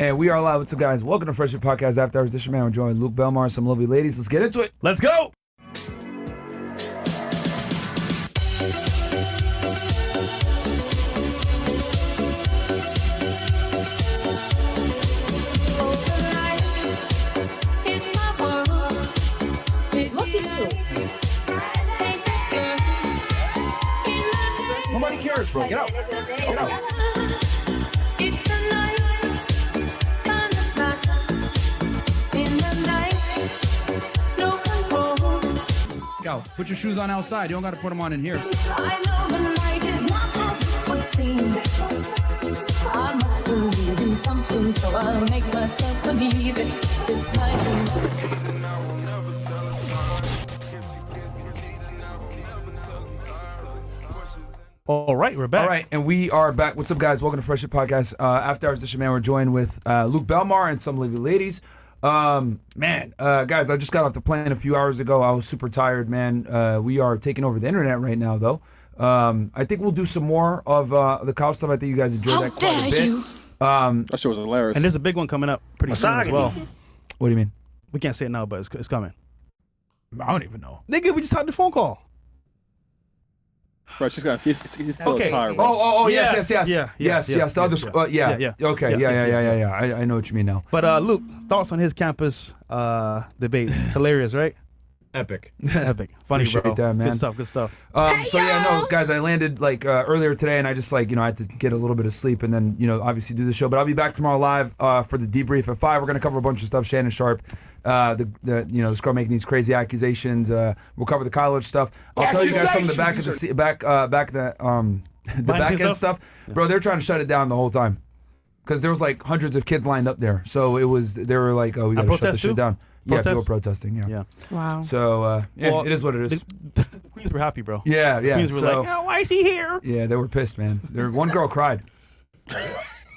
And we are live. What's up, guys? Welcome to Fresh Air Podcast After Hours. This is your man. We're joined Luke Belmar and some lovely ladies. Let's get into it. Let's go. Nobody cares, bro. Get out. Get out. Yo, put your shoes on outside. You don't got to put them on in here. I know the night is not as it would seem. I must believe in something, so I'll make myself believe it this time. All right, we're back. All right, and we are back. What's up, guys? Welcome to Fresh Air Podcast After Hours. This is your man. We're joined with Luke Belmar and some lovely ladies. Guys, I just got off the plane a few hours ago. I was super tired, man. We are taking over the internet right now, though. I think we'll do some more of the college stuff. I think you guys enjoyed that quite a bit. That shit was hilarious. And there's a big one coming up pretty soon as well. What do you mean? We can't say it now, but it's coming. I don't even know. Nigga, we just had the phone call. Bro, he's still Okay. tired, bro. Yes. Yeah. The other school. Yeah. Okay. Yeah. I know what you mean now. But Luke, thoughts on his campus debates? Hilarious, right? Epic. Epic. Funny, Appreciate bro. that, man. Good stuff. Guys, I landed earlier today, and I just I had to get a little bit of sleep, and then obviously do the show. But I'll be back tomorrow live for the debrief at 5. We're gonna cover a bunch of stuff. Shannon Sharp, this girl making these crazy accusations. We'll cover the college stuff. I'll tell you guys some of the back end stuff, bro. They're trying to shut it down the whole time because there was hundreds of kids lined up there. So they were like, oh, we gotta shut this shit down. Yeah, people protesting. Yeah. Wow. So it is what it is. The Queens were happy, bro. Yeah. The Queens were like, oh, why is he here? Yeah, they were pissed, man. One girl cried.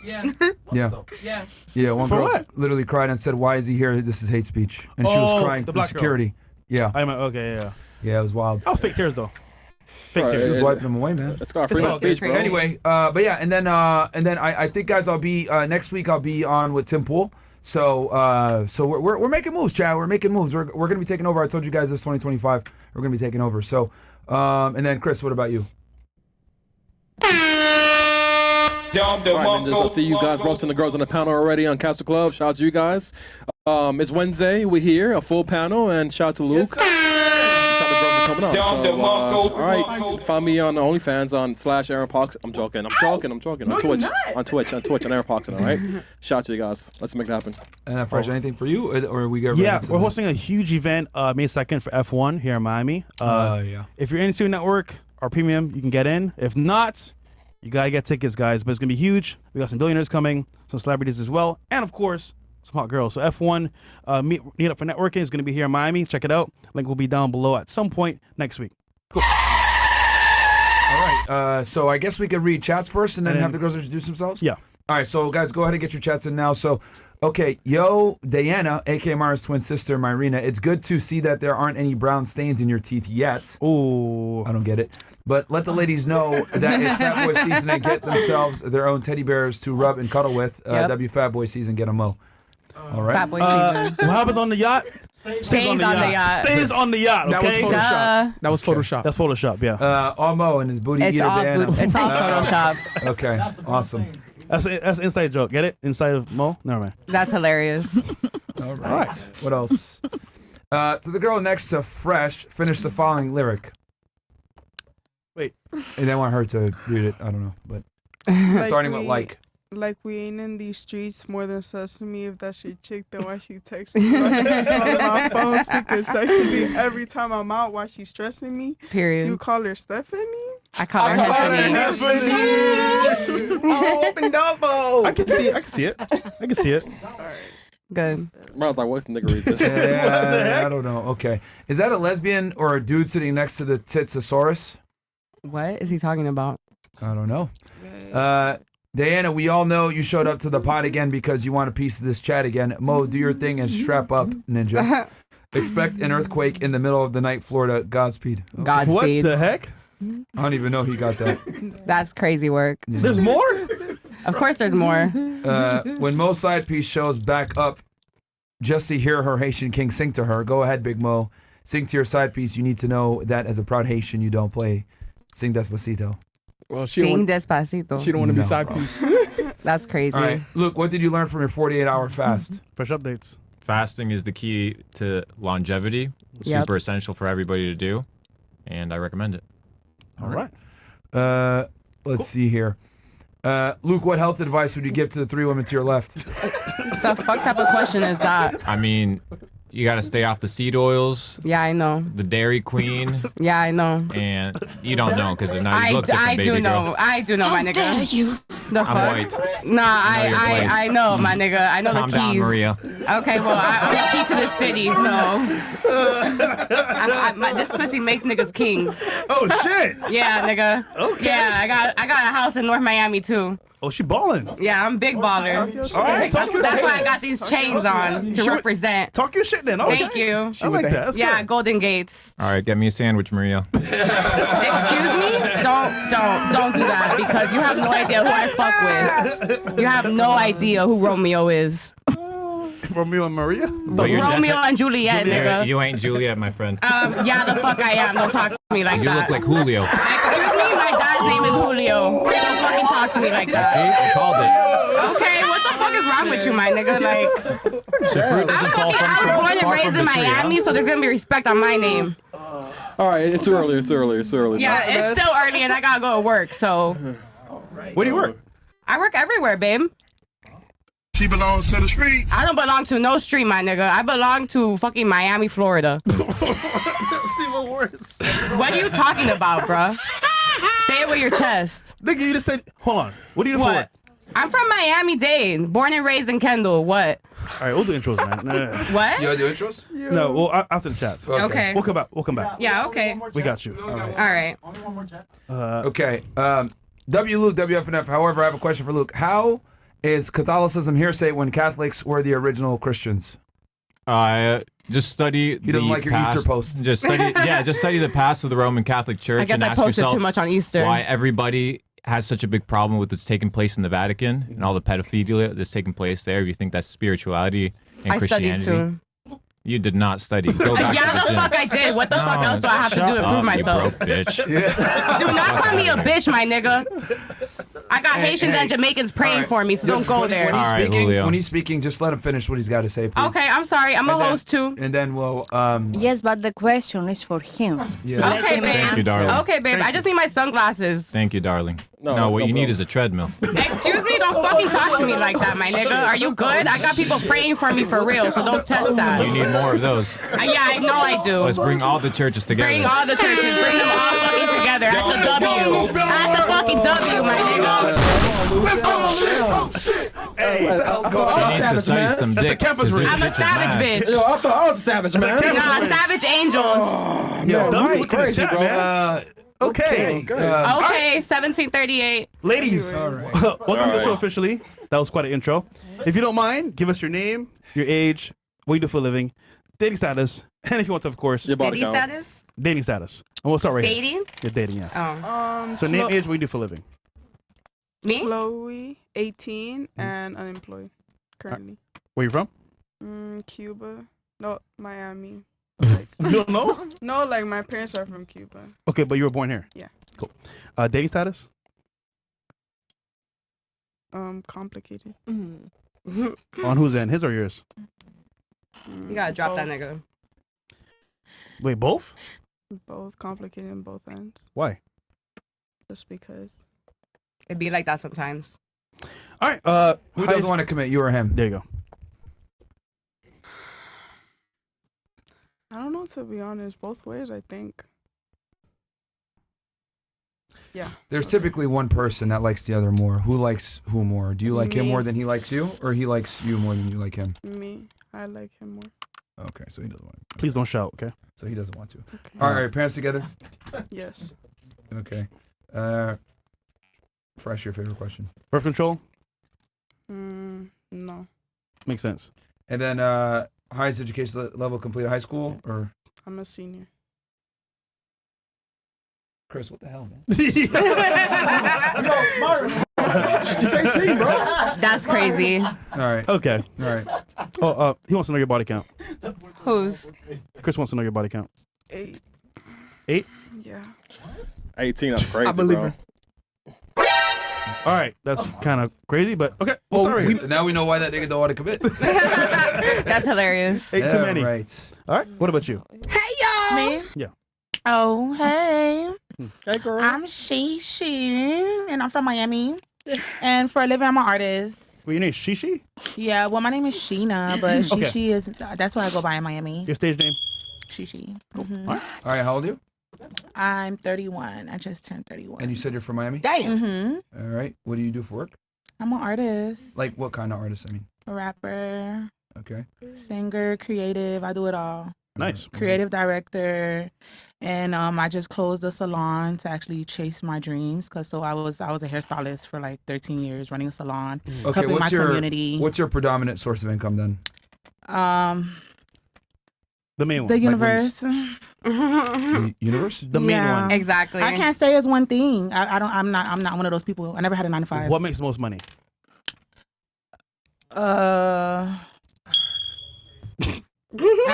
Yeah. Yeah, one For girl what? literally cried and said, "Why is he here? This is hate speech." And she was crying the for the black girl. security. Yeah. Yeah. Yeah, it was wild. That was fake tears, though. Fake Right, She tears. was wiping them away, man. It's got freedom of speech, bro. Anyway, but yeah, and then I think, guys, I'll be next week. I'll be on with Tim Pool. So we're making moves, Chad. We're making moves. We're gonna be taking over. I told you guys this 2025. We're gonna be taking over. So and then Chris, what about you? All right, man, I see you guys roasting the girls on the panel already on Castle Club. Shout out to you guys. It's Wednesday. We're here, a full panel, and shout out to Luke. Shout out to the girls for coming on. So, all right, find me on OnlyFans on /AaronPox. I'm joking. On Twitch on Aaron Poxon. All right. Shout out to you guys. Let's make it happen. And Fresh, anything for you, or we get Yeah, we're hosting a huge event May 2nd for F1 here in Miami. Yeah. If you're in Student Network or Premium, you can get in. If not, you gotta get tickets, guys. But it's gonna be huge. We got some billionaires coming, some celebrities as well, and of course, some hot girls. So F1 meet up for networking is gonna be here in Miami. Check it out. Link will be down below at some point next week. Cool. All right. So I guess we could read chats first, and then have the girls introduce themselves. Yeah. All right, so guys, go ahead and get your chats in now. So, okay, yo, Diana, a.k.a. Mara's twin sister, Myrina, it's good to see that there aren't any brown stains in your teeth yet. Ooh. I don't get it. But let the ladies know that it's Fat Boy season and get themselves their own teddy bears to rub and cuddle with. That'd be Fat Boy season, get a mo. All right? Fat boy season. What happens on the yacht? Stays on the yacht. Stays on the yacht, okay? That was Photoshop. That's Photoshop, yeah. All Mo and his booty It's eater all Diana. it's all Photoshop. Okay, awesome. That's an inside joke. Get it? Inside of Mo? Never mind. That's hilarious. All right. What else? To the girl next to Fresh, finish the following lyric. Wait. And they want her to read it. I don't know, but starting with like. Like we ain't in these streets more than sesame. If that's your chick, then why she texting me? Why she calling my phone speaker sexually every time I'm out? Why she stressing me? Period. You call her Stephanie? I call her Stephanie. Oh, open double. I can see it. Good. Bro, like, what nigga read this? Yeah, I don't know. Okay. Is that a lesbian or a dude sitting next to the Titsosaurus? What is he talking about? I don't know. Diana, we all know you showed up to the pod again because you want a piece of this chat again. Mo, do your thing and strap up, ninja. Expect an earthquake in the middle of the night, Florida. Godspeed. Okay. Godspeed. What the heck? I don't even know he got that. That's crazy work. Yeah. There's more? Of course, there's more. When Mo side piece shows back up just to hear her Haitian king sing to her, go ahead, Big Mo. Sing to your side piece. You need to know that as a proud Haitian, you don't play. Sing Despacito. Well, she Sing don't, despacito. she don't want to be No, side bro. piece. That's crazy. All right. Luke, what did you learn from your 48-hour fast? Fresh updates. Fasting is the key to longevity. Yep. Super essential for everybody to do, and I recommend it. All right. Let's see here. Luke, what health advice would you give to the 3 women to your left? The fuck type of question is that? I mean, you got to stay off the seed oils, Yeah, I know. the Dairy Queen, Yeah, I know. and you don't know because they're not. You look different, I baby do girl. know. I do know, my nigga. you. The fuck? I'm white. Nah, Know your place. I know, my nigga. I know Calm the keys. down, Maria. Okay, well, I'm the key to the city, so this pussy makes niggas kings. Oh shit. Yeah, nigga. Okay. Yeah, I got a house in North Miami too. Oh, she balling. Yeah, I'm big baller. All right. That's Talk your why shit. I got these chains on to represent. Talk your shit then. Oh, Thank you. I like that. That's Yeah, good. Golden Gates. All right, get me a sandwich, Maria. Excuse me? Don't do that because you have no idea who I fuck with. You have no idea who Romeo is. Romeo and Maria. But you're Romeo defi- and Juliet, nigga. You ain't Juliet, my friend. Yeah, the fuck I am. Don't talk to me like You that. look like Julio. Excuse me, my dad's name is Julio. Don't fucking talk to me like See, that. I called it. Okay, what the fuck is wrong with you, my nigga? Like, The fruit doesn't fall I was born and far raised from in the tree, huh? Miami, so there's gonna be respect on my name. All right, it's early. Yeah, it's still early and I gotta go to work, so Where do you work? I work everywhere, babe. She belongs to the streets. I don't belong to no street, my nigga. I belong to fucking Miami, Florida. It's even worse. What are you talking about, bruh? Say it with your chest. Nigga, you just said. Hold on. What do you do for What? work? I'm from Miami-Dade, born and raised in Kendall. What? All right, we'll do intros, man. What? You want to do intros? No, well, after the chats. Okay. We'll come back. We'll come back. Yeah, okay. We got you. All right. All right. Okay. W. Luke, WFNF. However, I have a question for Luke. How is Catholicism hearsay when Catholics were the original Christians? Just study He doesn't the like your past. Easter post. Just study, just study the past of the Roman Catholic Church I guess and I ask posted yourself too much on Easter. why everybody has such a big problem with what's taking place in the Vatican and all the pedophilia that's taking place there. If you think that's spirituality and I studied Christianity, too. you did not study. Go back Yeah, to the the gym. fuck I did. What the fuck else do I have to do to Shut prove up, myself? You broke bitch. Do not call me a bitch, my nigga. I got Haitians and Jamaicans praying Alright. for me, so don't Just go when there. he's All right, speaking, Julio. when he's speaking, just let him finish what he's got to say, please. Okay, I'm sorry. I'm a And then- host too. And then we'll. Yes, but the question is for him. Yeah. Okay, babe. Thank you, darling. Okay, babe. I just need my sunglasses. Thank you, darling. No, what no you need problem. is a treadmill. Excuse me, don't fucking talk to me like that, my nigga. Are you good? I got people praying for me for real, so don't test that. You need more of those. Yeah, I know I do. Let's bring all the churches together. Bring all the churches, bring them all fucking together at the W. At the fucking W, my nigga. Let's go. Hey, She needs to study some That's a dick. campus 'cause race. this I'm a shit is savage mad. bitch. Yo, I thought I was a savage, man. Nah, savage angels. Yo, No, W's it's in the crazy, chat, bro. man. Okay. Okay, 1738. Ladies, welcome to the show officially. That was quite an intro. If you don't mind, give us your name, your age, what you do for a living, dating status, and if you want to, of course, Your body Diddy count. status? dating status. And we'll start right here. Dating? You're dating, yeah. Oh. So name, age, what you do for a living. Me? Chloe, 18, and unemployed currently. Where you from? Cuba. No, Miami. You don't know? No, like my parents are from Cuba. Okay, but you were born here. Yeah. Cool. Dating status? Complicated. You On whose end? His or yours? gotta drop that Both. nigga. Wait, both? Both complicated on both ends. Why? Just because. It be like that sometimes. All right. Who doesn't want to commit, you or him? There you go. I don't know, to be honest. Both ways, I think. Yeah. There's typically one person that likes the other more. Who likes who more? Do you like him Me. more than he likes you, or he likes you more than you like him? Me. I like him more. Okay, so he doesn't want to. Please don't shout, okay? So he doesn't want to. Okay. All right, parents together? Yes. Okay. Fresh, your favorite question. Birth control? No. Makes sense. And then highest education level completed high school, or I'm a senior. Chris, what the hell, man? She's 18, bro. That's crazy. All right. Okay. All right. Oh, he wants to know your body count. Who's? Chris wants to know your body count. 8. 8? Yeah. 18, that's crazy, I believe bro. her. All right, that's kind of crazy, but okay. Well, sorry. Now we know why that nigga don't want to commit. That's hilarious. 8 too many. Right. All right. What about you? Hey y'all. Me? Yeah. Oh, hey. Hey, girl. I'm She, and I'm from Miami. And for a living, I'm an artist. Well, your name is Shishi? Yeah, well, my name is Sheena, but She is, that's what I go by in Miami. Your stage name? She. Cool. Mhm. All right. All right. How old are you? I'm 31. I just turned 31. And you said you're from Miami? Damn. Mm-hmm. All right. What do you do for work? I'm an artist. Like what kind of artist? I mean. A rapper, Okay. singer, creative. I do it all. Nice. Creative director, and I just closed a salon to actually chase my dreams. I was a hairstylist for like 13 years, running a salon, Okay. helping my community. What's your predominant source of income then? The main one. The Like, universe. The universe? the main Yeah. one. Exactly. I can't say it's one thing. I'm not one of those people. I never had a 9 to 5. What makes the most money? I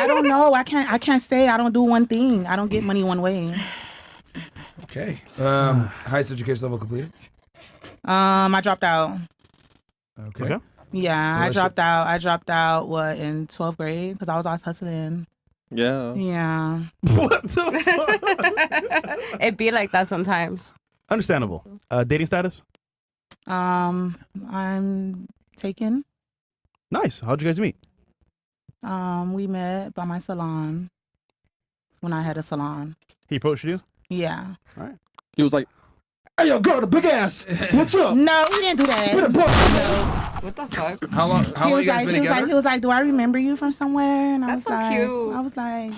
don't know. I can't say. I don't do one thing. I don't get money one way. Okay. Highest education level completed? I dropped out. Okay. Okay. Yeah, Well, I dropped out. I dropped out in 12th grade because I was always hustling. Yeah. Yeah. What the fuck? It be like that sometimes. Understandable. Dating status? I'm taken. Nice. How'd you guys meet? We met by my salon when I had a salon. He approached you? Yeah. He was like, hey, yo, girl, the big ass. What's up? No, he didn't do Spit a that. buck. What the fuck? How long you guys been together? He was like, do I remember you from somewhere? And That's so I was like, cute. I was like,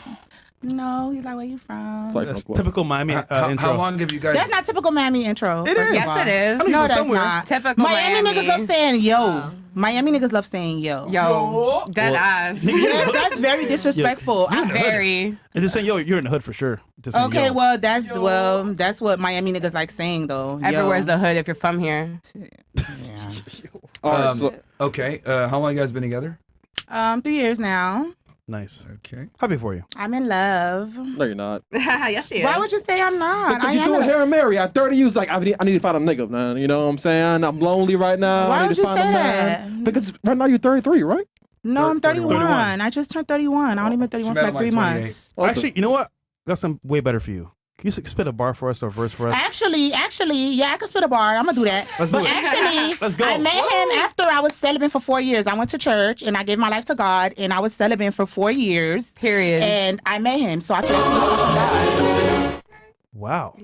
no. He's like, where you from? It's like, That's fuck, typical Miami How intro. long have you guys? That's not typical Miami intro. It first of is. all. Yes, it is. mean, No, from that's somewhere. not. Typical Miami Miami. niggas love saying yo. Miami niggas love saying yo. Yo, dead ass. Yes, that's very disrespectful. Very. And just saying, yo, you're in the hood for sure. Just saying, Okay, yo. well, that's what Miami niggas like saying though. Everywhere's yo. the hood if you're from here. All right, so, Okay. How long you guys been together? 3 years now. Nice. Okay. Happy for you. I'm in love. no, you're not. Yes, she is. Why would you say I'm not? Because I you am doing in Hair and Mary at 30, you was like, I need to find a nigga, man. You know what I'm saying? I'm lonely right now. Why I need would to you find a say man. that? Because right now you're 33, right? No, I'm 31. 31. I just turned 31. I only been 31 for met like him like 3 28. months. Actually, you know what? Got some way better for you. Can you spit a bar for us or a verse for us? Actually, yeah, I could spit a bar. I'm gonna do that. Let's but do it. actually, Let's go. I met him after I was celibate for 4 years. I went to church and I gave my life to God, and I was celibate for 4 years. Period. And I met him, so I feel like he was from God. Wow.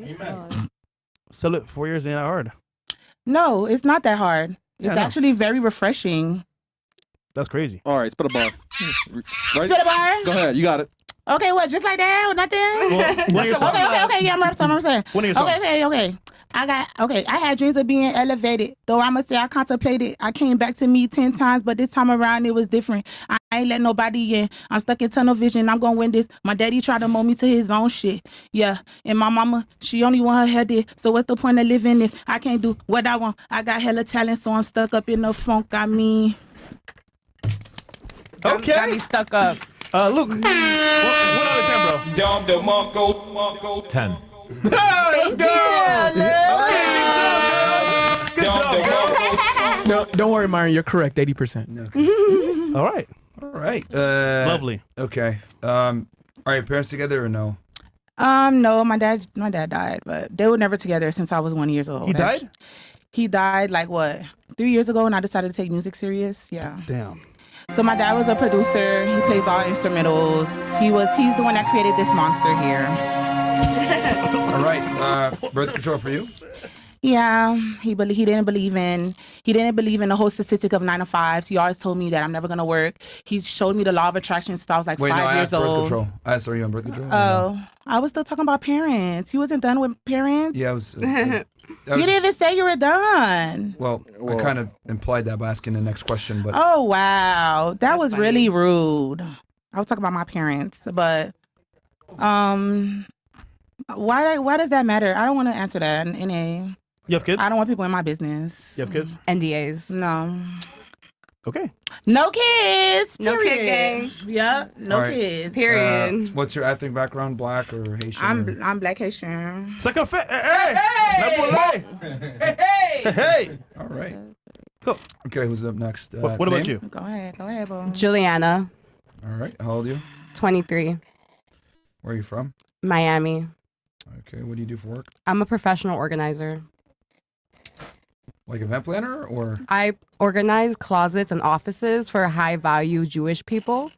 Sell it 4 years ain't that hard. No, it's not that hard. Yeah, It's I know. actually very refreshing. That's crazy. All right, spit a bar. Right? Spit a bar? Go ahead, you got it. Okay, what? Just like that or nothing? Well, one of your songs. Okay. Yeah, I'm saying. One of your songs. Okay. I had dreams of being elevated. Though I'ma say I contemplated. I came back to me 10 times, but this time around it was different. I ain't let nobody in. I'm stuck in tunnel vision. I'm gonna win this. My daddy tried to mold me to his own shit. Yeah. And my mama, she only want her head did. So what's the point of living if I can't do what I want? I got hella talent, so I'm stuck up in the funk. I mean. Okay. Got me stuck up. Luke. What out of 10, bro? 10. Let's go. Good job. No, don't worry, Myron. You're correct. 80%. All right. All right. Lovely. Okay. Are your parents together or no? No, my dad died, but they were never together since I was 1 year old. He died? He died like what, 3 years ago, and I decided to take music serious. Yeah. Damn. So my dad was a producer. He plays all instrumentals. He's the one that created this monster here. All right. Birth control for you? Yeah, he didn't believe in the whole statistic of 9 to 5s. He always told me that I'm never gonna work. He showed me the law of attraction since I was like Wait, 5 no, I years asked birth old. control. I asked, are you on birth control? Oh, I was still talking about parents. You wasn't done with parents. Yeah, I was. You didn't even say you were done. Well, I kind of implied that by asking the next question, but Oh wow, that was really rude. I was talking about my parents, but why does that matter? I don't want to answer that. You have kids? I don't want people in my business. You have kids? NDAs. No. Okay. No kids. No period. kid gang. Yep. No All right. kids. Period. What's your ethnic background? Black or Haitian? I'm Black Haitian. C'est qu'un fait. Hey! Hey! All right. Cool. Okay, who's up next? What about name? you? Go ahead, boo. Juliana, All right. How old are you? 23, Where are you from? Miami. Okay. What do you do for work? I'm a professional organizer. Like event planner or? I organize closets and offices for high-value Jewish people.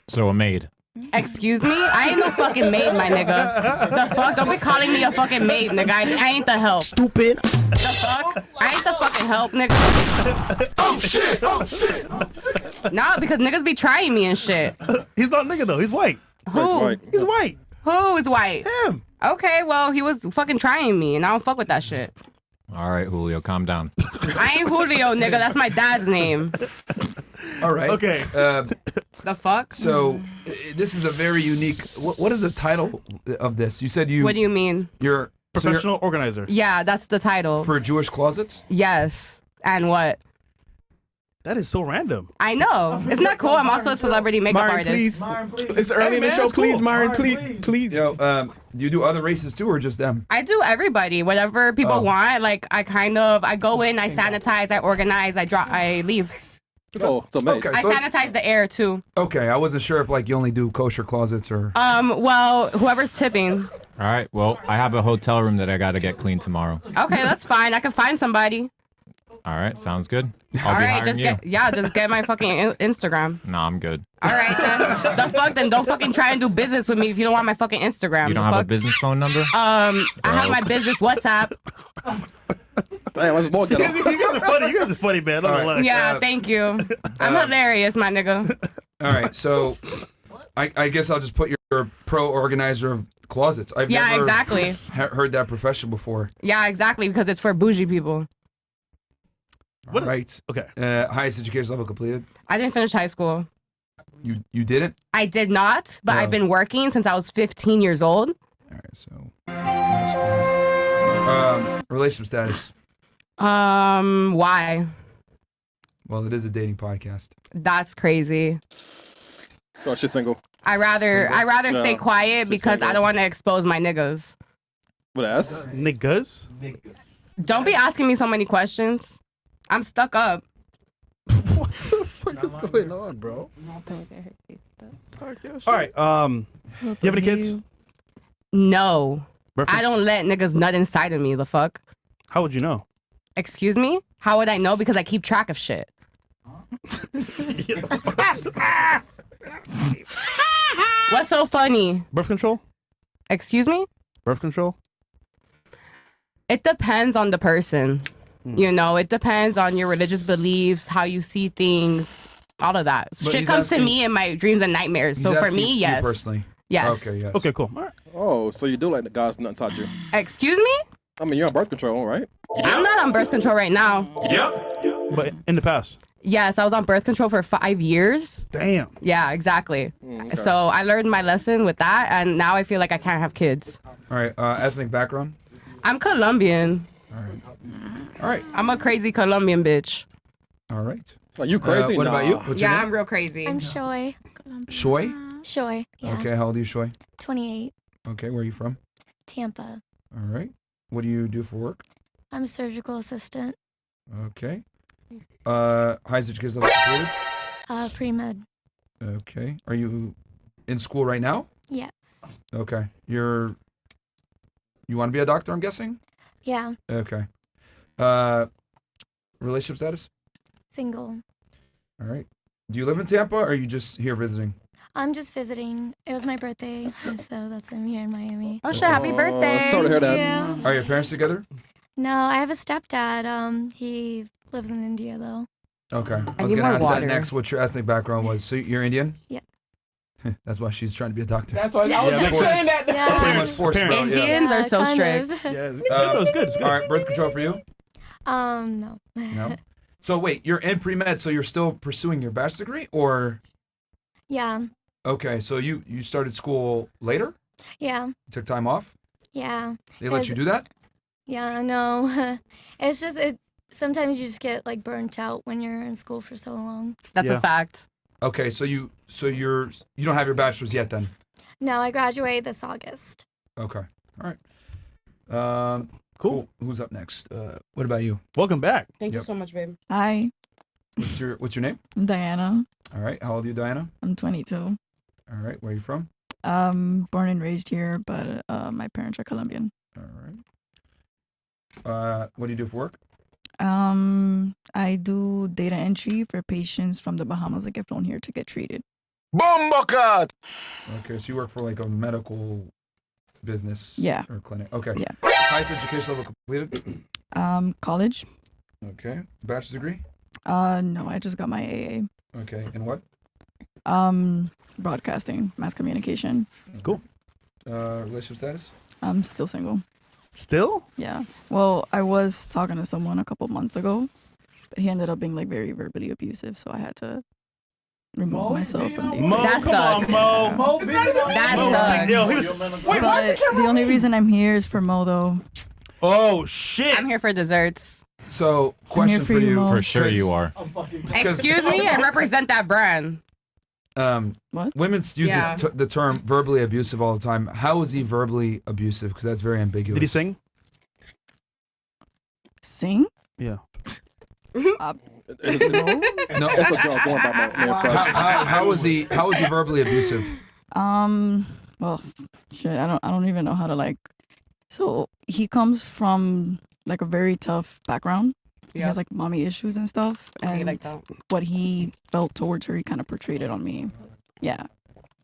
So a maid. Excuse me? I ain't no fucking maid, my nigga. The fuck? Don't be calling me a fucking maid, nigga. I ain't the help. Stupid. The fuck? I ain't the fucking help, nigga. Oh shit! Oh shit! Nah, because niggas be trying me and shit. He's not nigga though. He's white. Who? He's white. Who is white? Him. Okay, well, he was fucking trying me, and I don't fuck with that shit. All right, Julio, calm down. I ain't Julio, nigga. That's my dad's name. All right. Okay. The fuck? So this is a very unique. What is the title of this? You said you. What do you mean? You're Professional organizer. Yeah, that's the title. for Jewish closets. Yes. And what? That is so random. I know. Isn't that cool? I'm also a celebrity makeup Myron, artist. please. It's early in the man, show. it's cool. Please, Myron, Myron, please. Yo, do you do other races too, or just them? I do everybody, whatever people Oh. want. Like I go in, I sanitize, I organize, I leave. Oh, so mate. Okay, I so sanitize the air too. okay, I wasn't sure if like you only do kosher closets or. Well, whoever's tipping. All right, well, I have a hotel room that I got to get cleaned tomorrow. Okay, that's fine. I can find somebody. All right, sounds good. I'll All be right, hiring you. just get my fucking Instagram. No, I'm good. All right then. The fuck then? Don't fucking try and do business with me if you don't want my fucking Instagram. You don't The have a fuck? business phone number? I have my business WhatsApp. Damn, let's walk that You guys are funny. You guys are funny, man. All right. Yeah, thank you. I'm hilarious, my nigga. All right, so I guess I'll just put your pro organizer of closets. I've Yeah, never exactly. heard that profession before. Yeah, exactly, because it's for bougie people. All right. Okay. Highest education level completed. I didn't finish high school. You didn't? I did not, but No. I've been working since I was 15 years old. All right, so. Relationship status. Why? Well, it is a dating podcast. That's crazy. Oh, she's single. I rather No, stay quiet she's because I single. don't want to expose my niggas. With S? Niggas? Don't be asking me so many questions. I'm stuck up. What the fuck is going on, bro? All right. You have any kids? No. Reference- I don't let niggas nut inside of me, the fuck. How would you know? Excuse me? How would I know? Because I keep track of shit. What's so funny? Birth control? Excuse me? Birth control? It depends on the person. You know, it depends on your religious beliefs, how you see things, all of that. But Shit he's comes to asking- me in my dreams and nightmares. So He's for asking me, you yes. personally. Yes. Okay, yes. Okay, cool. All right. Oh, so you do like the guys nut inside you? Excuse me? I mean, you're on birth control, right? I'm not on birth control right now. But in the past? Yes, I was on birth control for 5 years. Damn. Yeah, exactly. okay. So I learned my lesson with that, and now I feel like I can't have kids. All right, ethnic background. I'm Colombian. All right. I'm a crazy Colombian bitch. All right. Are you crazy? What about you? Nah. What's your Yeah, name? I'm real crazy. I'm Shoy. Shoy? Shoy. Yeah. Okay, how old are you, Shoy? 28. Okay, where are you from? Tampa. All right. What do you do for work? I'm a surgical assistant. Okay. Highest education level completed? Pre-med. Okay. Are you in school right now? Yes. Okay. You want to be a doctor, I'm guessing? Yeah. Okay. Relationship status? Single. All right. Do you live in Tampa or are you just here visiting? I'm just visiting. It was my birthday, so that's why I'm here in Miami. Oh shit, happy birthday. Sorry to hear that. Yeah. Are your parents together? No, I have a stepdad. He lives in India though. Okay. I was need going to more ask water. that next what your ethnic background was. So you're Indian? Yeah. That's why she's trying to be a doctor. That's why I was just forced. saying that. Yeah. Pretty much forced Parents. about, yeah. Indians are so kind strict. of. Yeah, it's good. It's good. All right, birth control for you? No. No. So wait, you're in pre-med, so you're still pursuing your bachelor's degree, or Yeah. okay? So you started school later? Yeah. You took time off? Yeah. They let you do that? Yeah, no. It's just sometimes you just get like burnt out when you're in school for so long. That's a fact. Okay, so you don't have your bachelor's yet then? No, I graduate this August. Okay. All right. Cool. Who's up next? What about you? Welcome back. Thank you Yep. so much, babe. Hi, What's your name? I'm Diana. All right. How old are you, Diana? I'm 22. All right. Where are you from? Born and raised here, but my parents are Colombian. All right. What do you do for work? I do data entry for patients from the Bahamas that get flown here to get treated. Bombacat! Okay, so you work for like a medical business Yeah. or clinic. Okay. Yeah. Highest education level completed? College? Okay. Bachelor's degree? No, I just got my AA. Okay. In what? Broadcasting, mass communication. Cool. Relationship status? I'm still single. Still? Yeah. Well, I was talking to someone a couple months ago, but he ended up being like very verbally abusive, so I had to remove myself from the. Mo, That come on, sucks. Mo. That Mo, sucks. yo, he was- But the only reason I'm here is for Mo, though. Oh shit! I'm here for desserts. So, question for for you, you. Mo. For sure you are. Excuse me, I represent that brand. What? Women use Yeah. the term verbally abusive all the time. How is he verbally abusive? Because that's very ambiguous. Did he sing? Sing? Yeah. No. It's a joke. Don't worry about my How is he verbally abusive? Well, shit, I don't even know how to like. So he comes from like a very tough background. He Yeah. has like mommy issues and stuff, Take it and like that. what he felt towards her, he kind of portrayed it on me. Yeah.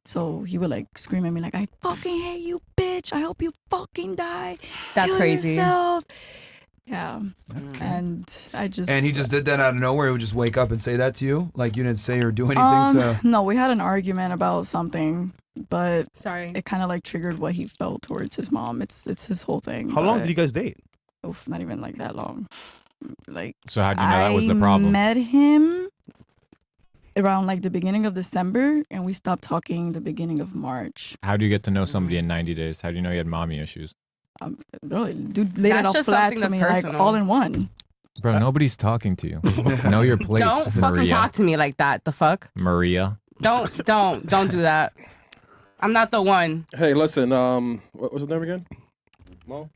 So he would like scream at me like, "I fucking hate you, bitch! I hope you fucking die. That's Kill crazy. yourself." Yeah. And I just. And he just did that out of nowhere. He would just wake up and say that to you, like you didn't say or do anything to. No, we had an argument about something, but Sorry. it kind of like triggered what he felt towards his mom. It's his whole thing. How long but- did you guys date? Oof, not even like that long. Like. So how do you know that was the problem? I met him around like the beginning of December, and we stopped talking the beginning of March. How do you get to know somebody in 90 days? How do you know you had mommy issues? Really, dude, laid That's it out just flat something to that's me, like personal. all in one. Bro, nobody's talking to you. Know your place, Don't fucking Maria. talk to me like that. The fuck? Maria. Don't do that. I'm not the one. Hey, listen. What was his name again? Mo.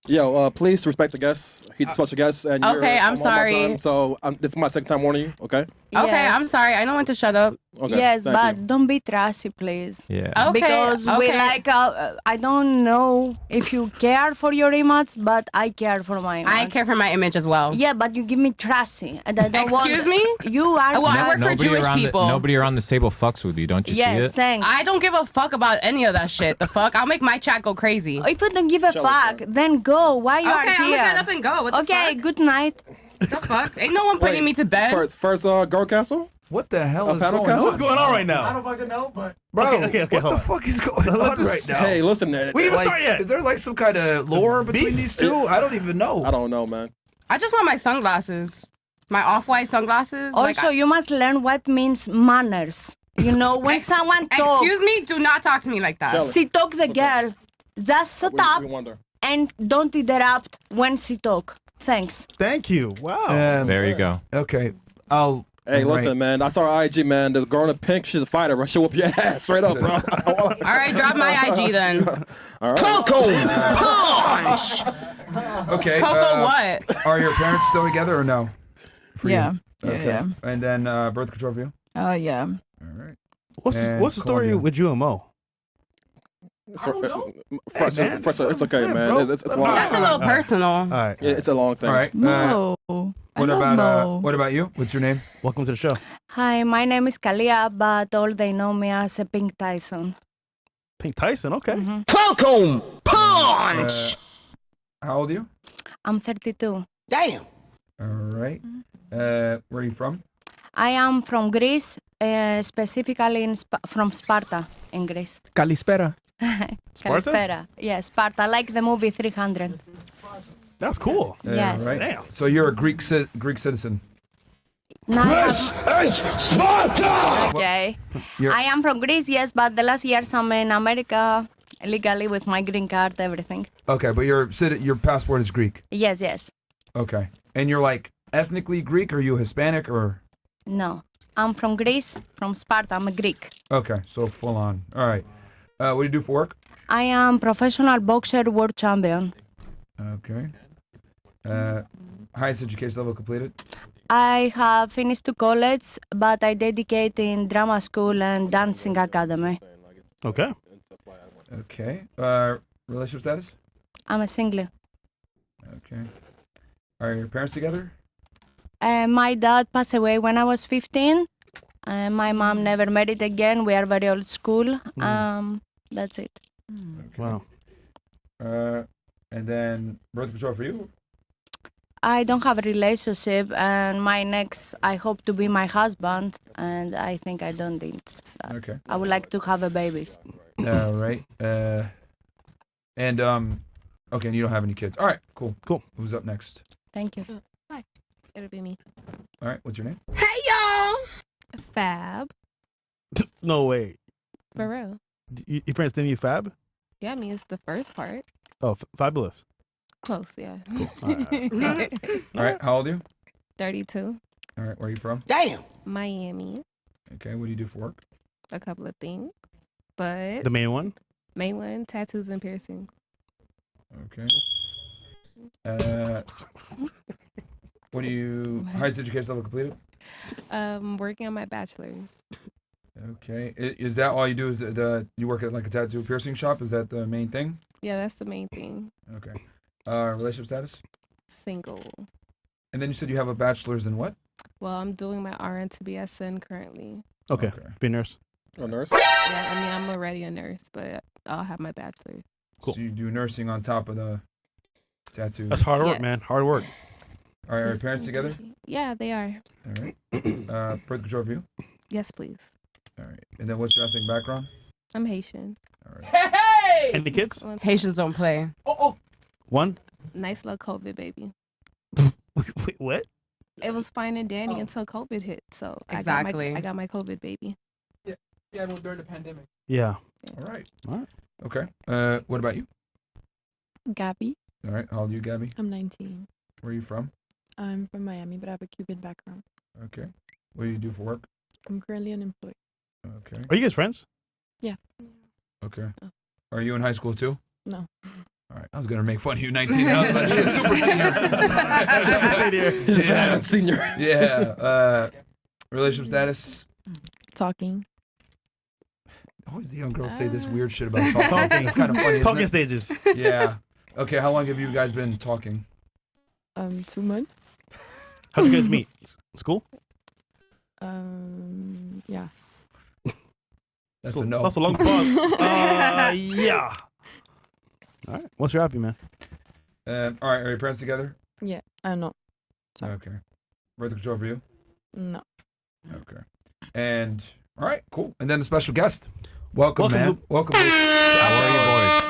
Yo, please respect the guests. He's a special guest, and you're Okay, I'm on my sorry. time, so this is my second time warning you. Okay. Okay, Yes. I'm sorry. I know when to shut up. Okay. Yes, thank but you. don't be trashy, please. Yeah. Okay, Because we okay. like, I don't know if you care for your image, but I care for my image. I care for my image as well. Yeah, but you give me trashy, and I don't want. Excuse me? You are. Well, I work for Jewish around people. nobody around this table fucks with you. Don't you see Yes, it? thanks. I don't give a fuck about any of that shit. The fuck? I'll make my chat go crazy. If you don't give a fuck, then go. Why you Okay, are I'm here? gonna get up and go. What the Okay, fuck? good night. The fuck? Ain't no one putting me to bed. First, Girl Castle. What the hell is panel going council? on? What's going on right now? I don't fucking know, but Bro, Okay, what hold the on. fuck is going on right now? Hey, listen. We didn't even Like, start yet. is there like some kind of lore between these two? I don't even know. I don't know, man. I just want my sunglasses. My off-white sunglasses. Also, you must learn what means manners. You know, when someone talks, Excuse me, do not talk to me like that. Jealous. she talk the girl, just shut up We wonder. and don't interrupt when she talk. Thanks. Thank you. Wow. There you go. Okay, Hey, Right. listen, man. I saw her IG, man. The girl in pink, she's a fighter. She'll whoop your ass straight up, bro. All right, drop my IG then. All right. Okay. Coco, what? Are your parents still together or no? For you? Yeah. Yeah. Okay. Yeah. And then birth control for you? Yeah. All right. What's the story Colombia. with you and Mo? First, it's okay, Yeah, man. bro. It's long. That's a little personal. All right. Yeah, it's a long thing. All right. Mo. What I love about Mo. what about you? What's your name? Welcome to the show. Hi, my name is Kalia, but all they know me as a Pink Tyson. Pink Tyson. Okay. Mhm. Welcome punch. How old are you? I'm 32. Damn. All right. Where are you from? I am from Greece, specifically from Sparta in Greece. Kalispera. Sparta? Kalispera. Yeah, Sparta, like the movie 300. That's cool. Yes. Right. Damn. So you're a Greek citizen. Now I This is Sparta. Okay. You're- I am from Greece, yes, but the last years I'm in America legally with my green card, everything. Okay, but your passport is Greek. Yes, yes. Okay, and you're like ethnically Greek, or are you Hispanic, or? No, I'm from Greece, from Sparta. I'm a Greek. Okay, so full on. All right. What do you do for work? I am professional boxer, world champion. Okay. Highest education level completed? I have finished to college, but I dedicate in drama school and dancing academy. Okay. Okay. Relationship status? I'm a single. Okay. Are your parents together? My dad passed away when I was 15. My mom never married again. We are very old school. That's it. Okay. Wow. And then birth control for you? I don't have a relationship, and my next, I hope to be my husband, and I think I don't need that. Okay. I would like to have a babies. All right. Okay, and you don't have any kids. All right, cool. Cool. Who's up next? Thank you. Hi, it'll be me. All right, what's your name? Hey y'all, Fab. No way. For real. Your parents name you Fab? Yeah, I mean it's the first part. Oh, fabulous. Close, yeah. All right. All right, how old are you? 32. All right, where are you from? Damn. Miami. Okay, what do you do for work? A couple of things, but The main one? main one, tattoos and piercings. Okay. What do you, highest education level completed? Working on my bachelor's. Okay. Is that all you do? Is you work at like a tattoo piercing shop? Is that the main thing? Yeah, that's the main thing. Okay. Relationship status? Single. And then you said you have a bachelor's in what? Well, I'm doing my RN to BSN currently. Okay. Be a nurse. A nurse? Yeah, I mean I'm already a nurse, but I'll have my bachelor's. Cool. So you do nursing on top of the tattoo. That's hard work, Yes. man. Hard work. Are your parents together? Yeah, they are. All right. Birth control for you? Yes, please. All right. And then what's your ethnic background? I'm Haitian. All right. Hey! Any kids? Haitians don't play. One? Nice little COVID baby. Wait, what? It was fine and dandy until COVID hit. So Exactly. I got my COVID baby. Yeah, well, during the pandemic. Yeah. All right. All right. Okay. What about you? Gabby. All right. How old are you, Gabby? I'm 19. Where are you from? I'm from Miami, but I have a Cuban background. Okay. What do you do for work? I'm currently unemployed. Okay. Are you guys friends? Yeah. Okay. Are you in high school too? No. All right. I was gonna make fun of you, 19. I was like, she's a super senior. He's a bad senior. Yeah. Relationship status? Talking. Always the young girls say this weird shit about talking. It's kind of funny. Isn't Talking it? stages. Yeah. Okay. How long have you guys been talking? 2 months. How'd you guys meet? School? Yeah. That's a no. That's a long pause. Yeah. All right. What's your happy, man? All right. Are your parents together? Yeah. I know. Okay. Birth control for you? No. Okay. And all right, cool. And then the special guest. Welcome, man. Luke. Welcome. Luke. How are you,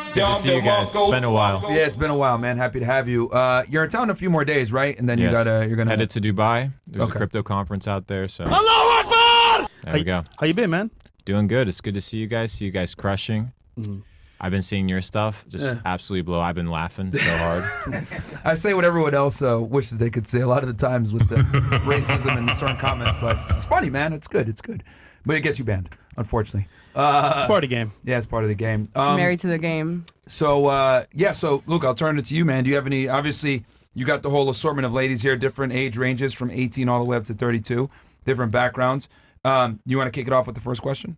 boys? Good to see you guys. It's been a while. Yeah, it's been a while, man. Happy to have you. You're in town in a few more days, right? And then Yes. you're gonna Headed to Dubai. There's Okay. a crypto conference out there, so Allahu Akbar! there we go. How you been, man? Doing good. It's good to see you guys. See you guys crushing. Mhm. I've been seeing your stuff. Just Yeah. absolutely blow. I've been laughing so hard. I say what everyone else wishes they could say a lot of the times with the racism and certain comments, but it's funny, man. It's good. It's good. But it gets you banned, unfortunately. It's part of the game. Yeah, it's part of the game. Married to the game. So, so Luke, I'll turn it to you, man. Do you have any, obviously, you got the whole assortment of ladies here, different age ranges from 18 all the way up to 32, different backgrounds. You want to kick it off with the first question?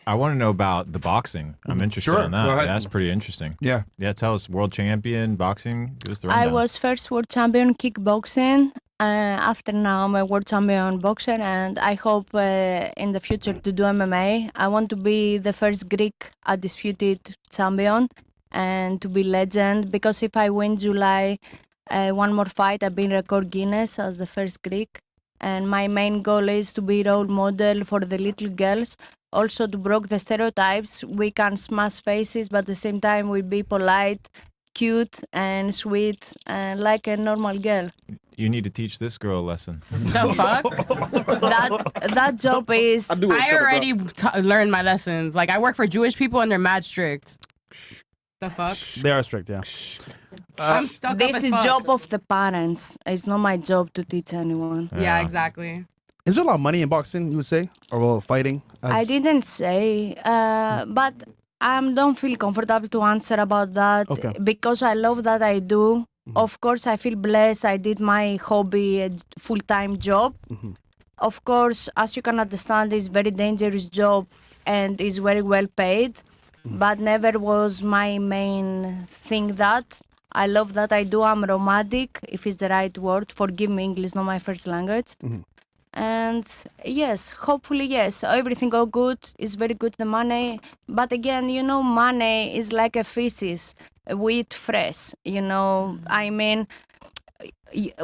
I want to know about the boxing. I'm interested Sure, in that. go ahead. That's pretty interesting. Yeah. Yeah, tell us, world champion, boxing. Give us the I rundown. was first world champion kickboxing. After now, I'm a world champion boxer, and I hope in the future to do MMA. I want to be the first Greek undisputed champion and to be legend. Because if I win July, one more fight, I've been record Guinness as the first Greek. And my main goal is to be role model for the little girls. Also to break the stereotypes. We can smash faces, but at the same time we be polite, cute, and sweet, and like a normal girl. You need to teach this girl a lesson. The fuck? That job is. I already learned my lessons. Like I work for Jewish people and they're mad strict. The fuck? They are strict, yeah. I'm stuck up This as is fuck. job of the parents. It's not my job to teach anyone. Yeah, exactly. Is there a lot of money in boxing, you would say? Or well, fighting? I didn't say, but I don't feel comfortable to answer about that Okay. because I love that I do. Of course, I feel blessed. I did my hobby a full-time job. Of course, as you can understand, it's very dangerous job and is very well paid. But never was my main thing that. I love that I do. I'm romantic, if it's the right word. Forgive me, English is not my first language. And yes, hopefully, yes, everything go good. It's very good, the money. But again, money is like a feces. We eat fresh, I mean,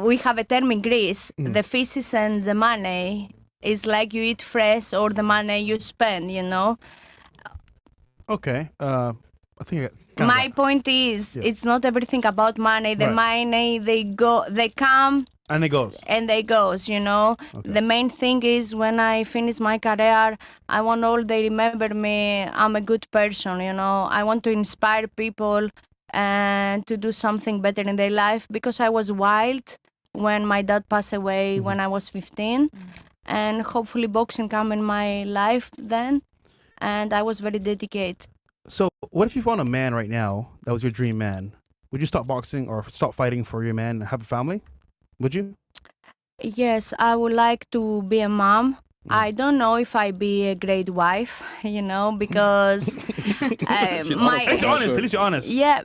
we have a term in Greece, the feces and the money is like you eat fresh or the money you spend, Okay. I think I got My point is, it's not everything about money. The money, they come and it goes. and they goes, The main thing is when I finish my career, I want all they remember me, I'm a good person, I want to inspire people and to do something better in their life because I was wild when my dad passed away when I was 15 and hopefully boxing come in my life then and I was very dedicated. So, what if you found a man right now that was your dream man? Would you stop boxing or stop fighting for your man and have a family? Would you? Yes, I would like to be a mom. I don't know if I be a great wife, because At least you're honest. Yeah,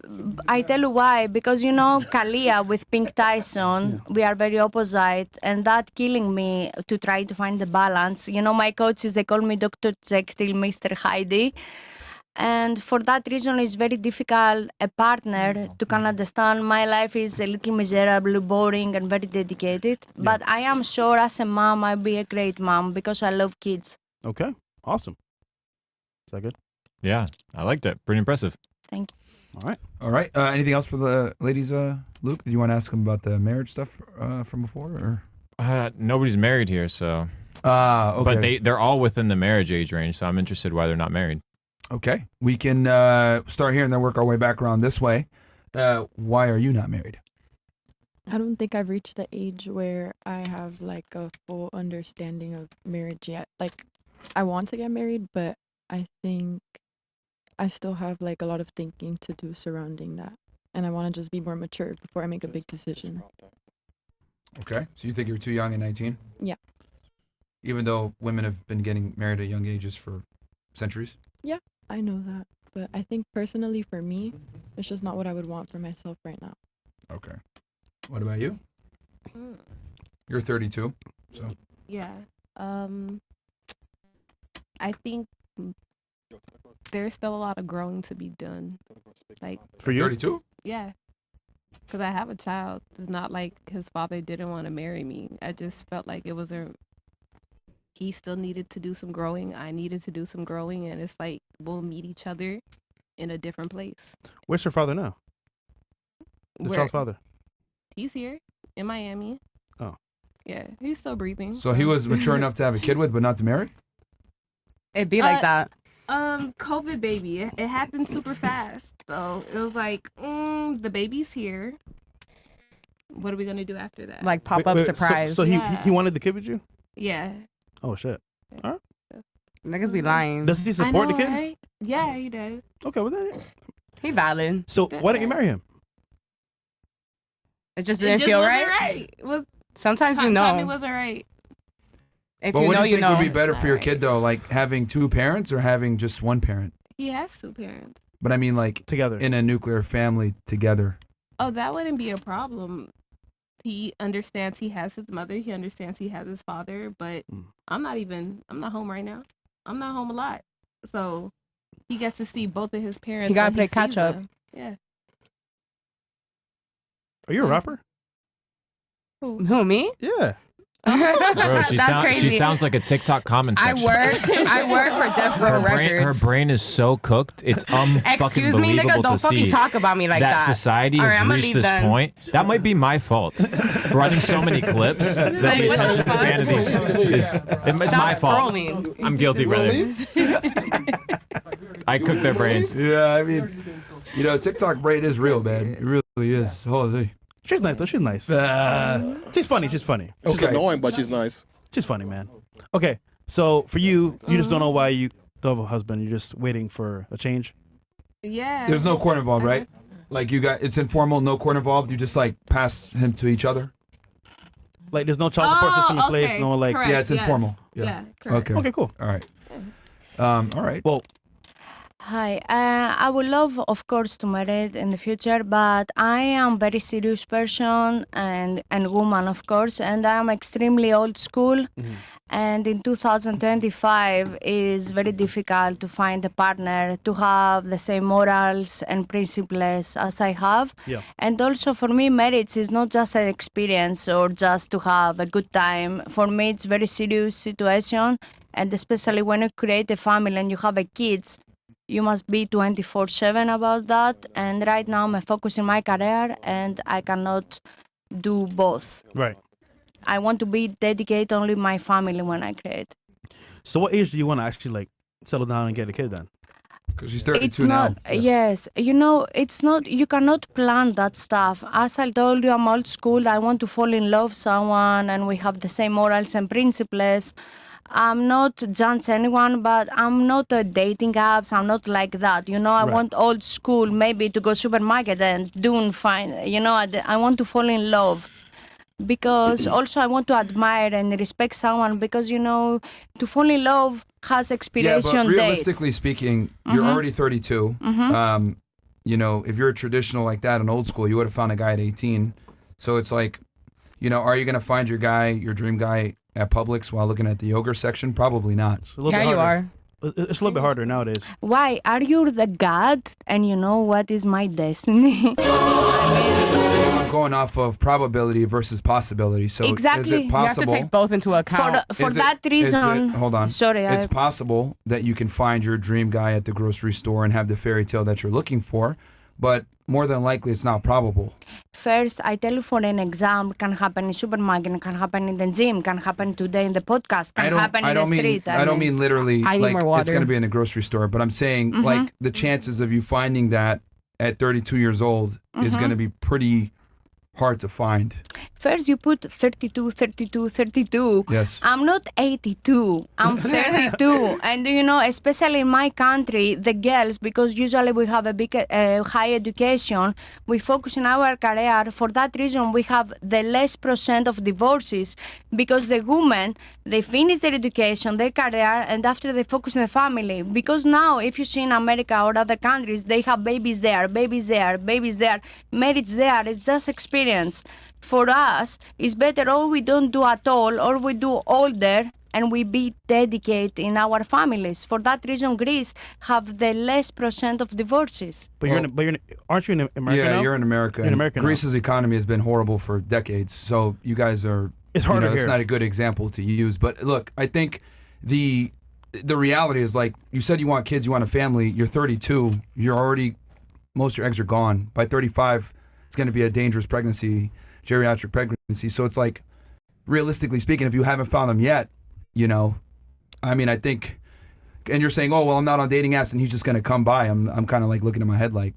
I tell you why. Because Kalia with Pink Tyson, we are very opposite, and that killing me to try to find the balance. My coaches they call me Dr. Jekyll, Mr. Heidi. And for that reason, it's very difficult a partner to can understand my life is a little miserable, boring, and very dedicated. But I am sure as a mom, I'll be a great mom because I love kids. Okay. Awesome. Is that good? Yeah, I liked it. Pretty impressive. Thank you. All right. Anything else for the ladies, Luke? Did you want to ask them about the marriage stuff from before? Or? Nobody's married here, so. Okay. But they're all within the marriage age range, so I'm interested why they're not married. Okay. We can start here and then work our way back around this way. Why are you not married? I don't think I've reached the age where I have like a full understanding of marriage yet. Like, I want to get married, but I think I still have like a lot of thinking to do surrounding that. And I want to just be more mature before I make a big decision. Okay. So you think you're too young at 19? Yeah. Even though women have been getting married at young ages for centuries? Yeah, I know that. But I think personally for me, it's just not what I would want for myself right now. Okay. What about you? You're 32. So. Yeah. I think there's still a lot of growing to be done. Like For you? 32? Yeah. Because I have a child. It's not like his father didn't want to marry me. I just felt like it was he still needed to do some growing. I needed to do some growing. And it's like we'll meet each other in a different place. Where's your father now? The child's father. He's here in Miami. Oh. Yeah, he's still breathing. So he was mature enough to have a kid with, but not to marry? It'd be like that. COVID baby. It happened super fast. So it was like, the baby's here. What are we gonna do after that? Like pop-up surprise. So he wanted the kid with you? Yeah. Oh shit. All right. Niggas be lying. Does he support the kid? Right? Yeah, he does. Okay, well then. He valid. So why didn't you marry him? It just didn't feel wasn't right. Well, Sometimes you know. Timing wasn't right. But If you what know, do you you think know. would be better for your kid, though? Like having two parents or having just one parent? He has two parents. But I mean, like, together in a nuclear family together. Oh, that wouldn't be a problem. He understands he has his mother. He understands he has his father. But I'm not home right now. I'm not home a lot. So he gets to see both of his parents. He gotta when play catch sees up. them. Yeah. Are you a rapper? Who, me? Yeah. Bro, That's crazy. she sounds like a TikTok comment I section. work for Death Row Records. Her brain is so cooked. It's fucking Excuse me, believable nigga, don't to fucking see talk about me like that. society All right, has I'ma reached leave this then. point. That might be my fault. Running so many clips that the what the attention span of these it's Stop my fault. scrolling. I'm guilty, brother. I cook their brains. Yeah, I mean, You know, TikTok braid is real, man. It really is. Holy. She's nice though. She's nice. She's funny. She's funny. She's annoying, but she's nice. She's funny, man. Okay, so for you, you just don't know why you don't have a husband. You're just waiting for a change. Yeah. There's no court involved, right? Like you got, it's informal, no court involved. You just like pass him to each other. Like there's no child support system in place. okay, No like. correct. Yeah, it's Yes. informal. Yeah, correct. Okay. Okay, cool. All right. All right. Well, Hi, I would love, of course, to marry in the future, but I am very serious person and woman, of course, and I am extremely old school. And in 2025, is very difficult to find a partner to have the same morals and principles as I have. Yeah. And also for me, marriage is not just an experience or just to have a good time. For me, it's very serious situation, and especially when you create a family and you have a kids. You must be 24/7 about that. And right now, I'm focusing my career, and I cannot do both. right. I want to be dedicated only my family when I create. So what age do you want to actually like settle down and get a kid then? Because she's 32 It's now. not, yes, you know, it's not, you cannot plan that stuff. As I told you, I'm old school. I want to fall in love with someone, and we have the same morals and principles. I'm not judge anyone, but I'm not a dating apps. I'm not like that. You know, I Right. want old school, maybe to go supermarket and doing fine. You know, I want to fall in love. Because also I want to admire and respect someone, because, you know, to fall in love has Yeah, expiration but date. realistically speaking, you're already 32. You know, if you're traditional like that in old school, you would have found a guy at 18. So it's like, you know, are you going to find your guy, your dream guy at Publix while looking at the yogurt section? Probably not. It's a little Yeah, bit you harder. are. It's a little bit harder nowadays. Why? Are you the God and you know what is my destiny? I'm going off of probability versus possibility. So Exactly. is You it have You have to possible? take both into account. For is it- that is it- reason, hold on. Sorry, It's possible that you can find your dream guy at the grocery store and have the fairy tale that you're looking for, but more than likely it's not probable. first, I tell you for an exam, can happen in supermarket, can happen in the gym, can happen today in the podcast, can happen in the mean, street. I don't mean literally I need like more it's water. going to be in a grocery store, but I'm saying like the chances of you finding that at 32 years old is going to be pretty hard to find. First, you put 32, 32, 32. Yes. I'm not 82. I'm 32. And you know, especially in my country, the girls, because usually we have a big high education, we focus on our career. For that reason, we have the less % of divorces, because the women, they finish their education, their career, and after they focus on the family. Because now, if you see in America or other countries, they have babies there, babies there, babies there, marriage there. It's just experience. For us, it's better or we don't do at all, or we do older and we be dedicated in our families. For that reason, Greece have the less % of divorces. But aren't you in America Yeah, now? you're in America. You're in and America now. Greece's economy has been horrible for decades, so you guys are. It's harder It's here. not a good example to use. But look, I think the reality is, like you said, you want kids, you want a family. You're 32. You're already, most of your eggs are gone. By 35, it's going to be a dangerous pregnancy, geriatric pregnancy. So it's like, realistically speaking, if you haven't found them yet, you know, I mean, I think, and you're saying, oh, well, I'm not on dating apps and he's just going to come by. I'm kind of like looking in my head like,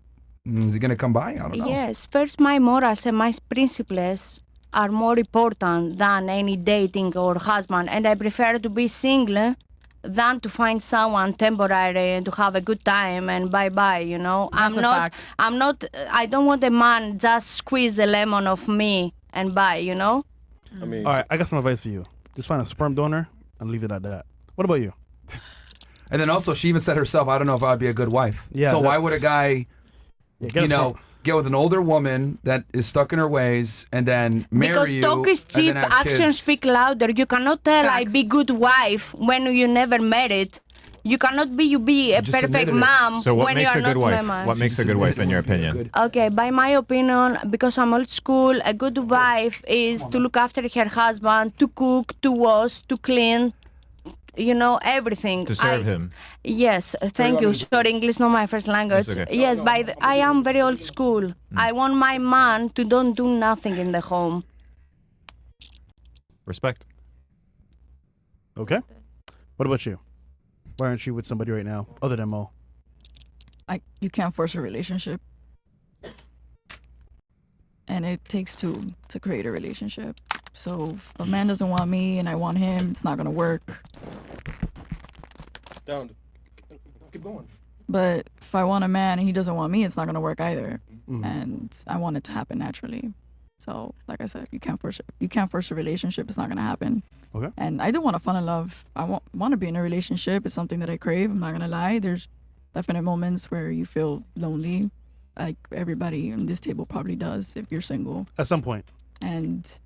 is he going to come by? I don't know. Yes, first, my morals and my principles are more important than any dating or husband, and I prefer to be single than to find someone temporary and to have a good time and bye-bye, you know. That's a fact. I don't want a man just squeeze the lemon of me and bye, you know. I mean, All right, I got some advice for you. Just find a sperm donor and leave it at that. What about you? And then also, she even said herself, I don't know if I'd be a good wife. Yeah, so why that's- would a guy, get you a know, sperm- get with an older woman that is stuck in her ways and then marry Because you talk is and then cheap, have actions kids? speak louder. You cannot tell I Facts. be good wife when you never married. You cannot be a just perfect admitted it. mom So what when you makes are a good not wife? married. What makes a good wife in your opinion? Good. Okay, by my opinion, because I'm old school, a good wife is to look after her husband, to cook, to wash, to clean, you know, everything. To serve him. Yes, thank you. Sorry, English not my first language. That's okay. Yes, I am very old school. I want my man to don't do nothing in the home. Respect. Okay. What about you? Why aren't you with somebody right now other than Mo? Like, you can't force a relationship. and it takes two to create a relationship. So if a man doesn't want me and I want him, it's not gonna work. Down. Keep going. But if I want a man and he doesn't want me, it's not gonna work either. And I want it to happen naturally. So, like I said, you can't force it. You can't force a relationship. It's not gonna happen. Okay. And I do want to fall in love. I want to be in a relationship. It's something that I crave. I'm not gonna lie. There's definite moments where you feel lonely, like everybody on this table probably does if you're single. At some point. And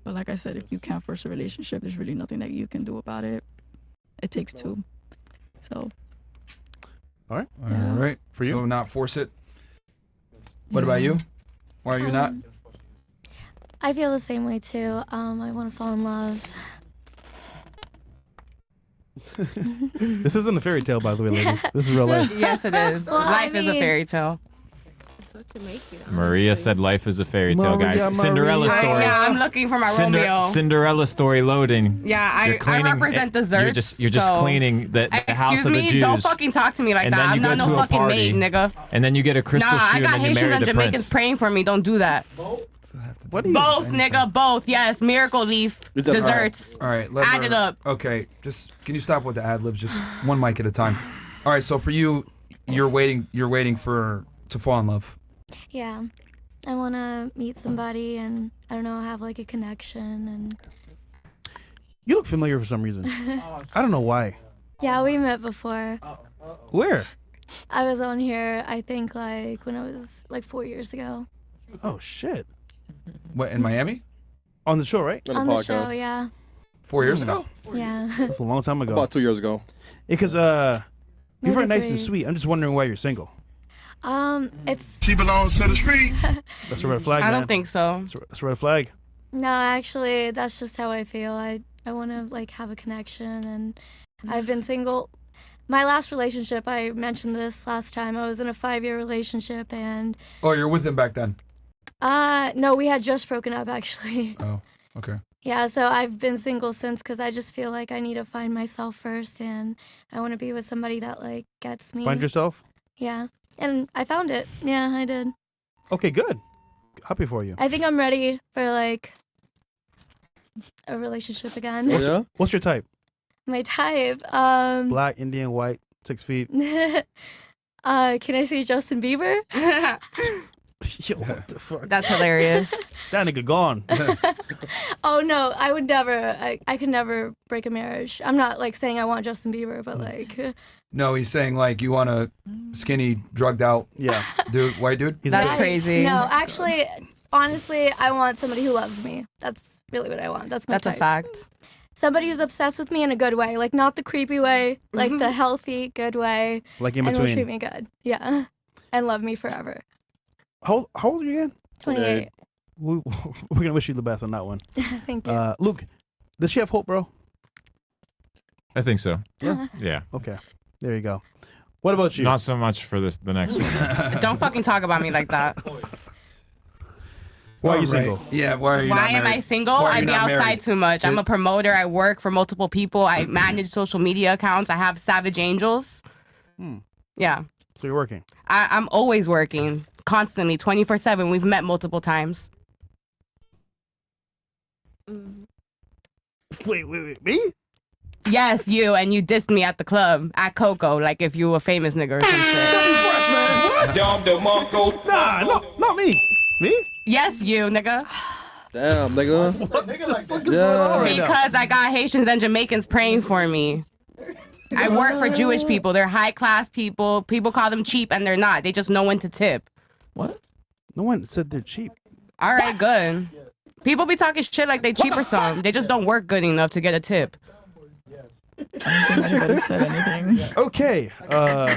but like I said, if you can't force a relationship, there's really nothing that you can do about it. It takes two. So. All right. All right. For you? So not force it. What about you? Why are you not? I feel the same way too. I want to fall in love. This isn't a fairy tale, by the way, ladies. This is real life. Yes, it is. Well, Life is a mean- fairy tale. Maria said life is a fairy tale, guys. Cinderella story. Yeah, I'm looking for my Romeo. Cinderella story loading. Yeah, You're I cleaning- represent desserts. You're just so- cleaning the house Excuse of the me, Jews. don't fucking talk to me like And that. then I'm you not go no to a fucking party, maid, nigga. And then you get a crystal Nah, shoe, I got and then you Haitians marry and the Jamaicans prince. praying for me. Don't do that. What do you? Both, nigga, both. Yes, miracle leaf desserts. All right. Add it up. Okay. Just can you stop with the ad libs? Just one mic at a time. All right. So for you, you're waiting to fall in love. Yeah. I want to meet somebody and, I don't know, have like a connection. And You look familiar for some reason. I don't know why. yeah, we met before. Where? I was on here, I think, like when it was like 4 years ago. Oh shit. What, in Miami? On the show, right? On the show, yeah. 4 years ago? Yeah. That's a long time ago. About 2 years ago. Because you're Maybe very nice 3. and sweet. I'm just wondering why you're single. It's. She belongs to the streets. That's a red flag, I man. don't think so. That's a red flag. No, actually, that's just how I feel. I want to like have a connection, and I've been single. My last relationship, I mentioned this last time. I was in a 5-year relationship, and Oh, you're with him back then. no, we had just broken up actually. Oh, okay. Yeah, so I've been single since because I just feel like I need to find myself first, and I want to be with somebody that like gets me. Find yourself? Yeah, and I found it. Yeah, I did. Okay, good. Happy for you. I think I'm ready for like a relationship again. What's your type? My type. Black, Indian, white, 6 feet. Can I see Justin Bieber? Yo, what the fuck? That's hilarious. That nigga gone. Oh no, I would never. I could never break a marriage. I'm not like saying I want Justin Bieber, but like. No, he's saying like you want a skinny, drugged out, dude, white dude. That's crazy. No, actually, honestly, I want somebody who loves me. That's really what I want. That's my That's type. a fact. Somebody who's obsessed with me in a good way, like not the creepy way, like the healthy, good way. Like in and will between. treat me good. Yeah, and love me forever. How old are you again? 28. We're gonna wish you the best on that one. Thank you. Luke, does she have hope, bro? I think so. Yeah. Yeah. Okay. There you go. What about you? Not so much for the next one. Don't fucking talk about me like that. Why are you All right. single? Yeah, why are you Why not am I married? single? Why are I you be not outside married? too much. I'm a promoter. I work for multiple people. I manage social media accounts. I have Savage Angels. Yeah. So you're working. I'm always working. Constantly, 24/7. We've met multiple times. Wait, me? Yes, you, and you dissed me at the club at Coco, like if you were a famous nigga or some shit. Nah, not me. Me? Yes, you, nigga. Damn, nigga. What the fuck is Yeah. going on right now? Because I got Haitians and Jamaicans praying for me. I work for Jewish people. They're high class people. People call them cheap, and they're not. They just know when to tip. What? No one said they're cheap. All right, good. People be talking shit like they cheap or something. They just don't work good enough to get a tip. I don't think anybody said anything. Okay. Wow.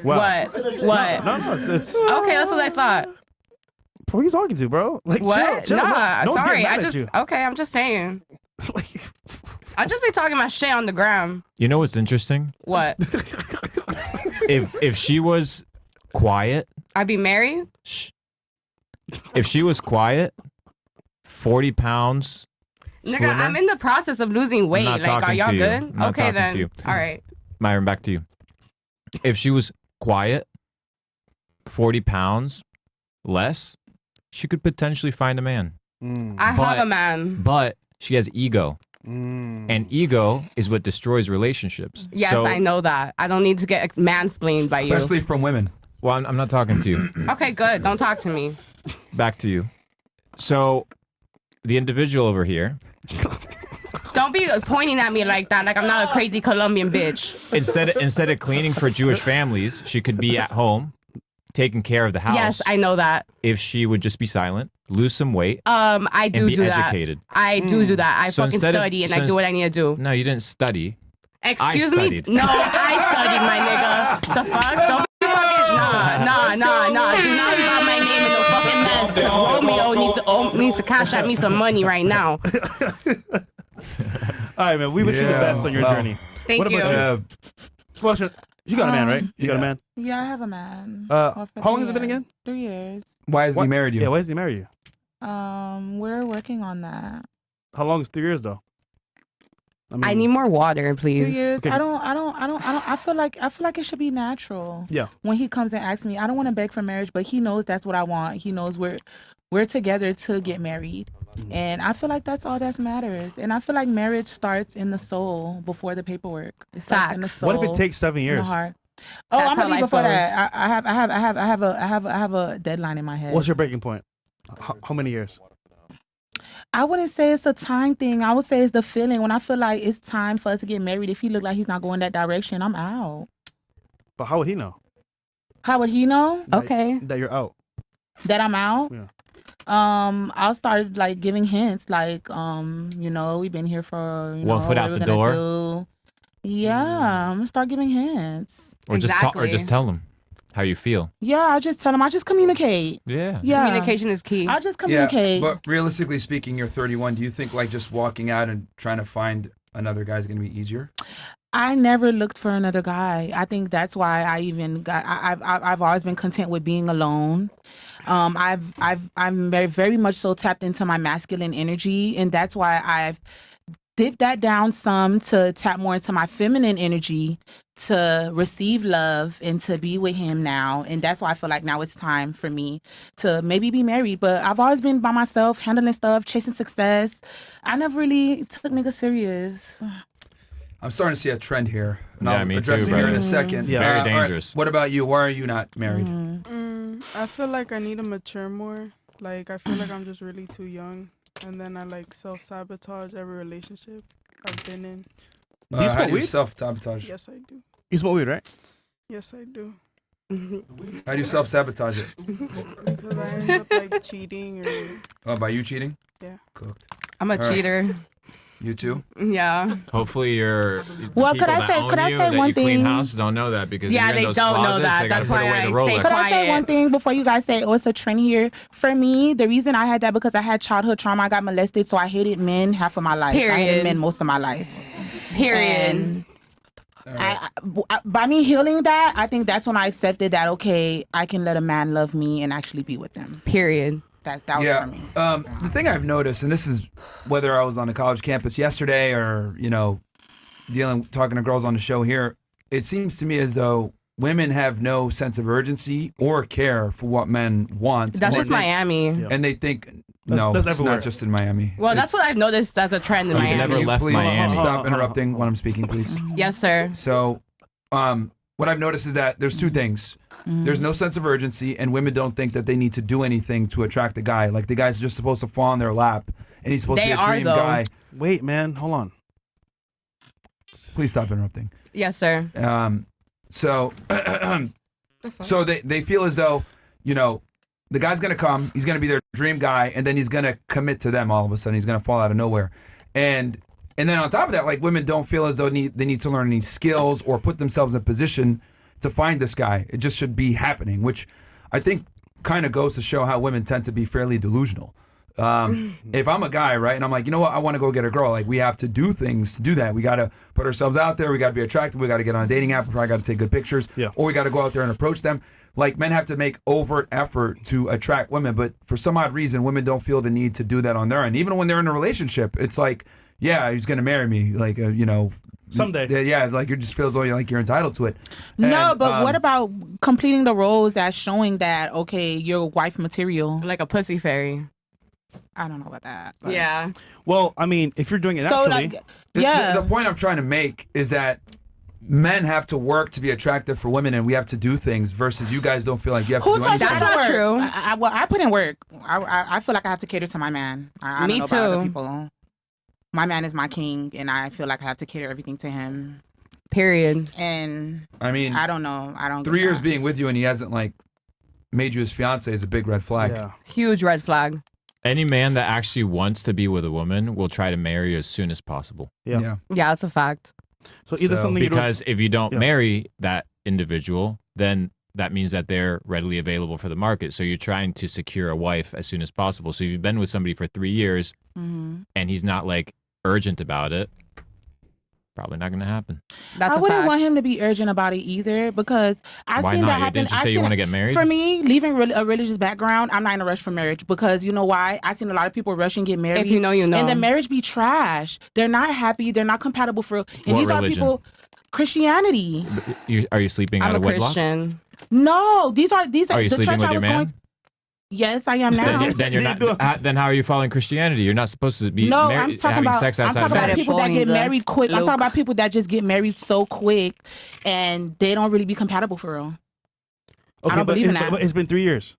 What? What? No, it's Okay, that's what I thought. who are you talking to, bro? Like, What? chill. Nah, No one's sorry. getting I mad at just you. okay. I'm just saying. I just be talking my shit on the gram. You know what's interesting? What? If she was quiet, I be married? if she was quiet, 40 pounds. Nigga, slimmer, I'm in the process of losing weight. not Like, are talking y'all to you. good? I'm not Okay, talking then. to you. All right. Myron, back to you. If she was quiet, 40 pounds less, she could potentially find a man. I have a man. But she has ego. And ego is what destroys relationships. Yes, So- I know that. I don't need to get mansplained by Especially you. from women. Well, I'm not talking to you. Okay, good. Don't talk to me. Back to you. So, the individual over here, Don't be pointing at me like that, like I'm not a crazy Colombian bitch. instead of cleaning for Jewish families, she could be at home, taking care of the house. Yes, I know that. If she would just be silent, lose some weight, I do and be do educated. that. I do that. I So fucking instead of- study and so I do what I need to do. No, you didn't study. Excuse I me? studied. No, I studied, my nigga. The fuck? Don't be fucking nah. Do not write my name in no fucking mess. Romeo needs to cash at me some money right now. All right, man. We wish you the best on your journey. Thank what about you. you? Well, you got a man, right? You got a man. Yeah, I have a man. How long has it been again? 3 years. Why has he married you? Yeah, why has he married you? We're working on that. How long is 3 years though? I need more water, 3 please. years. I don't. I feel like it should be natural. Yeah. When he comes and asks me, I don't want to beg for marriage, but he knows that's what I want. He knows we're together to get married, and I feel like that's all that matters. And I feel like marriage starts in the soul before the paperwork. It starts in the soul. What if it takes 7 in years? the heart. Oh, That's I'm how gonna be life before goes. that. I have a deadline in my head. What's your breaking point? How many years? I wouldn't say it's a time thing. I would say it's the feeling. When I feel like it's time for us to get married, if he look like he's not going that direction, I'm out. But how would he know? How would he know? Okay. That you're out. That I'm out? Yeah. I'll start like giving hints, like we've been here for One foot out what the we're gonna door. do. Yeah, I'm gonna start giving hints. Or just tell them how you feel. Yeah, I just tell him. I just communicate. Yeah. Yeah. Communication is key. I just communicate. Yeah, but realistically speaking, you're 31. Do you think like just walking out and trying to find another guy is going to be easier? I never looked for another guy. I think that's why I even got. I've always been content with being alone. I'm very much so tapped into my masculine energy, and that's why I've dipped that down some to tap more into my feminine energy to receive love and to be with him now. And that's why I feel like now it's time for me to maybe be married. But I've always been by myself, handling stuff, chasing success. I never really took niggas serious. I'm starting to see a trend here. And Yeah, I'll me too, address it here in a brother. second. Yeah. Very all right, dangerous. What about you? Why are you not married? I feel like I need to mature more. Like, I feel like I'm just really too young. And then I like self-sabotage every relationship I've been in. Do you how smoke do you weed? self-sabotage? Yes, I do. You smoke weed, right? Yes, I do. How do you self-sabotage it? Because I end up like cheating or Oh, by you cheating? yeah. Cooked. I'm a All right. cheater. You too? Yeah. Hopefully, the Well, people could I that say- own could I you, say that one you clean thing? house don't know that because Yeah, you're in they those don't know closets, that. They gotta That's put why away the I Rolex. stay Could I say quiet. one thing before you guys say, oh, it's a trend here? For me, the reason I had that because I had childhood trauma. I got molested, so I hated men half of my life. I Period. hated men most of my life. Period. And by me healing that, I think that's when I accepted that, okay, I can let a man love me and actually be with them. Period. That was yeah. for me. The thing I've noticed, and this is whether I was on a college campus yesterday or, talking to girls on the show here, it seems to me as though women have no sense of urgency or care for what men want. That's And just they think- Miami. And they think, That's it's everywhere. not just in Miami. Well, that's what I've noticed as a trend in You Miami. never left Please Miami. stop interrupting when I'm speaking, please. Yes, sir. So, what I've noticed is that there's two things. There's no sense of urgency, and women don't think that they need to do anything to attract a guy. Like the guy's just supposed to fall in their lap, and he's supposed They to be a are, dream though. guy. Wait, man, hold on. Please stop interrupting. Yes, sir. So they feel as though, the guy's gonna come, he's gonna be their dream guy, and then he's gonna commit to them all of a sudden. He's gonna fall out of nowhere, and then on top of that, like women don't feel as though they need to learn any skills or put themselves in a position to find this guy. It just should be happening, which I think kind of goes to show how women tend to be fairly delusional. If I'm a guy, right, and I'm like, you know what, I want to go get a girl, like we have to do things to do that. We got to put ourselves out there. We got to be attractive. We got to get on a dating app. We probably got to take good pictures. Yeah. Or we got to go out there and approach them. Like men have to make overt effort to attract women, but for some odd reason, women don't feel the need to do that on their end. Even when they're in a relationship, it's like, yeah, he's gonna marry me. Like, Someday. Yeah, like it just feels like you're entitled to it. No, And, but what about completing the roles as showing that, okay, you're wife material? Like a pussy fairy. I don't know about that. but- Yeah. Well, I mean, if you're doing it So, naturally, like, The point I'm trying to make is that men have to work to be attractive for women, and we have to do things. Versus you guys don't feel like you have to Who do told you anything. I That's put in not work? true. Well, I put in work. I feel like I have to cater to my man. I Me don't know about other too. people. My man is my king, and I feel like I have to cater everything to him. Period. And I mean, I don't know. I don't. 3 get years that. being with you and he hasn't like made you his fiance is a big red flag. yeah. Huge red flag. Any man that actually wants to be with a woman will try to marry as soon as possible. Yeah. Yeah, it's a fact. So either something you do. Because if you don't Yeah. marry that individual, then that means that they're readily available for the market. So you're trying to secure a wife as soon as possible. So if you've been with somebody for 3 years Mhm. and he's not like urgent about it, probably not going to happen. That's I a wouldn't fact. want him to be urgent about it either because I've Why seen not? that happen. Didn't you I've say you seen want to it- get married? For me, leaving a religious background, I'm not in a rush for marriage because you know why? I've seen a lot of people rush and get married. If you know, you know. And the marriage be trash. They're not happy. They're not compatible for. And What these religion? are people. Christianity. Are you sleeping I'm out a of wedlock? Christian. No, these are Are you the sleeping church with I your was man? going. Yes, I am now. Then you're not. Then how are you following Christianity? You're not supposed to be No, married, I'm talking having about sex I'm outside talking of about marriage. people that get Luke. married quick. I'm Luke. talking about people that just get married so quick, and they don't really be compatible for real. Okay, don't but believe in that. But it's been 3 years.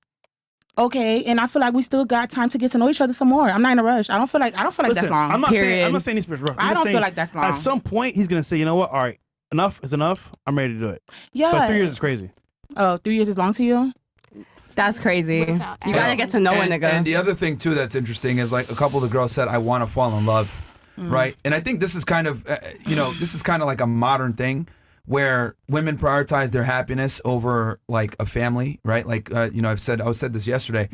Okay, and I feel like we still got time to get to know each other some more. I'm not in a rush. I don't feel like Listen, that's long. I'm not saying Period. this bitch rough. I I'm just don't saying feel like that's long. At some point, he's gonna say, you know what? All right, enough is enough. I'm ready to do it. Yeah. But 3 years is crazy. Oh, 3 years is long to you? That's crazy. You gotta get to know a nigga. And the other thing too that's interesting is like a couple of the girls said, "I want to fall in love," right? And I think this is kind of, this is kind of like a modern thing where women prioritize their happiness over like a family, right? Like, I said this yesterday.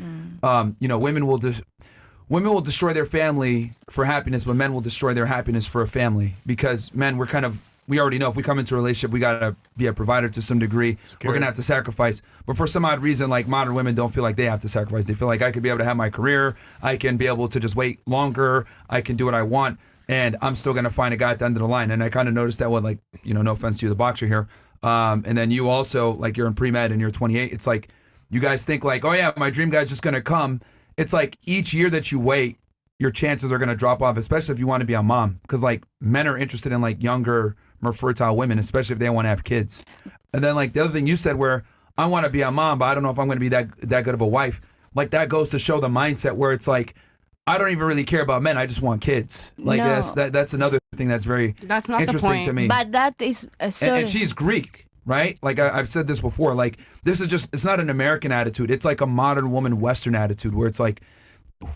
Women will destroy their family for happiness, but men will destroy their happiness for a family because men, we already know if we come into a relationship, we gotta be a provider to some degree. We're gonna have to sacrifice. But for some odd reason, like modern women don't feel like they have to sacrifice. They feel like I could be able to have my career. I can be able to just wait longer. I can do what I want. And I'm still gonna find a guy at the end of the line. And I kind of noticed that with no offense to you, the boxer here. And then you also, like you're in pre-med and you're 28. It's like, you guys think like, oh yeah, my dream guy's just gonna come. It's like each year that you wait, your chances are gonna drop off, especially if you want to be a mom. Because like men are interested in like younger, more fertile women, especially if they want to have kids. And then like the other thing you said where I want to be a mom, but I don't know if I'm going to be that good of a wife. Like that goes to show the mindset where it's like, I don't even really care about men. I just want kids. Like No. that's another thing that's very That's not the interesting point. to me. But that is And she's Greek, right? Like I've said this before. Like this is just, it's not an American attitude. It's like a modern woman Western attitude where it's like,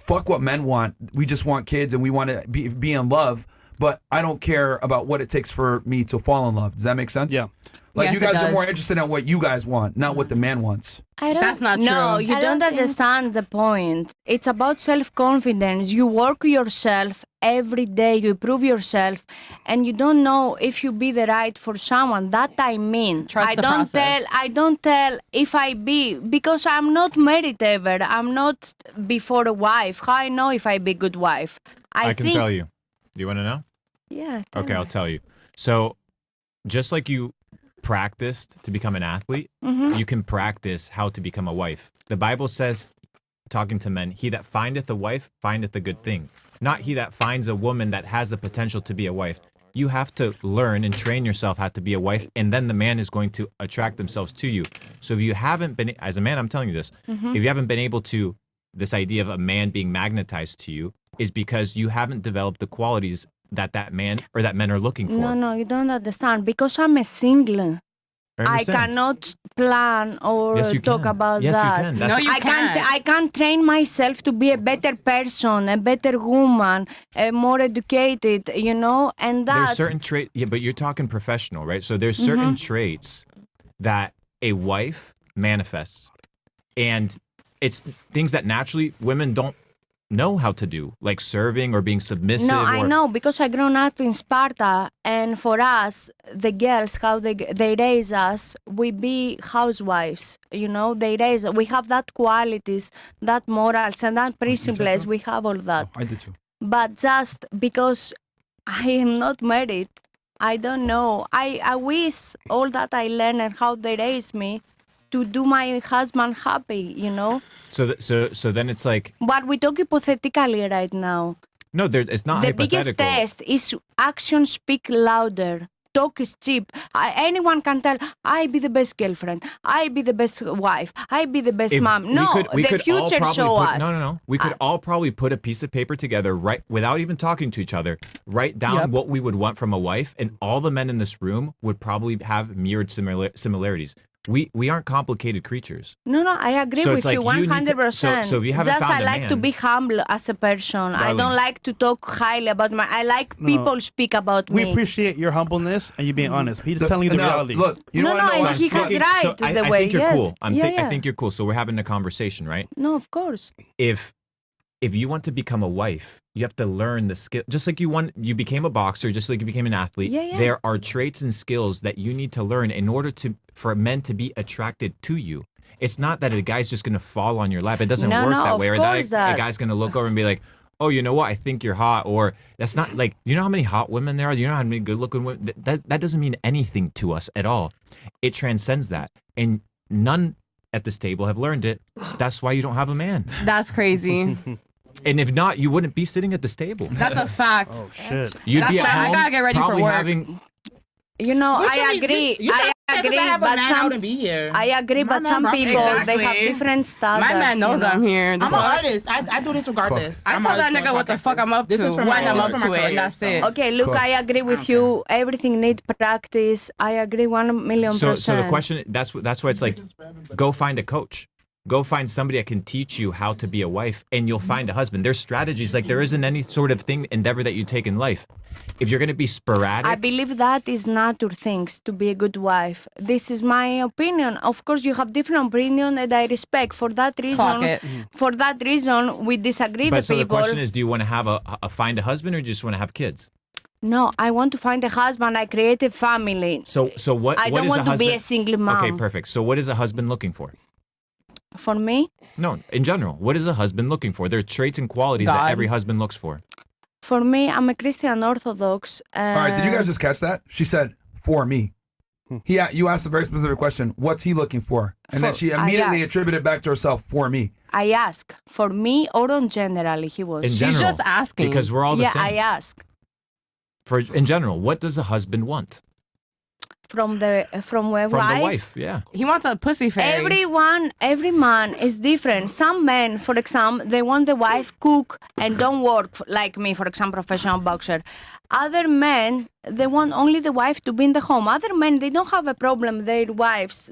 fuck what men want. We just want kids and we want to be in love. But I don't care about what it takes for me to fall in love. Does that make sense? Yeah. Like Yes, you guys it are more does. interested in what you guys want, not what the man wants. That's not No, true. you I don't don't think- understand the point. It's about self-confidence. You work yourself every day, you improve yourself, and you don't know if you be the right for someone. That I mean. Trust I the don't process. I don't tell if I be, because I'm not married ever. I'm not before a wife. How I know if I be good wife? I can think, tell you. Do you want to know? Yeah. Okay, I'll tell you. So, just like you practiced to become an athlete, Mhm. you can practice how to become a wife. The Bible says, talking to men, he that findeth a wife findeth a good thing. Not he that finds a woman that has the potential to be a wife. You have to learn and train yourself how to be a wife, and then the man is going to attract themselves to you. So if you haven't been, as a man, I'm telling you this, Mhm. if you haven't been able to, this idea of a man being magnetized to you is because you haven't developed the qualities that man or that men are looking for. No, you don't understand. Because I'm a single. I understand. cannot plan or Yes, you talk can. about Yes, you that. can. That's- No, you I can't. can't. I can't train myself to be a better person, a better woman, a more educated. And that. There's certain traits, yeah, but you're talking professional, right? So there's certain traits that a wife manifests, and it's things that naturally women don't know how to do, like serving or being submissive. No, I or, know because I grown up in Sparta, and for us, the girls, how they raise us, we be housewives. They raise. We have that qualities, that morals, and that principles. We have all that. I did too. But just because I am not married, I don't know. I wish all that I learned and how they raised me to do my husband happy, you know? So then it's like, But we talk hypothetically right now. no, it's not The hypothetical. biggest test is actions speak louder. Talk is cheap. Anyone can tell, I be the best girlfriend. I be the best wife. I be the best mom. No, we the could all future probably show put, us. No. We could all probably put a piece of paper together, right, without even talking to each other, write down what we would want from a wife, and all the men in this room would probably have mirrored similarities. We aren't complicated creatures. No, I agree So with it's like you you need to- 100%. so if you haven't Just found I a like to man- be humble as a person. I Darling. don't like to talk highly about I like No. people speak about We me. appreciate your humbleness and you being honest. He's just telling you the no, reality. Look, you know No, what? no, Noah? and he has right the I way. think you're Yes. cool. Yeah, I yeah. think you're cool. So we're having a conversation, right? No, of course. If you want to become a wife, you have to learn the skill. Just like you became a boxer, just like you became an athlete. Yeah, yeah. There are traits and skills that you need to learn in order for men to be attracted to you. It's not that a guy's just going to fall on your lap. It doesn't No, work no, that of way. Or that course a that- guy's going to look over and be like, oh, you know what? I think you're hot. Or that's not like, you know how many hot women there are? You know how many good looking women? That doesn't mean anything to us at all. It transcends that. And none at this table have learned it. That's why you don't have a man. That's crazy. And if not, you wouldn't be sitting at this table. That's a fact. Oh shit. You'd That's be at why I home, gotta get ready for probably work. having. You know, What you I mean? agree. You I trying to agree, have a but man out and be here. I agree, but My some man people rock- they have Exactly. different standards. My man knows you know? I'm here. I'm an artist. I do this regardless. I told that nigga what the fuck I'm up to, This is for when my- I'm this up is for to my it, and career, that's so. it. Okay, look, I agree with you. Everything needs practice. I agree 1,000,000%. So the question, that's why it's like, go find a coach. Go find somebody that can teach you how to be a wife, and you'll find a husband. There's strategies. Like, there isn't any sort of endeavor that you take in life. If you're going to be sporadic, I believe that is nature things to be a good wife. This is my opinion. Of course, you have different opinion, and I respect. For that reason, we disagree. but The so people. the question is, do you want to have find a husband, or do you just want to have kids? No, I want to find a husband. I create a family. So what? I what don't is want a to husband? be a single mom. Okay, perfect. So what is a husband looking for? For me, No, in general, what is a husband looking for? There are traits and qualities that God. every husband looks for. for me, I'm a Christian Orthodox. All right, did you guys just catch that? She said, "For me." You asked a very specific question. What's he looking for? And then she I immediately asked. attributed back to herself, "For me." I ask for me or in generally. He was. In general, because we're all the yeah, same. I ask In general, what does a husband want? from a From wife. the wife, yeah. He wants a pussy fairy. Every man is different. Some men, for example, they want the wife cook and don't work like me, for example, professional boxer. Other men, they want only the wife to be in the home. Other men, they don't have a problem. Their wives,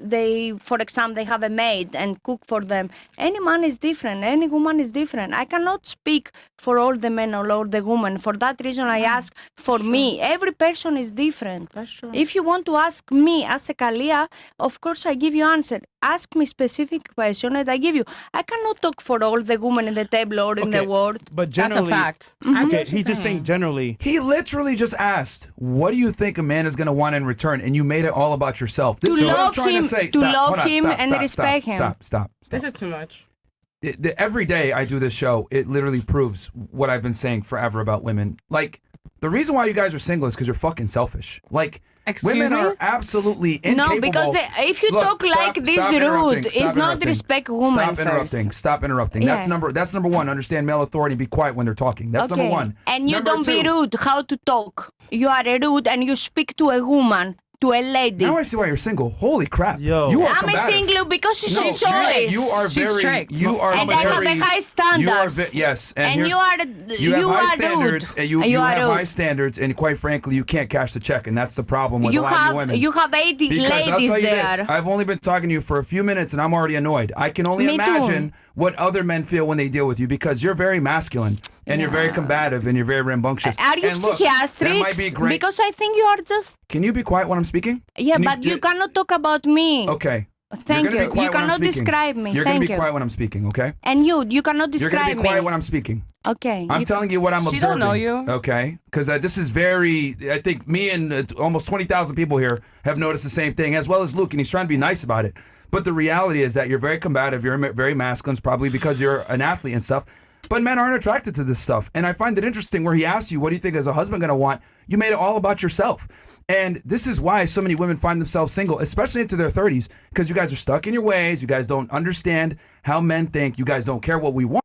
for example, they have a maid and cook for them. Any man is different. Any woman is different. I cannot speak for all the men or all the women. For that reason, I ask for me. Every person is different. That's true. If you want to ask me as a Kalia, of course I give you answer. Ask me specific question and I give you. I cannot talk for all the women in the table or in the world. But generally, Okay, he's just saying generally. He literally just asked, "What do you think a man is going to want in return?" And you made it all about yourself. This To is what I'm love trying him- to say. to Stop. love Hold on. him Stop, and stop, respect stop, him. Stop. This is too much. Every day I do this show, it literally proves what I've been saying forever about women. Like, the reason why you guys are single is because you're fucking selfish. Like, women me? are absolutely incapable. No, because if you talk like this stop rude, interrupting, it's stop not interrupting. respect women Stop first. interrupting. Stop interrupting. Yeah. That's number one. Understand male authority. Be quiet when they're talking. That's Okay. number one. And you Number don't be two- rude. How to talk? You are rude and you speak to a woman, to a lady. Now I see why you're single. Holy crap. Yo. You are I'm a combative. single because she's No, choice. You are very. You are and I have very. a high standards. Yes, And here's- you are. You have high are standards, rude. and you are have rude. high standards, and quite frankly, you can't cash the check, and that's the problem with You a lot of have women. you have 80 Because I'll ladies tell you there. this, I've only been talking to you for a few minutes, and I'm already annoyed. I can only Me too. imagine what other men feel when they deal with you, because you're very masculine, and you're very combative, and you're very rambunctious. Are you and look, that psychiatric? might be great. Because I think you are just. Can you be quiet when I'm speaking? Yeah, Can but you cannot talk about me. Okay. Thank You're gonna you. be quiet You when I'm cannot speaking. describe me. You're Thank gonna be you. quiet when I'm speaking, okay? And you cannot You're describe gonna be quiet me. when I'm speaking. Okay. I'm telling you what I'm She observing. don't know you. Okay, because this is very. I think me and almost 20,000 people here have noticed the same thing, as well as Luke, and he's trying to be nice about it. But the reality is that you're very combative. You're very masculine, it's probably because you're an athlete and stuff. But men aren't attracted to this stuff. And I find it interesting where he asked you, "What do you think is a husband going to want?" You made it all about yourself. And this is why so many women find themselves single, especially into their 30s, because you guys are stuck in your ways. You guys don't understand how men think. You guys don't care what we want.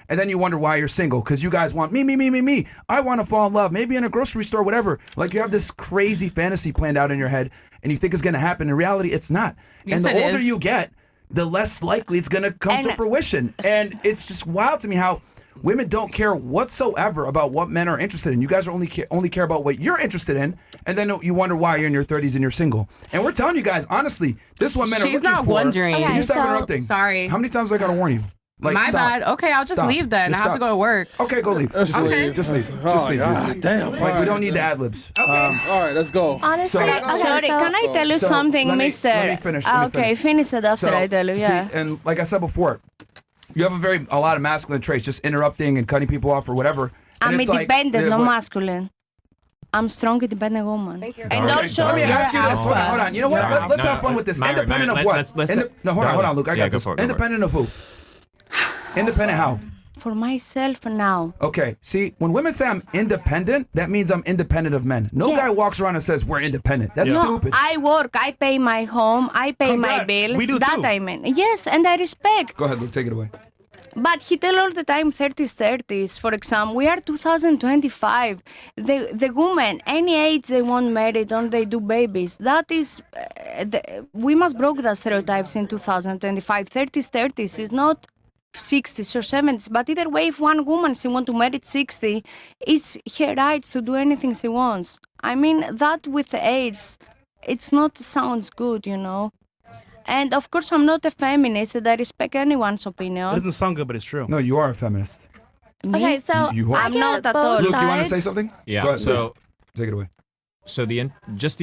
And then you wonder why you're single, because you guys want me. I want to fall in love, maybe in a grocery store, whatever. Like you have this crazy fantasy planned out in your head and you think it's going to happen. In reality, it's not. Yes, and the it older is. you get, the less likely it's going to come to fruition. And it's just wild to me how women don't care whatsoever about what men are interested in. You guys are only care about what you're interested in, and then you wonder why you're in your 30s and you're single. And we're telling you guys, honestly, this is what men are She's looking not for. wondering. Can you Okay, stop so- interrupting? Sorry. How many times do I got to warn you? Like, My stop. bad. Okay, I'll just Stop. leave then. Just I have to stop. go to work. Okay, go leave. Just Okay. leave. Just leave. Oh, Just leave. God, damn. Like, we don't need the ad-libs. All right, let's go. Honestly, So- sorry, can I tell you So, something, let me- mister? let me finish, let me Okay, finish it after So, I tell you, yeah. See, and like I said before, you have a lot of masculine traits, just interrupting and cutting people off or whatever. And I'm it's like, independent, yeah, not what- masculine. I'm strong, independent woman. And Okay, also, let me you're ask you this. Hold alpha. on. You know what? Let's have fun with this. Myra, Independent Myra, of what? let's No, hold on, Luke. I Yeah, got go this. for it, go for it. Independent of who? Independent how? For myself now. Okay, see, when women say I'm independent, that means I'm independent of men. No guy walks around and says we're independent. That's No, stupid. I work, I pay my home, I pay my Congrats. bills. We do that too. I mean. Yes, and I respect. Go ahead, Luke, take it away. But he tell all the time 30s. For example, we are 2025. The women, any age they want married, don't they do babies? That is, we must break that stereotypes in 2025. 30s is not 60s or 70s. But either way, if one woman she want to marry at 60, it's her rights to do anything she wants. I mean that with the age, it's not sounds good, you know. And of course, I'm not a feminist, and I respect anyone's opinion. It doesn't sound good, but it's true. No, you are a feminist. Okay, so You are. I I'm get not at both all. Luke, you want to sides. say something? Yeah. Go ahead, So please. Take it away. So the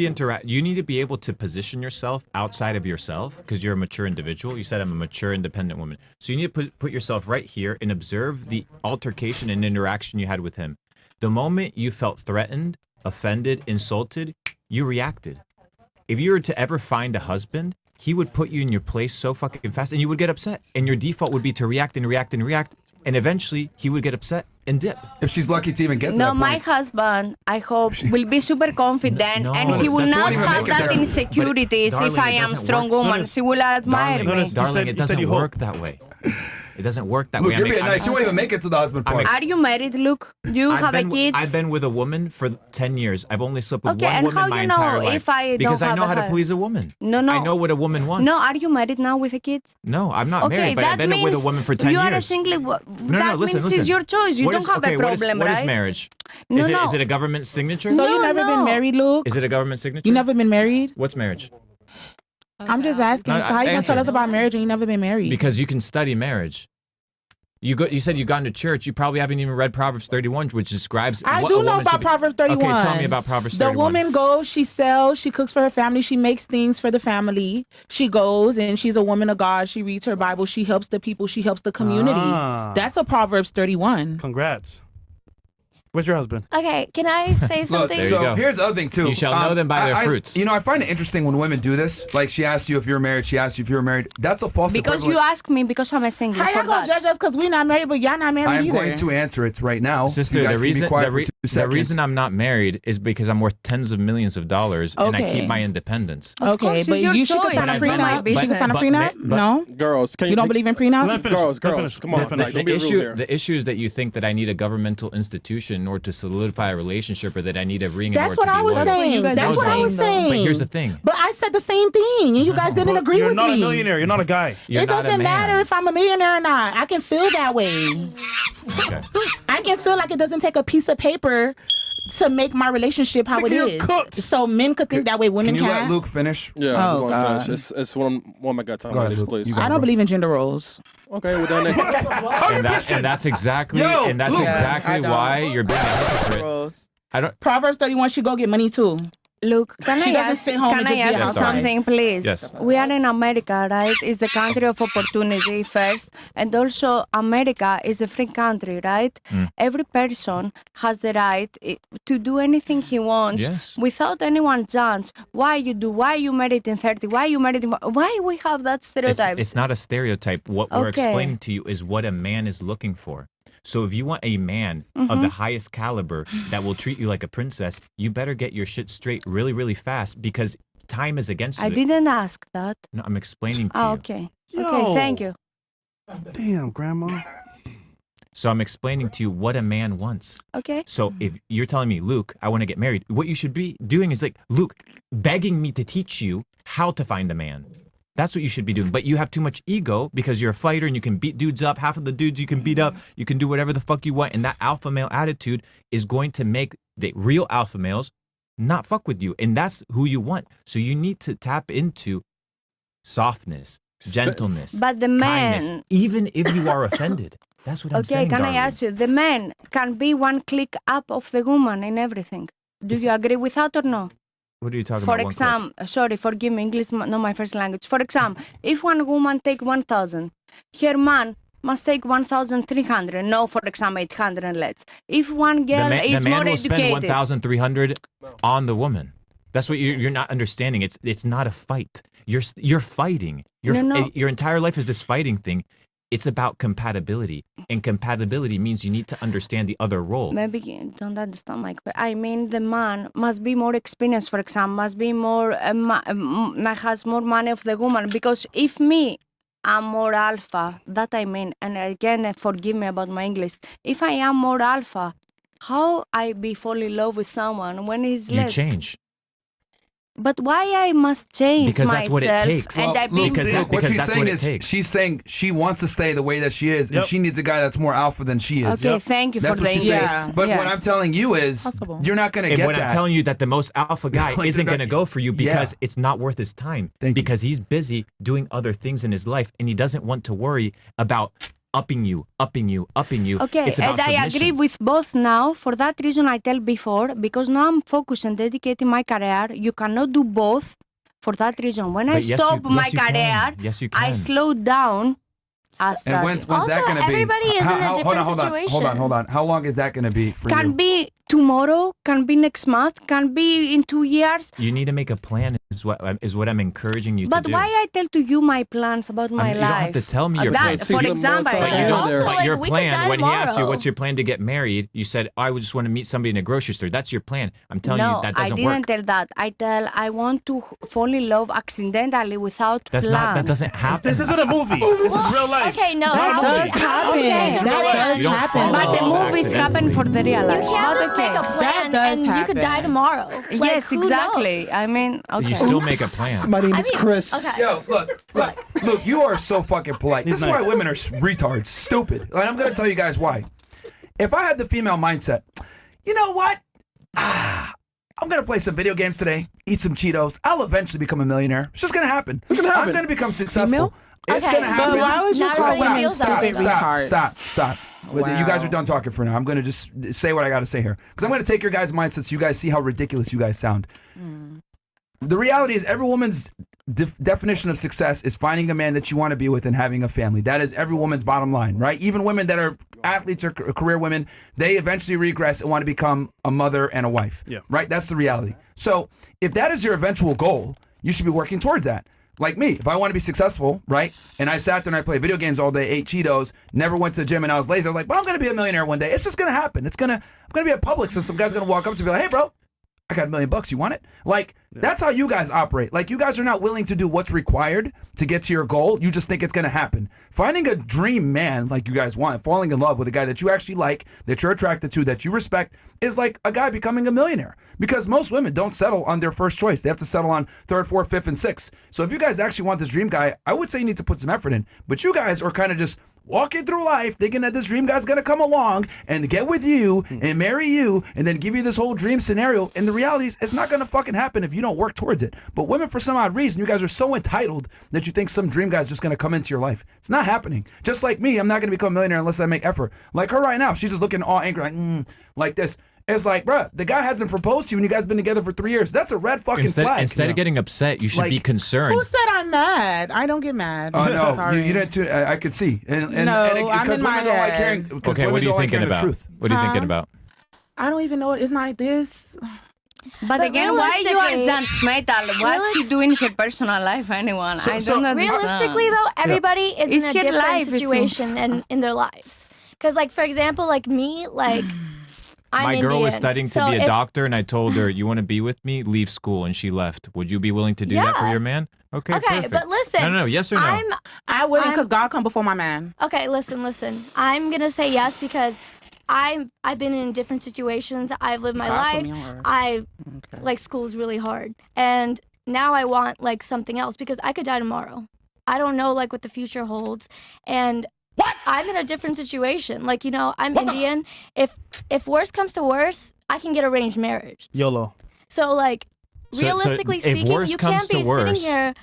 interact. You need to be able to position yourself outside of yourself because you're a mature individual. You said I'm a mature, independent woman. So you need to put yourself right here and observe the altercation and interaction you had with him. The moment you felt threatened, offended, insulted, you reacted. If you were to ever find a husband, he would put you in your place so fucking fast, and you would get upset. And your default would be to react and react and react. And eventually, he would get upset and dip. If she's lucky to even get to No, that my point. husband, I hope, will be super confident, No, and he will that's not not even have make it that there. insecurities But, if darling, I it am doesn't strong work. woman. She will admire Darling, me. darling, it doesn't you work that way. It doesn't work that Luke, way. you're being nice. You won't even make it to the husband part. Are you married, Luke? You have a kid? I've been with a woman for 10 years. I've only slept with Okay, one and woman how my you know entire life. if I don't because I have know a how to husband? please a woman. No. I know what a woman wants. No, are you married now with a kid? No, I'm not Okay, married, but I've that been with a means woman for 10 you years. are a single. No, That listen, means listen. it's your choice. You What don't is- have okay, a what is- problem, What right? is marriage? No, is, no. Is it a government signature? So you never been married, Luke? Is it a government signature? You never been married? What's marriage? I'm just asking. No, so how you gonna tell answer. us about marriage and you never been married? Because you can study marriage. You said you've gone to church. You probably haven't even read Proverbs 31, which describes. I what do a know woman about should be. Proverbs 31. Okay, tell me about Proverbs The 31. woman goes, she sells, she cooks for her family, she makes things for the family. She goes and she's a woman of God. She reads her Bible. She helps the people. She helps the community. Ah. That's a Proverbs 31. Congrats. Where's your husband? Okay, can I say Look, something? so here's the other thing too. You shall know them by their fruits. You know, I find it interesting when women do this. Like she asks you if you're married. She asks you if you're married. That's a false Because you equivalent. ask me because I'm a single. How for y'all gonna that. judge us because we're not married, but y'all not married I am either? going to answer it right now. Sister, You guys the can be reason quiet for 2 the seconds. reason I'm not married is because I'm worth tens of millions of dollars and I Okay. keep my independence. Okay, course, but it's your you should choice. sign a It's not my prenup. You should business. sign a prenup. but- No, Girls, can you don't believe in prenup. Let him finish. Girls, Let him girls, finish. come Let on. him finish. Like, don't be rude here. The issue is that you think that I need a governmental institution in order to solidify a relationship or that I need a ring in That's order what to be I was loyal. saying. That's what I was saying. But here's the thing. But I said the same thing, and you guys didn't agree You're with not me. a millionaire. You're not a guy. You're It not a doesn't man. matter if I'm a millionaire or not. I can feel that way. Okay. I can feel like it doesn't take a piece of paper to make my relationship how it Nigga, you is. cooked. So men could think that way, women Can you can. let Luke finish? Yeah, Oh, come on, God. finish. It's one of my good time Go ahead, ladies, Luke. please. You got I don't believe in gender roles. Okay, well then. And that's exactly Yo, and that's Luke. exactly I don't. why you're being a hypocrite. I don't. Proverbs 31 should go get money too. Look, can She I doesn't ask, sit home can and I just be a ask you housewife. something, please? Yes. We are in America, right? It's the country of opportunity first. And also, America is a free country, right? Every person has the right to do anything he wants Yes. without anyone judge. Why you married in 30? Why you married in... Why we have that stereotype? It's not a stereotype. What we're Okay. explaining to you is what a man is looking for. So if you want a man of the highest caliber that will treat you like a princess, you better get your shit straight really, really fast because time is against you. I didn't ask that. No, I'm explaining to you. Okay. Okay, thank you. Damn, Grandma. So I'm explaining to you what a man wants. Okay. So if you're telling me, Luke, I want to get married, what you should be doing is like, Luke, begging me to teach you how to find a man. That's what you should be doing. But you have too much ego because you're a fighter and you can beat dudes up. Half of the dudes you can beat up. You can do whatever the fuck you want. And that alpha male attitude is going to make the real alpha males not fuck with you. And that's who you want. So you need to tap into softness, gentleness, But the kindness, man. even if you are offended. That's what I'm Okay, saying, can darling. I ask you? The man can be one click up of the woman in everything. Do you agree with that or no? What are you talking For about? example, sorry, forgive me, English not my first language. For example, if one woman take 1,000, her man must take 1,300. No, for example, 800. Let's. If one girl is the man more will spend educated, 1,300 on the woman. That's what you're not understanding. It's not a fight. You're fighting. No. Your entire life is this fighting thing. It's about compatibility, and compatibility means you need to understand the other role. maybe you don't understand, Mike. But I mean, the man must be more experienced. For example, must be more has more money of the woman. Because if me, I'm more alpha. That I mean, and again, forgive me about my English. If I am more alpha, how I be fall in love with someone when he's You less? change. But why I must change Because myself? that's what it takes. And I be Look, what she's that's saying what it is takes. she's saying she wants to stay the way that she is, and she needs a guy that's more alpha than she is. Okay, thank you That's for what the she's saying. yes. But what I'm telling you is, you're not going to And get when that. I'm telling you that the most alpha guy Like, isn't they're going to not- go for you because it's not worth his time. Because he's busy doing other things in his life and he doesn't want to worry about upping you. Okay, It's about and I submission. agree with both now. For that reason, I tell before, because now I'm focused and dedicating my career. You cannot do both. For that reason, when I But yes, stop you- my yes, you can. career, Yes, you I can. slow down. And when's that going to be? everybody is in a hold different on, situation. Hold on. How long is that going to be for Can you? be tomorrow, can be next month, can be in 2 years. You need to make a plan is what I'm encouraging you But to do. why I tell to you my plans about my You life? don't have to tell me your That, plan. for example, But your we could plan, die when he asked you tomorrow. what's your plan to get married, you said, I would just want to meet somebody in a grocery store. That's your plan. I'm telling no, you that I doesn't didn't work. tell that. I tell I want to fall in love accidentally without That's plan. not. That doesn't happen. This isn't a movie. This is real life. Okay, no. Not a how- movie. happen. Okay, That does You don't happen. fall in But the love movies happen for the real You life. can't But just okay. make a plan does and you could die happen. tomorrow. Like, Yes, who exactly. knows? I mean, okay. You still make a plan. My name I is mean, Chris. okay. Yo, look, you are so fucking polite. This is why women are retards, stupid. And I'm going to tell you guys why. If I had the female mindset, you know what? I'm going to play some video games today, eat some Cheetos. I'll eventually become a millionaire. It's just going to happen. I'm going to become successful. It's Okay, going to happen. But why would you Not call everybody women feels that way, stupid though. retards? Stop. You guys are done talking for now. I'm going to just say what I got to say here. Because I'm going to take your guys' mindsets so you guys see how ridiculous you guys sound. The reality is every woman's definition of success is finding a man that you want to be with and having a family. That is every woman's bottom line, right? Even women that are athletes or career women, they eventually regress and want to become a mother and a wife, right? That's the reality. So if that is your eventual goal, you should be working towards that. Like me, if I want to be successful, right? And I sat there and I played video games all day, ate Cheetos, never went to the gym, and I was lazy. I was like, well, I'm going to be a millionaire one day. It's just going to happen. I'm going to be at Publix, and some guy's going to walk up to me like, hey, bro, I got $1 million. You want it? Like, that's how you guys operate. Like, you guys are not willing to do what's required to get to your goal. You just think it's going to happen. Finding a dream man like you guys want, falling in love with a guy that you actually like, that you're attracted to, that you respect, is like a guy becoming a millionaire. Because most women don't settle on their first choice. They have to settle on third, fourth, fifth, and sixth. So if you guys actually want this dream guy, I would say you need to put some effort in. But you guys are kind of just walking through life thinking that this dream guy's going to come along and get with you and marry you and then give you this whole dream scenario. And the reality is it's not going to fucking happen if you don't work towards it. But women, for some odd reason, you guys are so entitled that you think some dream guy's just going to come into your life. It's not happening. Just like me, I'm not going to become a millionaire unless I make effort. Like her right now, she's just looking all angry, like this. It's like, bruh, the guy hasn't proposed to you and you guys been together for 3 years. That's a red fucking flag. Instead of getting upset, you should be concerned. Who said I'm mad? I don't get mad. Oh no, Sorry. you didn't. I could see. And No, I'm because in my women don't like head. hearing. Because Okay, women what are you don't like thinking hearing the about? truth. What are you thinking about? I don't even know. It's not like this. But again, why you are realistically- judgmental? What's she doing in her personal life, anyone? I don't understand. Realistically, though, everybody is It's in a her different life, it's- situation in their lives. Because, like, for example, like me, like, I'm My girl was Indian. studying to So be a if- doctor, and I told her, "You want to be with me? Leave school," and she left. Would you be willing to do that for Yeah. your man? Okay, Okay, perfect. but listen. No, yes or no? I wouldn't, because I'm- God come before my man. Okay, listen. I'm gonna say yes because I've been in different situations. I've lived my God put life. me on earth. Like, school's really hard, and now I want like something else because I could die tomorrow. I don't know like what the future holds, and I'm in a different situation. Like, you know, I'm Indian. If worse comes to worse, I can get arranged marriage. YOLO. So like, So realistically if speaking, worse you comes can't be to worse- sitting here.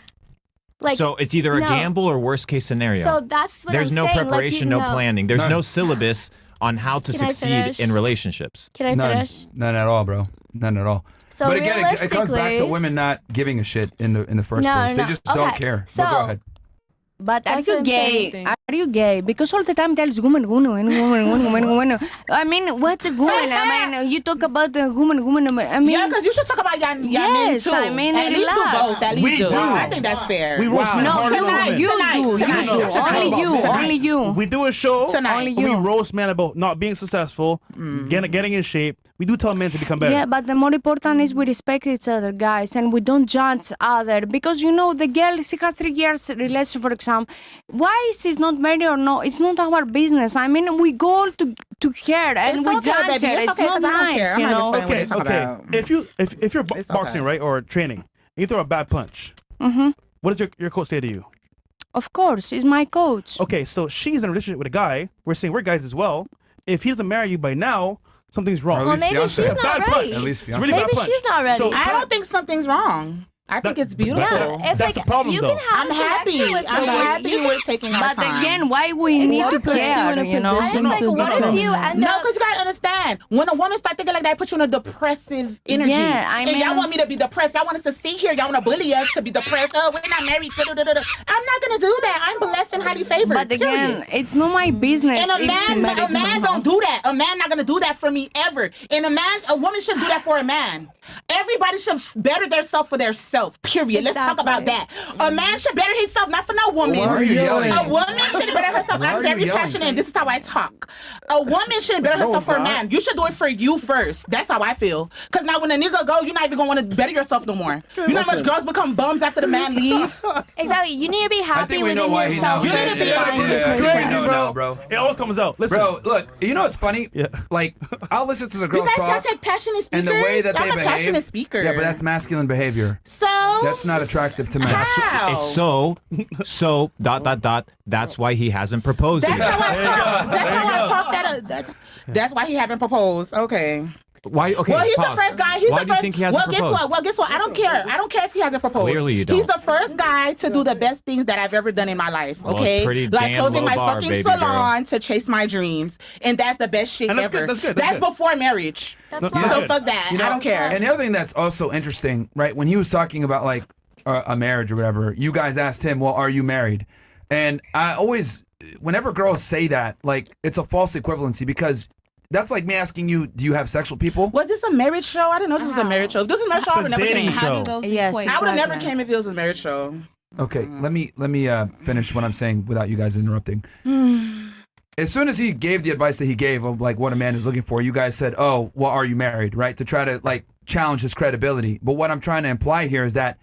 Like, so it's either a no. gamble or worst case scenario. So that's what There's I'm no saying, like, preparation, you no know. planning. There's None. no syllabus on how to Can I succeed finish? in relationships. Can I None. finish? None at all, bro. None at all. So but again, it comes back to realistically- women not giving a shit in the first No, place. no, They just okay. don't care. So- Go ahead. But are That's you what I'm gay? saying. Are you gay? Because all the time tells woman. I mean, what's a woman? I mean, you talk about the woman. I mean, Yeah, because you should talk about your men Yes, too. I mean, at least do relax. both. At least We do. I think that's fair. We roast men no, harder than tonight women. you do. Tonight. You do. Tonight. Only you. Tonight. Only you. We do a show. Tonight. Only We you. roast men about not being successful, getting in shape. We do tell men to become better. Yeah, but the more important is we respect each other, guys, and we don't judge other. Because, you know, the girl, she has 3 years relationship, for example. Why she's not married or no, it's not our business. I mean, we go to her and It's we okay, judge baby. her. It's It's okay, not 'cause I don't care. nice, I'm you not know. explaining what Okay, they talk okay. about. If you're It's boxing, okay. right, or training, and you throw a bad punch, what does your coach say to you? Of course, he's my coach. Okay, so she's in a relationship with a guy. We're saying we're guys as well. If he doesn't marry you by now, something's wrong. Or at Well, least maybe fiance. she's It's a not bad ready. punch. At least It's a really Maybe bad punch. she's not ready. So, I don't think something's wrong. I think it's beautiful. Yeah, it's That's like the problem, you though. can have I'm a happy. connection with I'm somebody. happy You we're can- taking our But time. again, why we need to Exactly. care, you know? And it's like, what if you end No, up? because you gotta understand, when a woman start thinking like that, it puts you in a depressive energy. Yeah, I and y'all mean- want me to be depressed. Y'all want us to sit here. Y'all want to bully us to be depressed. Oh, we're not married. Da-da-da-da-da. I'm not gonna do that. I'm blessed and highly favored. But again, period. it's not my business. And a if she man married don't do that. A man not gonna do that for me ever. And a woman shouldn't do that for a man. Everybody should better themselves for their self. Period. Let's talk about that. A man should better himself, not for no woman. Why are you yelling? A woman should better herself. Why I'm are you very yelling? passionate, and this is how I talk. A woman shouldn't better No, herself for a it's man. not. You should do it for you first. That's how I feel. Because now when a nigga go, you're not even gonna want to better yourself no more. You know how much Listen. girls become bums after the man leave? Exactly. You need to be I happy think we know within why he yourself. knows. You need to be Yeah, fine yeah, with yeah, this. we Crazy, know bro. now, bro. It always comes out. Listen, Bro, look, you know what's funny? Yeah. Like, I'll listen to the You girls guys talk, gotta take passionate speakers. and the way that they I'm a behave. passionate speaker. Yeah, but that's masculine behavior. so. That's not attractive to men. How? It's so that's why he hasn't proposed That's yet. how I talk. That's how I talk. That's why he haven't proposed. Okay. Why? Okay, Well, he's pause. the first guy. He's Why the do you first. think he hasn't Well, guess proposed? what? Well, guess what? I don't care. I don't care if he hasn't proposed. Clearly you don't. He's the first guy to do the best things that I've ever done in my life. Well, Okay, pretty like damn closing low my bar, fucking baby salon to chase my dreams, and that's the best shit And that's ever. good, that's good, that's good. before marriage. That's No, love. So good. fuck that. You know, I don't care. And the other thing that's also interesting, right? When he was talking about like a marriage or whatever, you guys asked him, "Well, are you married?" And I always, whenever girls say that, like it's a false equivalency because that's like me asking you, "Do you have sex with people?" Was this a marriage show? I didn't know this was a marriage show. If this was a marriage show, I It's would a never dating came. show. Yes, I would have never exactly. came if it was a marriage show. Okay, let me finish what I'm saying without you guys interrupting. As soon as he gave the advice that he gave of like what a man is looking for, you guys said, "Oh, well, are you married?" Right? To try to like challenge his credibility. But what I'm trying to imply here is that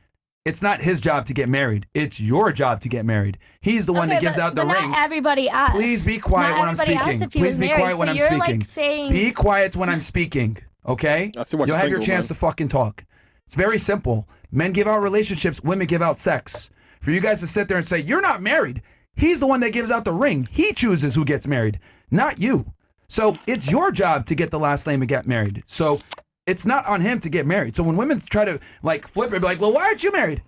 it's not his job to get married. It's your job to get married. He's the one that gives out the but rings. Not everybody asked. Please be quiet Not when I'm everybody asked speaking. if he Please was be married, quiet when so I'm you're speaking. Like saying, Be quiet when I'm speaking, okay? I see why You'll she's have your single, chance man. to fucking talk. It's very simple. Men give out relationships, women give out sex. For you guys to sit there and say, "You're not married," he's the one that gives out the ring. He chooses who gets married, not you. So it's your job to get the last name and get married. So it's not on him to get married. So when women try to like flip it, be like, "Well, why aren't you married?"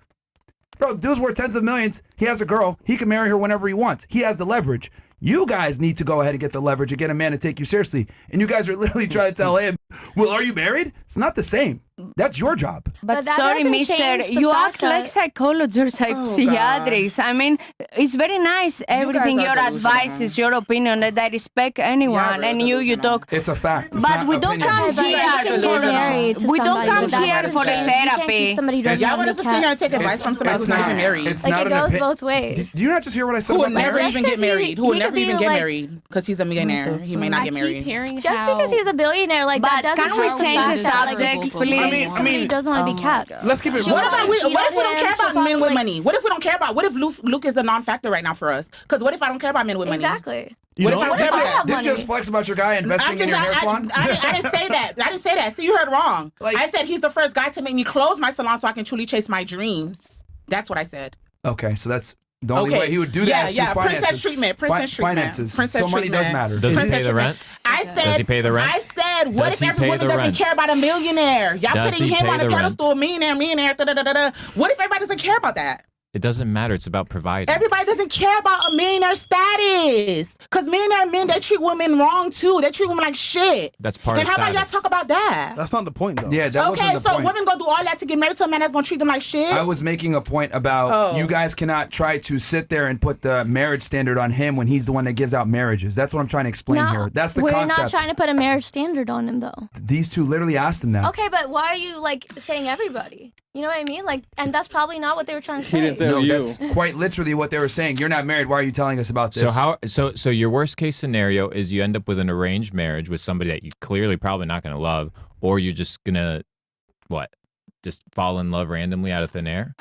Bro, dude's worth tens of millions. He has a girl. He can marry her whenever he wants. He has the leverage. You guys need to go ahead and get the leverage and get a man to take you seriously. And you guys are literally trying to tell him, "Well, are you married?" It's not the same. That's your job. But that sorry, doesn't mister, change the you fact act like that- psychologists, like psychiatrists. I mean, it's very nice, everything, guys are your delusional. advice is your opinion, and I respect anyone, and you talk. It's a fact. It's But not we don't opinion. come Okay, but you can here get married to for. We don't somebody, come but that here doesn't for change. You can't therapy. keep somebody who doesn't Y'all want want us to sit here and take advice from somebody who's not even married. It's Like not it an goes opi- both ways. Do you not just hear what I said Who would about never marriage? even get married? Who would he never could be even get like- married because he's a millionaire. He may not get married. Hearing Just how, because he's a billionaire, like that But doesn't can we change the change the fact that, like, subject, please? somebody doesn't want to be kept. Let's keep it. She'll What about probably we? cheat What on if we don't him, care she'll about men probably, with like- money? What if we don't care about? What if Luke is a non-factor right now for us? Because what if I don't care about men with money? Exactly. What if I don't care about that? Did you just flex about your guy investing in your hair salon? I didn't say that. I didn't say that. See, you heard wrong. I said he's the first guy to make me close my salon so I can truly chase my dreams. That's what I said. Okay, so that's the only way he would do that. Yeah, is yeah. through finances. Princess treatment. Princess treatment. Finances. Princess so money treatment. does matter. Does he Princess pay the treatment. rent? I said. Does he pay the rent? I said, what Does if he every pay woman the doesn't rent? care about a millionaire? Y'all Does putting he him pay on a the rent? pedestal, millionaire. Da, da, da, da, da. What if everybody doesn't care about that? It doesn't matter. It's about providing. Everybody doesn't care about a millionaire status. Because millionaire men, they treat women wrong too. They treat women like shit. That's part And of how about y'all status. talk about that? That's not the point, though. Yeah, that Okay, wasn't the so point. women gonna do all that to get married to a man that's gonna treat them like shit? I was making a point about Oh. you guys cannot try to sit there and put the marriage standard on him when he's the one that gives out marriages. That's what I'm trying to explain here. That's the we're concept. not trying to put a marriage standard on him, though. These two literally asked him that. Okay, but why are you like saying everybody? You know what I mean? Like, and that's probably not what they were trying to say. No, that's quite literally what they were saying. You're not married. Why are you telling us about this? So your worst case scenario is you end up with an arranged marriage with somebody that you clearly probably not going to love, or you're just gonna just fall in love randomly out of thin air.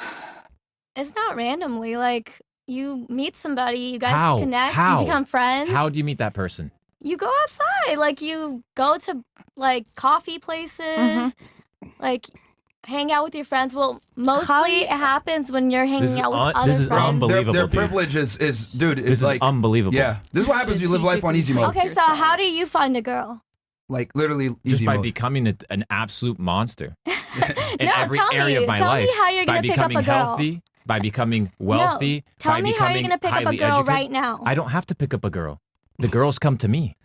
It's not randomly. Like, you meet somebody, you guys How? connect, How? you become friends. How do you meet that person? You go outside. Like, you go to like coffee places, like hang out with your friends. Well, mostly it happens when you're hanging out with other friends. Their privilege is dude. This Is is like unbelievable. Yeah, this is what happens when you live life on easy mode. Okay, so how do you find a girl? Like literally Just easy by mode. becoming an absolute monster in No, every tell area me- of my tell life. me how you're by gonna pick up becoming a girl. healthy, by becoming wealthy. No, tell by me how you're becoming gonna pick up a highly girl educated. right now. I don't have to pick up a girl. The girls come to me.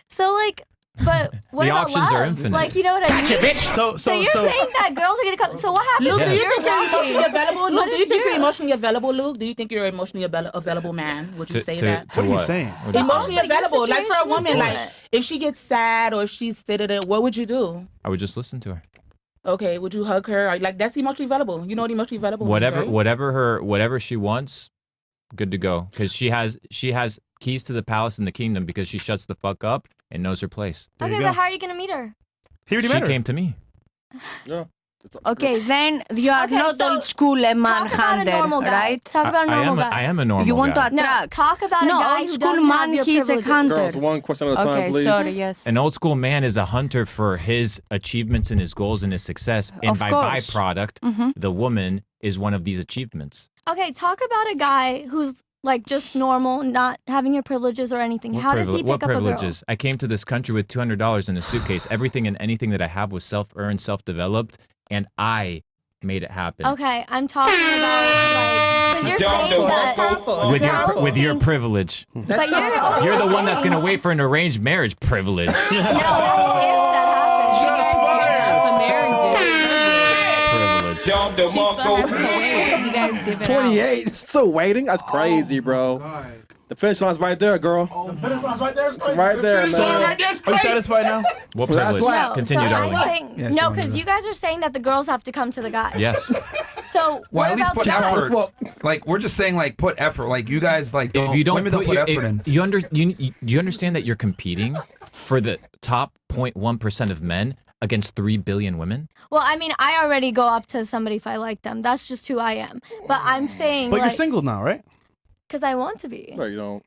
So like, but what The about options love? are infinite. Like, you know what I mean? So you're saying that girls are gonna come. So what happens Luke, if do you you're think you're happy? emotionally available? Luke, What do if you think you're you're- emotionally available, Luke? Do you think you're an emotionally available man? Would you say that? What are you saying? Emotionally So your available, like for a situation is woman, like different. if she gets sad or if she's da-da-da, what would you do? I would just listen to her. Okay, would you hug her? Or, like that's emotionally available. You know what emotionally available means, right? Whatever she wants, good to go. Because she has keys to the palace and the kingdom because she shuts the fuck up and knows her place. Okay, but how are you gonna meet her? She came to me. Yeah. Okay, then you are Okay, not so old school a Talk about a manhunter, normal guy. right? Talk about a normal guy. I am a normal You want guy. to attract? No, talk about No, a guy old who school doesn't man, have your he's a privileges. hunter. Girls, one question at a time, Okay, please. sorry, yes. An old school man is a hunter for his achievements and his goals and his success. And Of by course. byproduct, Mm-hmm. the woman is one of these achievements. Okay, talk about a guy who's like just normal, not having your privileges or anything. How does he pick what up a girl? privileges? I came to this country with $200 in a suitcase. Everything and anything that I have was self-earned, self-developed, and I made it happen. Okay, I'm talking about like, because you're saying that With your privilege. But You're the one that's gonna wait for an arranged marriage privilege. Privilege. You guys give it 28. Still waiting? That's crazy, bro. The finish line's right there, girl. Finish line's right there. It's right there, man. Are you satisfied now? What That's privilege? why- No, Continue, so darling. I'm saying, no, because you guys are saying that the girls have to come to the guy. Yes. So Well, what at least about put the guys? effort. Like we're just saying, like put effort. Like you guys, like If you don't women don't put your- effort in. you understand that you're competing for the top 0.1% of men against 3 billion women? Well, I mean, I already go up to somebody if I like them. That's just who I am. But I'm saying, But you're like, single now, right? because I want to be. No, you don't.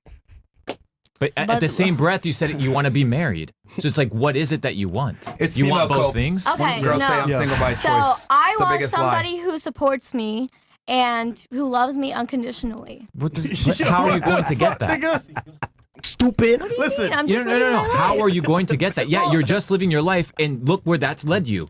But at But- the same breath, you said you want to be married. So it's like, what is it that you want? It's you want female both cope. things? Okay, Girls no. say I'm single by So choice. I It's the want biggest somebody lie. who supports me and who loves me unconditionally. What does, how are you going to get that? Stupid. Listen. I'm just No. living my How life. are you going to get that? Yeah, you're just living your life, and look where that's led you.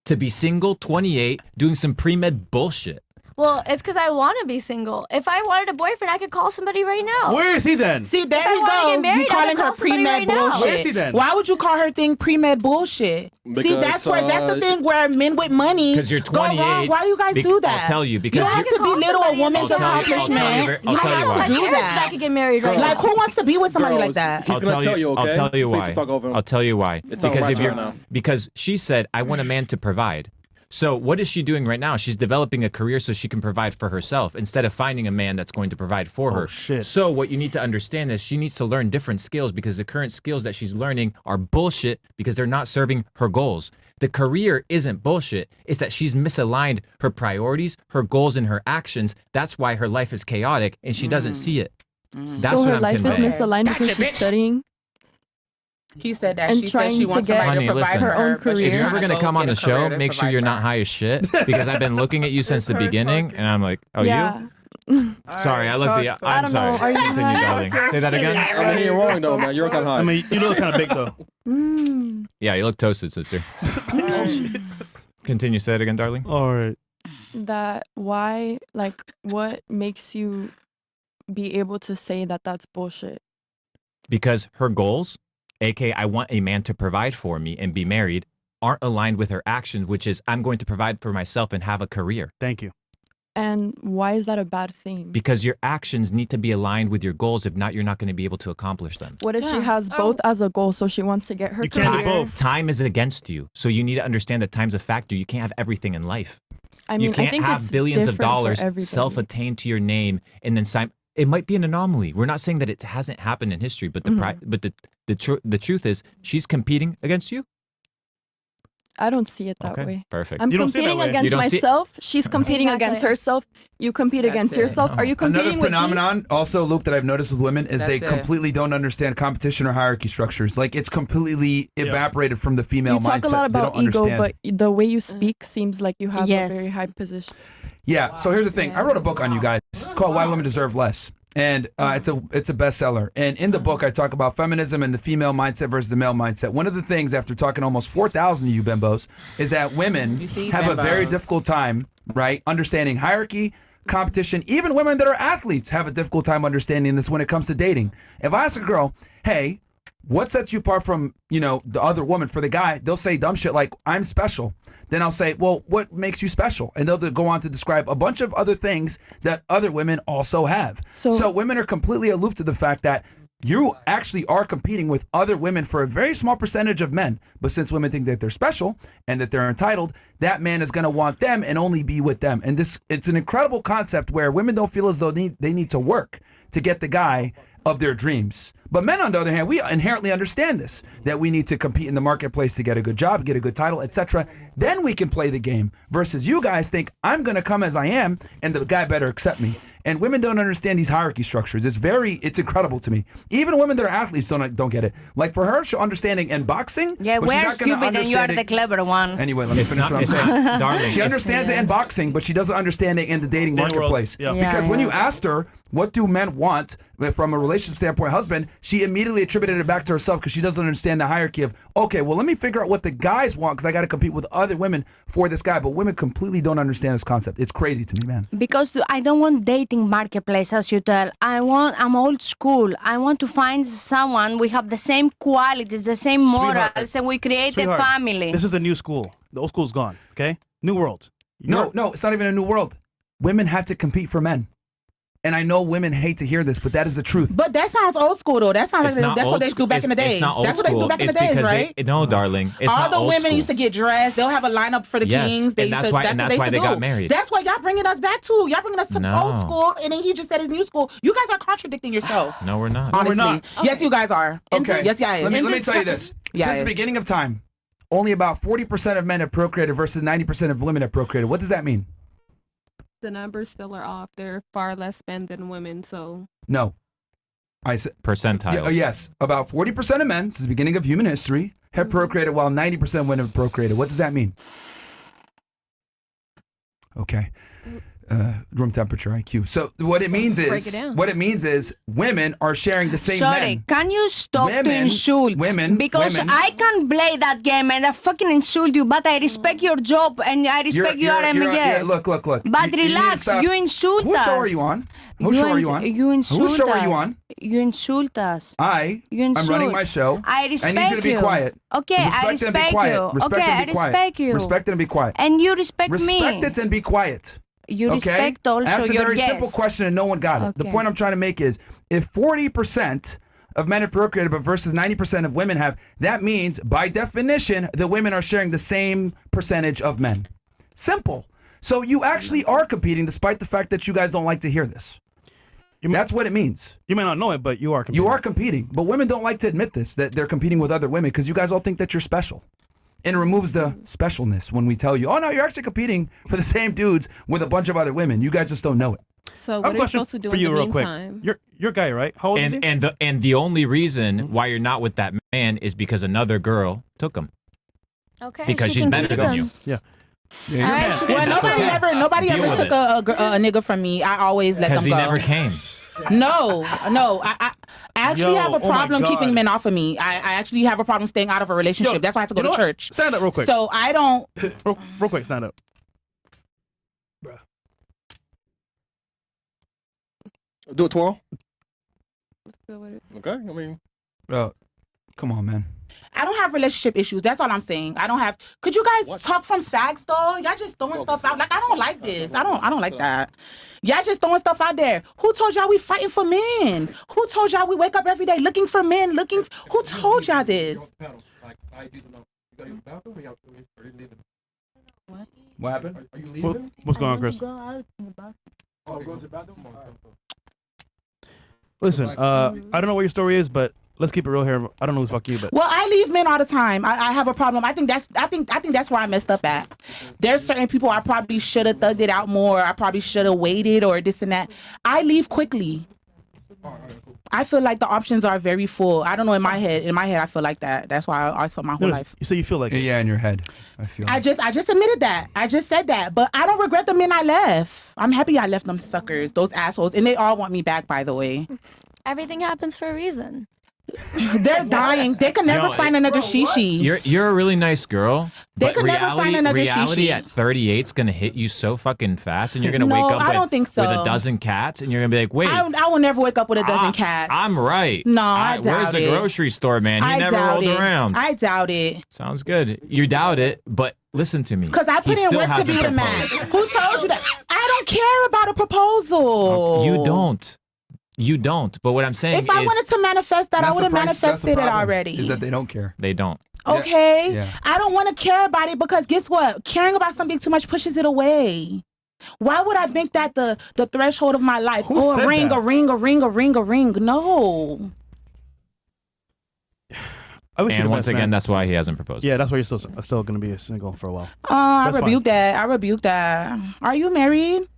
To be single, 28, doing some pre-med bullshit. Well, it's because I want to be single. If I wanted a boyfriend, I could call somebody right now. Where is he then? See, there If I you wanna go. get married, You I calling could her call somebody pre-med right now. bullshit. Where is he then? Why would you call her thing pre-med bullshit? See, Because, that's the thing where men with money 'Cause you're go wrong. 28. Why do you guys do that? I'll tell you, because you don't have to belittle a woman's I'll tell you accomplishment. I'll You tell don't you have why. to do That I that. could get married right Like, now. who wants to be with somebody like Girls, that? He's gonna tell you, okay? I'll tell you Please why. talk over him. I'll tell you why. It's on Because right if you're now. because she said, I want a man to provide. So what is she doing right now? She's developing a career so she can provide for herself instead of finding a man that's going to provide for her. Shit. So what you need to understand is she needs to learn different skills because the current skills that she's learning are bullshit because they're not serving her goals. The career isn't bullshit. It's that she's misaligned her priorities, her goals, and her actions. That's why her life is chaotic and she doesn't see it. That's So what her I'm life conveying. is misaligned because she's studying. He said that And she said trying she to wants get somebody Honey, to provide listen, for her own her, but she's career. If you're ever trying gonna to come go on get the a career show, to make sure provide you're for not her. high as shit because I've been looking at you since the beginning, and I'm like, oh, Yeah. you? Sorry, I look the. I I'm don't know. sorry. Are you Continue, high? darling. Say that again. I mean, you're wrong though, man. You're kind of high. I mean, you look kind of big though. Yeah, you look toasted, sister. Continue. Say it again, darling. All right. That why, like, what makes you be able to say that that's bullshit? Because her goals, aka I want a man to provide for me and be married, aren't aligned with her actions, which is I'm going to provide for myself and have a career. Thank you. And why is that a bad thing? Because your actions need to be aligned with your goals. If not, you're not going to be able to accomplish them. What if she has both as a goal, so she wants to get her career? Time is against you. So you need to understand that time's a factor. You can't have everything in life. I mean, you can't I think have it's billions of different for dollars everybody. self-attained to your name and then sign. It might be an anomaly. We're not saying that it hasn't happened in history, but the truth is she's competing against you. I don't see it that Okay, way. perfect. I'm You don't see it competing that way. You against don't see- myself. She's competing Exactly. against herself. You compete against yourself. Are you competing Another with phenomenon, also, Luke, that I've noticed with women is they That's it. completely don't understand competition or hierarchy structures. Like it's completely evaporated from the female You talk mindset. a lot They about don't ego, understand. but the way you speak seems like you have Yes. a very high position. Yeah. So here's the thing. I wrote a book on you guys. It's called Why Women Deserve Less, and it's a bestseller. And in the book, I talk about feminism and the female mindset versus the male mindset. One of the things, after talking to almost 4,000 of you bimbos, is that women You see, have a very bimbos. difficult time, right, understanding hierarchy, competition. Even women that are athletes have a difficult time understanding this when it comes to dating. If I ask a girl, hey, what sets you apart from, the other woman? For the guy, they'll say dumb shit like, I'm special. Then I'll say, well, what makes you special? And they'll go on to describe a bunch of other things that other women also have. So women are completely aloof to the fact that you actually are competing with other women for a very small percentage of men. But since women think that they're special and that they're entitled, that man is going to want them and only be with them. And it's an incredible concept where women don't feel as though they need to work to get the guy of their dreams. But men, on the other hand, we inherently understand this, that we need to compete in the marketplace to get a good job, get a good title, etc. Then we can play the game. Versus you guys think, I'm going to come as I am, and the guy better accept me. And women don't understand these hierarchy structures. It's incredible to me. Even women that are athletes don't get it. Like for her, she'll understanding in boxing. Yeah, but she's we're not gonna stupid and you are understand the it- clever one. Anyway, let me It's finish not- what I'm it's saying. not- darling, she it's- understands it in boxing, but she doesn't understand it in the dating Dating world, marketplace. yeah. Because Yeah, when yeah. you asked her, what do men want from a relationship standpoint, husband, she immediately attributed it back to herself because she doesn't understand the hierarchy of, okay, well, let me figure out what the guys want because I got to compete with other women for this guy. But women completely don't understand this concept. It's crazy to me, man. Because I don't want dating marketplace, as you tell. I'm old school. I want to find someone we have the same qualities, the same Sweetheart. morals, and we create Sweetheart, a family. This is a new school. The old school's gone. Okay, new world. No, it's not even a new world. Women have to compete for men. And I know women hate to hear this, but that is the truth. But that sounds old school though. That sounds It's like not that's what old they used to do back in the days. It's not old That's what they used to do school. back in the It's days, because right? no, darling. It's All not the old women school. used to get dressed. They'll have a lineup for the Yes, kings. They and used that's to, why- that's and what that's they why used to they got do. married. That's why y'all bringing us back to. Y'all bringing us to No. old school, and then he just said it's new school. You guys are contradicting yourself. No, we're not. Honestly, not. yes, you guys are. Okay. Yes, guys. Let me tell you this. Yeah, Since the it's- beginning of time, only about 40% of men have procreated versus 90% of women have procreated. What does that mean? The numbers still are off. There are far less men than women, so No. I said Percentiles. yes. About 40% of men since the beginning of human history have procreated while 90% of women have procreated. What does that mean? Okay. room temperature IQ. So what it means Break it is women are sharing the same Sorry, men. can you stop to Women- insult? women- Because women- I can play that game and I fucking insult you, but I respect your job and I respect your MGS. Yeah, look. But You need to relax, stop. you insult Whose us. show are you on? Whose show are you on? You insult Whose show us. are you on? You insult us. I'm insult. running my show. I respect I need you to be you. quiet. Okay, I Respect it and be respect quiet. you. Respect Okay, it I and be quiet. respect you. Respect it and be quiet. And you respect me. Respect it and be quiet. You okay? respect also Asked a your very guest. simple question and no one got it. The Okay. point I'm trying to make is if 40% of men are procreated but versus 90% of women have, that means by definition the women are sharing the same percentage of men. Simple. So you actually are competing despite the fact that you guys don't like to hear this. That's what it means. You may not know it, but you are competing. You are competing. But women don't like to admit this, that they're competing with other women because you guys all think that you're special. And it removes the specialness when we tell you, oh no, you're actually competing for the same dudes with a bunch of other women. You guys just don't know it. So I have what a are you question supposed to do for in you the real quick. meantime? You're a guy, right? How old is he? And the only reason why you're not with that man is because another girl took him. Okay. Because she she's can better keep than him. you. Yeah. All right, she can Well, keep him. nobody Deal ever with took it. a nigga from me. I always let them Because go. he never came. No. I actually Yo, have a oh my problem God. keeping men off of me. I actually have a problem staying out of a relationship. Yo, That's why I have to go you know to what? church. Stand up real quick. So I don't. real quick, stand up. Do it, twirl. So Okay, I mean. Come on, man. I don't have relationship issues. That's all I'm saying. I don't have. Could you guys talk from facts though? Y'all just throwing stuff out. Like I don't like this. I don't like that. Y'all just throwing stuff out there. Who told y'all we fighting for men? Who told y'all we wake up every day looking for men? Who told y'all this? What happened? Are you leaving? What's going on, Chris? Oh, go to the bathroom? Listen, I don't know what your story is, but let's keep it real here. I don't know who's fuck you, but Well, I leave men all the time. I have a problem. I think that's where I messed up at. There's certain people I probably should have thugged it out more. I probably should have waited or this and that. I leave quickly. I feel like the options are very full. I don't know in my head. In my head, I feel like that. That's why I always felt my whole life. You say you feel like Yeah, in your head. I feel. I just admitted that. I just said that. But I don't regret the men I left. I'm happy I left them suckers, those assholes, and they all want me back. By the way, Everything happens for a reason. they're dying. They can never find another shishi. You're a really nice girl. They but could never find another reality shishi. at 38 is gonna hit you so fucking fast, and you're gonna No, wake up I don't think so. with a dozen cats, and you're gonna be like, wait, I will never wake up with a dozen cats. I'm right. No, I doubt Where's the it. grocery store, man? He I never doubt rolled it. around. I doubt it. Sounds good. You doubt it, but listen to me. Because I He put in still work to hasn't be with a man. proposed. Who told you that? I don't care about a proposal. You don't. You don't. But what I'm saying If I is wanted to manifest that, I That's would the have price- that's the manifested it problem, already. Is that they don't care. they don't. Okay? Yeah. I don't want to care about it because guess what? Caring about something too much pushes it away. Why would I make that the threshold of my life? Who Oh, said a ring, that? a ring, a ring, a ring, a ring. No. I wish you And the once best, again, man. that's why he hasn't proposed. Yeah, that's why you're still gonna be single for a while. I That's fine. rebuke that. I rebuke that. Are you married?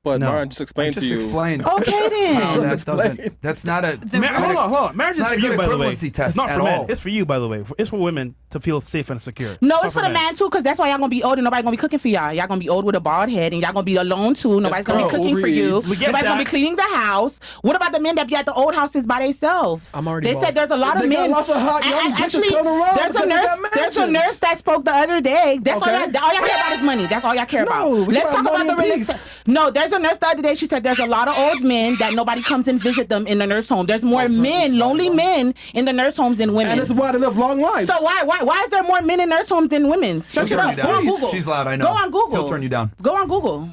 But No. Martin just explained to Just you. explain. Okay then. How Just that explain. doesn't. That's not a. Hold on. Marriage It's is not for a you, good by the way. equivalency test It's not at for men. all. It's for you, by the way. It's for women to feel safe and secure. No, Not it's for the man too, because that's why y'all gonna be old and nobody gonna be cooking for y'all. Y'all gonna be old with a bald head and y'all gonna be alone too. Nobody's gonna be cool. cooking for you. We get Nobody's gonna that. be cleaning the house. What about the men that be at the old houses by themselves? I'm already They bald. said there's a lot of They got men. lots of hot young bitches Actually, floating around there's a because they nurse. got There's a mansions. nurse that spoke the other day. That's Okay. all y'all care about is money. That's all y'all care about. No, we Let's got talk about money the and real. peace. No, there's a nurse the other day. She said there's a lot of old men that nobody comes and visit them in the nurse home. There's more men, lonely men, in the nurse homes than women. And that's why they live long lives. So why is there more men in nurse homes than women? Search it He'll turn up. you Go on down. Google. She's loud. I know. Go on Google. He'll turn you down. Go on Google.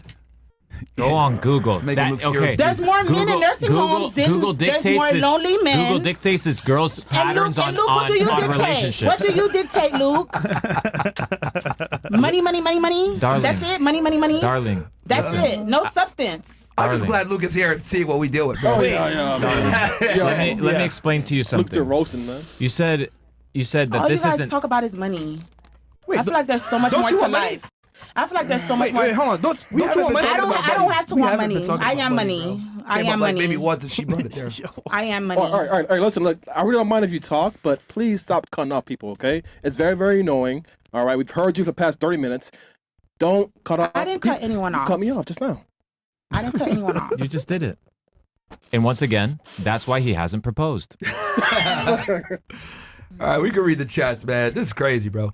Go on Google. Let's make it look scary. okay. There's more men in nursing homes than Google there's dictates more this, lonely men. Google dictates this girl's patterns and Luke, what do you on dictate? relationships. What do you dictate, Luke? Money, money, money, money. Darling. That's it. Money, money, money. Darling. That's listen. it. No substance. I'm just Darling. glad Luke is here to see what we deal with, bro. Oh, yeah, man. Let me explain to you Look, something. they're roasting, man. You said that All this you guys isn't. talk about is money. Wait, I feel like there's so much don't more you to want money? life. I feel like there's so much more. Wait, hold on. Don't you haven't want been money? I talking don't. about I don't money. have to We want haven't been money. talking I about am money, money. bro. I Okay, am but like money. maybe once she brought it there. I am money. All right. Listen, look, I really don't mind if you talk, but please stop cutting off people, okay? It's very, very annoying. All right, we've heard you for the past 30 minutes. Don't cut off. I didn't cut anyone off. Cut me off just now. I didn't cut anyone off. You just did it. And once again, that's why he hasn't proposed. All right, we can read the chats, man. This is crazy, bro.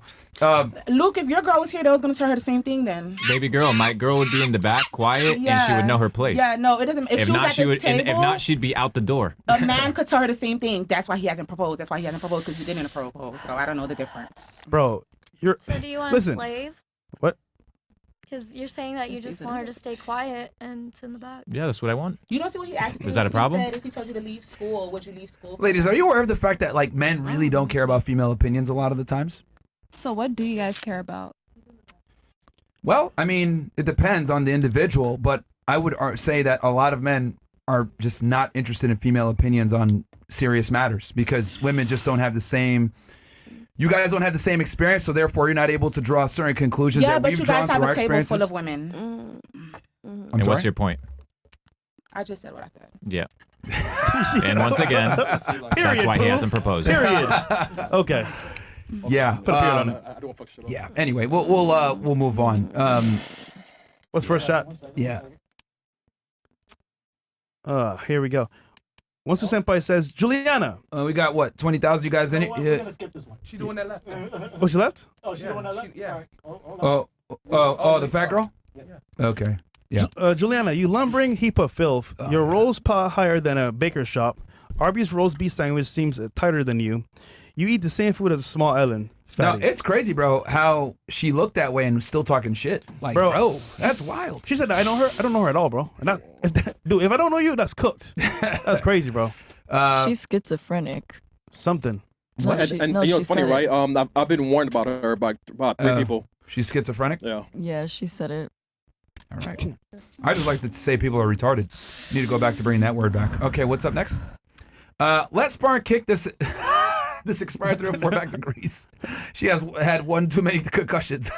Luke, if your girl was here, they was gonna tell her the same thing then. Baby girl, my girl would be in the back, quiet, and she would know her place. Yeah, no, it doesn't. If she was not, at she this would. table, If not, she'd be out the door. a man could tell her the same thing. That's why he hasn't proposed. That's why he hasn't proposed, because you didn't propose. So I don't know the difference. Bro, you're. So do you want Listen. a slave? What? Because you're saying that you just want her to stay quiet and sit in the back. Yeah, that's what I want. You don't see what he asked. Is that a problem? He said if he told you to leave school, would you leave school? Ladies, are you aware of the fact that like men really don't care about female opinions a lot of the times? So what do you guys care about? Well, I mean, it depends on the individual, but I would say that a lot of men are just not interested in female opinions on serious matters because women just don't have the same. You guys don't have the same experience, so therefore you're not able to draw certain conclusions Yeah, that but we've you drawn guys have through our a table experiences. full of women. I'm And sorry? what's your point? I just said what I said. Yeah. And once again, that's why he hasn't proposed. Period. Okay. Yeah. Put a period on it. I don't fuck shit up. Yeah. Anyway, we'll move on. What's first shot? Yeah. Here we go. Once Senpai says, Juliana. We got what, 20,000 you guys in it? We're Yeah. gonna skip this one. She the one that left. Oh, she left? Oh, she the one that left. Yeah. Hold on. Oh, the fat girl? Okay. Yeah. Juliana, you lumbering heap of filth. Your rolls pot higher than a baker's shop. Arby's roast beef sandwich seems tighter than you. You eat the same food as a small Ellen. No, Fatty. it's crazy, bro, how she looked that way and was still talking shit. Like, bro, that's wild. She said that I know her. I don't know her at all, bro. And dude, if I don't know you, that's cooked. That's crazy, bro. She's schizophrenic. Something. No, And, she- and no, you know she what's funny, said it. right? I've been warned about her by about three people. She's schizophrenic? Yeah. Yeah, she said it. All right. I just like to say people are retarded. Need to go back to bringing that word back. Okay, what's up next? Let's Spark kick this this expired 304 back to Greece. She has had one too many concussions.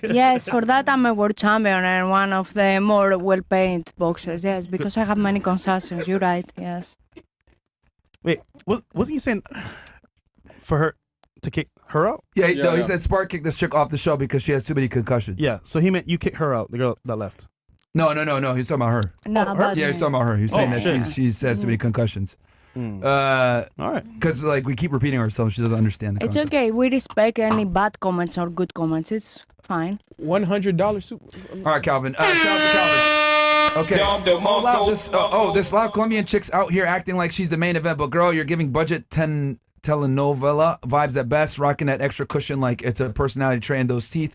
Yes, for that I'm a world champion and one of the more well-paid boxers. Yes, because I have many concussions. You're right. Yes. Wait, wasn't he saying for her to kick her out? Yeah, no, he said Spark kicked this chick off the show because she has too many concussions. Yeah, so he meant you kick her out, the girl that left. No. He's talking about her. No, about Yeah, me. he's talking about her. He's saying Oh, that shit. she has too many concussions. All right. Because like we keep repeating ourselves, she doesn't understand the It's concept. okay. We respect any bad comments or good comments. It's fine. $100 super. All right, Calvin. Shout out to Calvin. Okay. This loud Colombian chick's out here acting like she's the main event, but girl, you're giving budget 10 telenovela vibes at best, rocking that extra cushion like it's a personality trait in those teeth.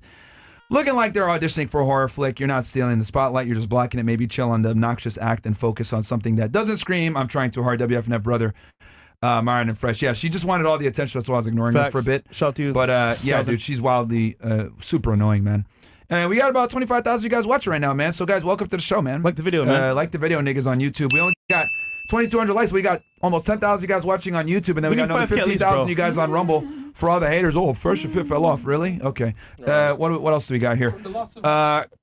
Looking like they're auditioning for a horror flick. You're not stealing the spotlight. You're just blocking it. Maybe chill on the obnoxious act and focus on something that doesn't scream, I'm trying too hard. WFNF brother. Myron and Fresh. Yeah, she just wanted all the attention. That's why I was ignoring her Facts. for a bit. Shout out to you. But yeah, Calvin. dude, she's wildly super annoying, man. And we got about 25,000 you guys watching right now, man. So guys, welcome to the show, man. Like the video, man. Like the video, niggas, on YouTube. We only got 2,200 likes. We got almost 10,000 you guys watching on YouTube, and then we got need another 5K at least, 15,000 bro. you guys on Rumble. For all the haters, Fresh and Fit fell off. Really? Okay. What else do we got here?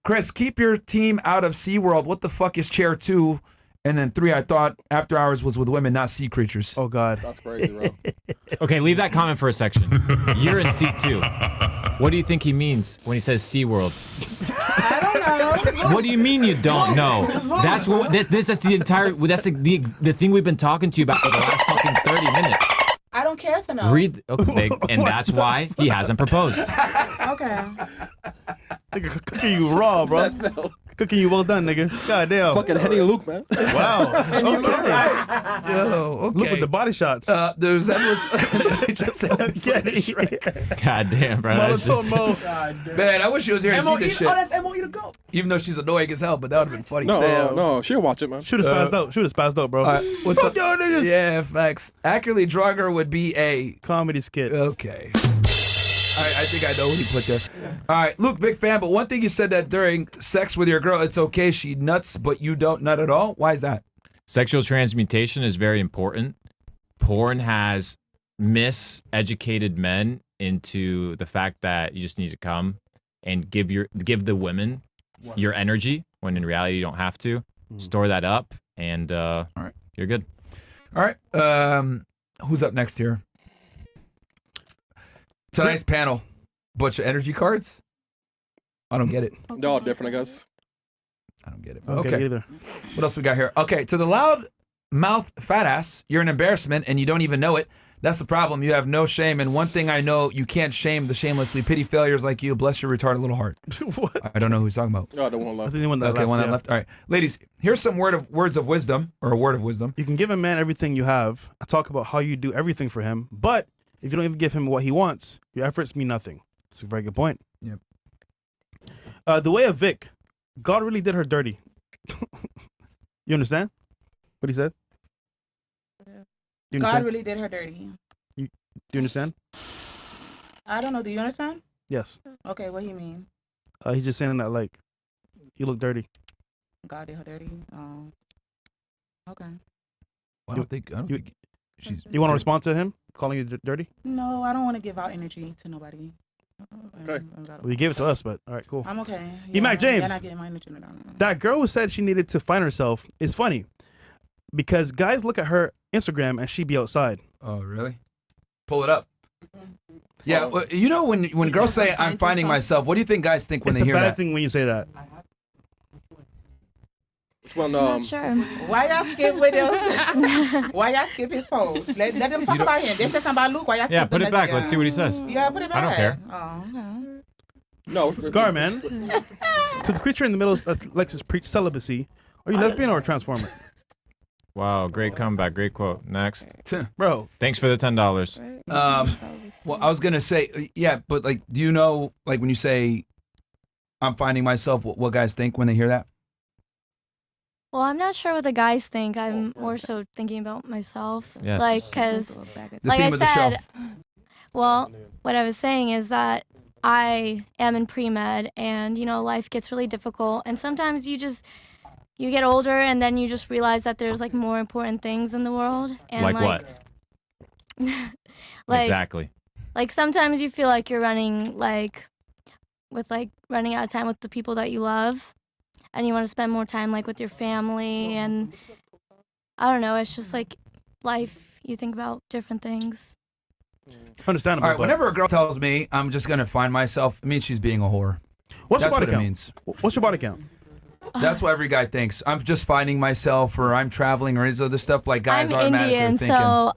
Chris, keep your team out of SeaWorld. What the fuck is Chair 2? And then 3, I thought After Hours was with women, not sea creatures. Oh, God. That's crazy, bro. Okay, leave that comment for a section. You're in C2. What do you think he means when he says SeaWorld? I don't know. What do you mean you don't know? That's what that's the entire that's the thing we've been talking to you about for the last fucking 30 minutes. I don't care to know. Read okay, and that's why he hasn't proposed. Okay. Nigga, cooking you raw, bro. Cooking you well done, nigga. God damn. Fucking Henny and Luke, man. Wow. Okay. Yo, okay. Look with the body shots. There's Edwards. God damn, bro. That's just, Man, I wish she was here to see this shit. that's MOE to go. Even though she's annoying as hell, but that would have been funny. No, she'll watch it, man. Should have spazzed out. Should have spazzed out, bro. What's Fuck up? y'all niggas. Yeah, facts. Accurately, Draugr would be a comedy skit. Okay. I think I know what he put there. All right, Luke, big fan, but one thing you said that during sex with your girl, it's okay, she nuts, but you don't nut at all. Why is that? Sexual transmutation is very important. Porn has miseducated men into the fact that you just need to come and give the women your energy when in reality you don't have to. Store that up and all right, you're good. All right. Who's up next here? Tonight's panel. Bunch of energy cards. I don't get it. They're all different, I guess. I don't get it. I don't get it either. What else we got here? Okay, to the loud mouth fat ass, you're an embarrassment and you don't even know it. That's the problem. You have no shame. And one thing I know, you can't shame the shamelessly pity failures like you. Bless your retarded little heart. What? I don't know who he's talking about. Oh, the one left. I think the one that Okay, left, one that yeah. left. All right. Ladies, here's some words of wisdom, or a word of wisdom. You can give a man everything you have. I talk about how you do everything for him, but if you don't even give him what he wants, your efforts mean nothing. It's a very good point. Yep. The way of Vic, God really did her dirty. You understand what he said? You God understand? really did her dirty. Do you understand? I don't know. Do you understand? Yes. Okay, what he mean? He's just saying that like you look dirty. God did her dirty. Oh. Okay. I don't think she's. You want to respond to him calling you dirty? No, I don't want to give out energy to nobody. Okay. Well, you gave it to us, but all right, cool. I'm okay. Mac James. You're not getting my energy. That girl who said she needed to find herself is funny because guys look at her Instagram and she be outside. Oh, really? Pull it up. Yeah, well, you know when girls say I'm finding myself, what do you think guys think when It's they a hear bad that? thing when you say that. Which one? Not sure. Why y'all skip with him? Why y'all skip his post? Let them talk about him. They said something about Luke. Why y'all skip Yeah, put them? it back. Let's see what he says. Yeah, put it back. I don't care. Oh, okay. No. Scar, man. To the creature in the middle that likes to preach celibacy, are you lesbian or a transformer? Wow, great comeback. Great quote. Next. Bro. Thanks for the $10. Well, I was gonna say, yeah, but like, do you know, like, when you say, "I'm finding myself," what guys think when they hear that? Well, I'm not sure what the guys think. I'm more so thinking about myself. Yes. Like, because, The like I theme of the show. said, well, what I was saying is that I am in pre-med and, you know, life gets really difficult. And sometimes you get older and then you just realize that there's, like, more important things in the world. And, Like what? like, Exactly. Like, sometimes you feel like you're running, like, with, like, running out of time with the people that you love. And you want to spend more time, like, with your family. And I don't know. It's just, like, life. You think about different things. Understandable. All right, but- whenever a girl tells me I'm just gonna find myself, it means she's being a whore. What's That's your body what count? it means. What's your body count? That's what every guy thinks. I'm just finding myself, or I'm traveling, or is other stuff like guys I'm automatically Indian, thinking. so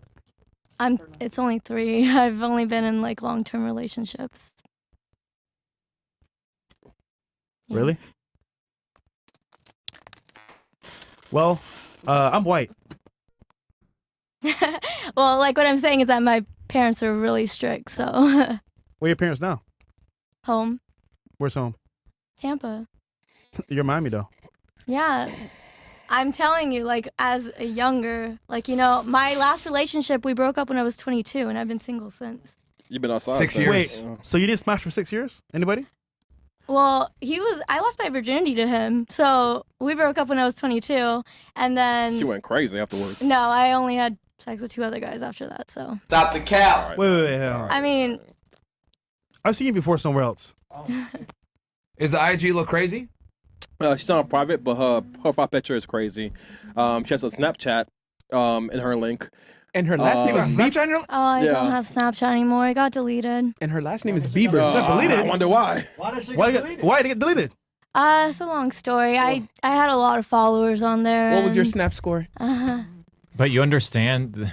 it's only 3. I've only been in, like, long-term relationships. Really? Well, I'm white. Well, like, what I'm saying is that my parents are really strict, so Where are your parents now? home, Where's home? Tampa. You're Miami though. Yeah. I'm telling you, like, as a younger, like, you know, my last relationship, we broke up when I was 22, and I've been single since. You've been outside 6 since. years. Wait, so you didn't smash for 6 years? Anybody? Well, I lost my virginity to him, so we broke up when I was 22, and then... She went crazy afterwards. No, I only had sex with 2 other guys after that, so... Stop the cap. Wait. Hold on. I mean... I've seen you before somewhere else. Is the IG look crazy? She's on private, but her profile picture is crazy. She has a Snapchat in her link. And her last name is Bieber. Oh, I don't have Snapchat anymore. It got deleted. And her last name is Bieber. Got deleted? I wonder why. Why did it get deleted? It's a long story. I had a lot of followers on there. What was your and- Snap score? But you understand.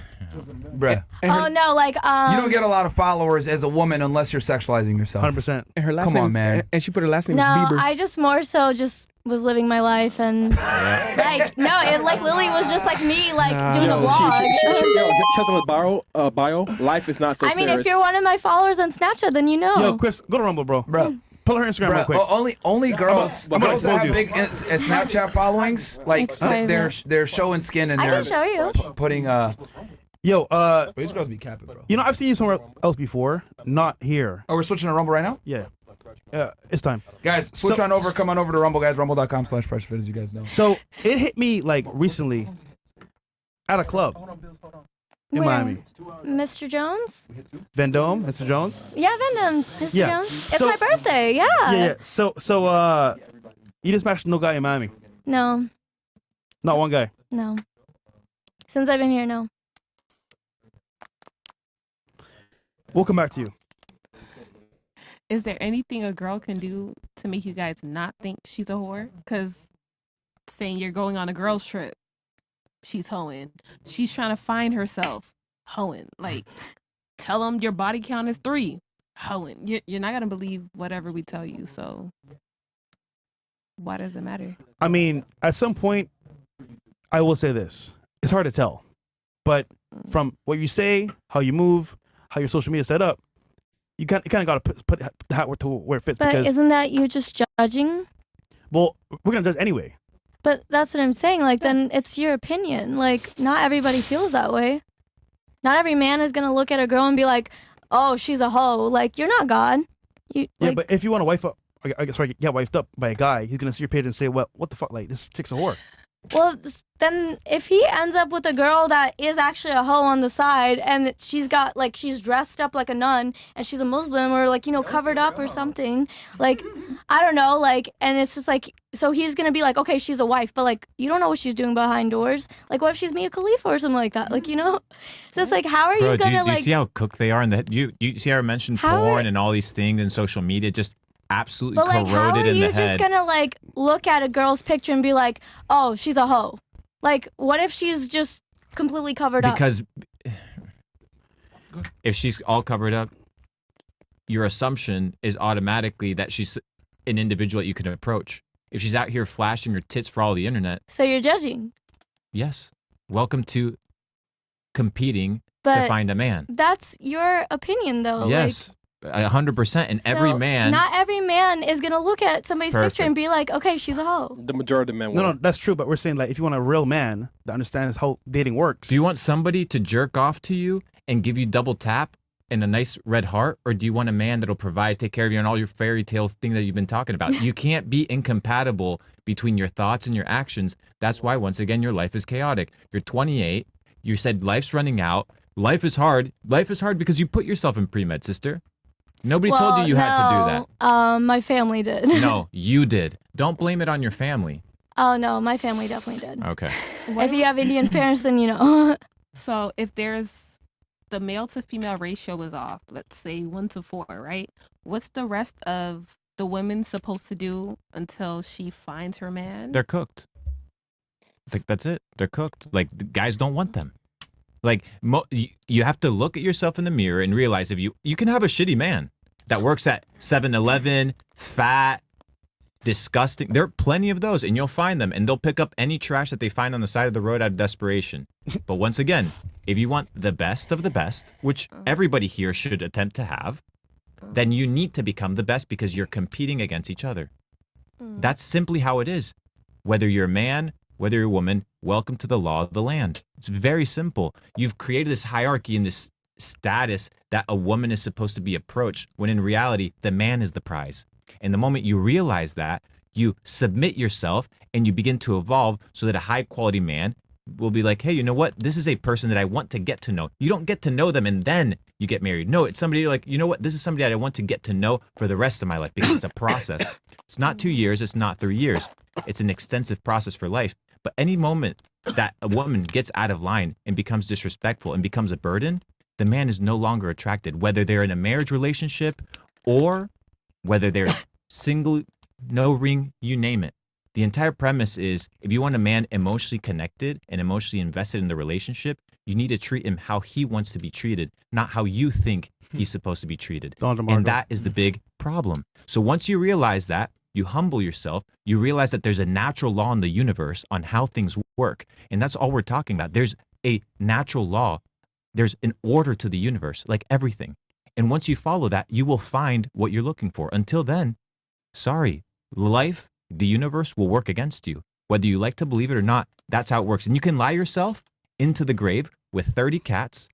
Bruh. Oh, no, like, You don't get a lot of followers as a woman unless you're sexualizing yourself. 100%. And her last Come name on, is, man. And she put her last name No, is Bieber. I just more so just was living my life and like no, it like Lily was just like me like doing a vlog. She has on a bio. Life is not so I mean, serious. if you're one of my followers on Snapchat, then you know. Yo, Chris, go to Rumble, bro. Pull her Instagram real quick. Only girls, I'm gonna girls that expose have you. big Snapchat followings, like It's private. they're showing skin and I they're can show you. putting Yo, these girls be capping, bro. you know I've seen you somewhere else before, not here. Oh, we're switching to Rumble right now? Yeah. It's time. Guys, switch So- on over. Come on over to Rumble, guys. Rumble.com/freshfit, as you guys know. So it hit me like recently at a club in Where? Miami. Mr. Jones? Vendome, Mr. Jones. Yeah, Venom, Mr. Yeah. Jones. It's So- my birthday. Yeah. Yeah. So you didn't smash no guy in Miami. No, Not one guy. no. Since I've been here, no. We'll come back to you. Is there anything a girl can do to make you guys not think she's a whore? Because saying you're going on a girls trip, she's hoeing. She's trying to find herself, hoeing. Like, tell them your body count is 3, hoeing. You're not gonna believe whatever we tell you. So why does it matter? I mean, at some point, I will say this: it's hard to tell, but from what you say, how you move, how your social media set up, you kind of got to put the hat to where it fits. But because, isn't that you just judging? well, we're gonna judge anyway. But that's what I'm saying. Like, then it's your opinion. Like, not everybody feels that way. Not every man is gonna look at a girl and be like, "Oh, she's a hoe." Like, you're not God. You Yeah, like, but if you want to wife up, I guess, sorry, get wifed up by a guy, he's gonna see your page and say, "Well, what the fuck? Like, this chick's a whore." well, then if he ends up with a girl that is actually a hoe on the side and she's got like she's dressed up like a nun and she's a Muslim or like covered up or something, like I don't know, like, and it's just like, so he's gonna be like, okay, she's a wife, but like you don't know what she's doing behind doors. Like, what if she's Mia Khalifa or something like that? Like, so it's like, how are you gonna do like? you see how cooked they are? And that you see how I mentioned porn and all these things in social media just absolutely But like, how corroded are in you the just head. gonna like look at a girl's picture and be like, oh, she's a hoe? Like, what if she's just completely covered up? Because if she's all covered up, your assumption is automatically that she's an individual that you can approach. If she's out here flashing her tits for all the internet, So you're judging. yes, welcome to competing But to find a man. That's your opinion, though. Yes, 100%. And every So man. Not every man is gonna look at somebody's picture and Perfect. be like, okay, she's a hoe. The majority of men. No, that's true. But we're saying like, if you want a real man that understands how dating works, Do you want somebody to jerk off to you and give you double tap and a nice red heart, or do you want a man that'll provide, take care of you, and all your fairy tale thing that you've been talking about? You can't be incompatible between your thoughts and your actions. That's why, once again, your life is chaotic. You're 28. You said life's running out. Life is hard. Life is hard because you put yourself in pre-med, sister. Nobody told you had to do that. My family did. that. No, you did. Don't blame it on your family. Oh no, my family definitely did. Okay. If you have Indian parents, then you know. So if there's the male to female ratio is off, let's say 1 to 4, right? What's the rest of the women supposed to do until she finds her man? They're cooked. Like, that's it. They're cooked. Like, the guys don't want them. Like, you have to look at yourself in the mirror and realize if you can have a shitty man that works at 7-Eleven, fat, disgusting. There are plenty of those, and you'll find them, and they'll pick up any trash that they find on the side of the road out of desperation. But once again, if you want the best of the best, which everybody here should attempt to have, then you need to become the best because you're competing against each other. That's simply how it is. Whether you're a man, whether you're a woman, welcome to the law of the land. It's very simple. You've created this hierarchy and this status that a woman is supposed to be approached, when in reality, the man is the prize. And the moment you realize that, you submit yourself and you begin to evolve so that a high quality man will be like, hey, you know what? This is a person that I want to get to know. You don't get to know them and then you get married. No, it's somebody you're like, you know what? This is somebody that I want to get to know for the rest of my life, because it's a process. It's not 2 years. It's not 3 years. It's an extensive process for life. But any moment that a woman gets out of line and becomes disrespectful and becomes a burden, the man is no longer attracted, whether they're in a marriage relationship or whether they're single, no ring, you name it. The entire premise is, if you want a man emotionally connected and emotionally invested in the relationship, you need to treat him how he wants to be treated, not how you think he's supposed to be treated. And that is the big problem. So once you realize that, you humble yourself, you realize that there's a natural law in the universe on how things work. And that's all we're talking about. There's a natural law. There's an order to the universe, like everything. And once you follow that, you will find what you're looking for. Until then, sorry, life, the universe will work against you. Whether you like to believe it or not, that's how it works. And you can lie yourself into the grave with 30 cats,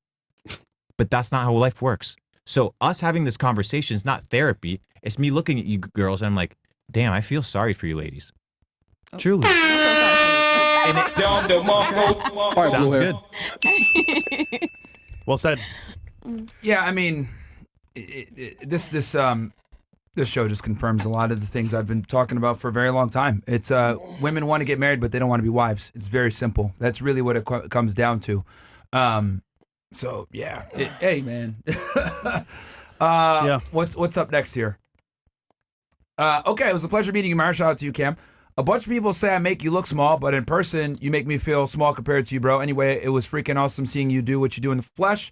but that's not how life works. So us having this conversation is not therapy. It's me looking at you girls and I'm like, damn, I feel sorry for you ladies. Truly. Sounds good. Well said. Yeah, I mean, this show just confirms a lot of the things I've been talking about for a very long time. It's women want to get married, but they don't want to be wives. It's very simple. That's really what it comes down to. So yeah, hey man. Yeah. What's up next here? Okay, it was a pleasure meeting you, Myra. Shout out to you, Cam. A bunch of people say I make you look small, but in person, you make me feel small compared to you, bro. Anyway, it was freaking awesome seeing you do what you do in the flesh.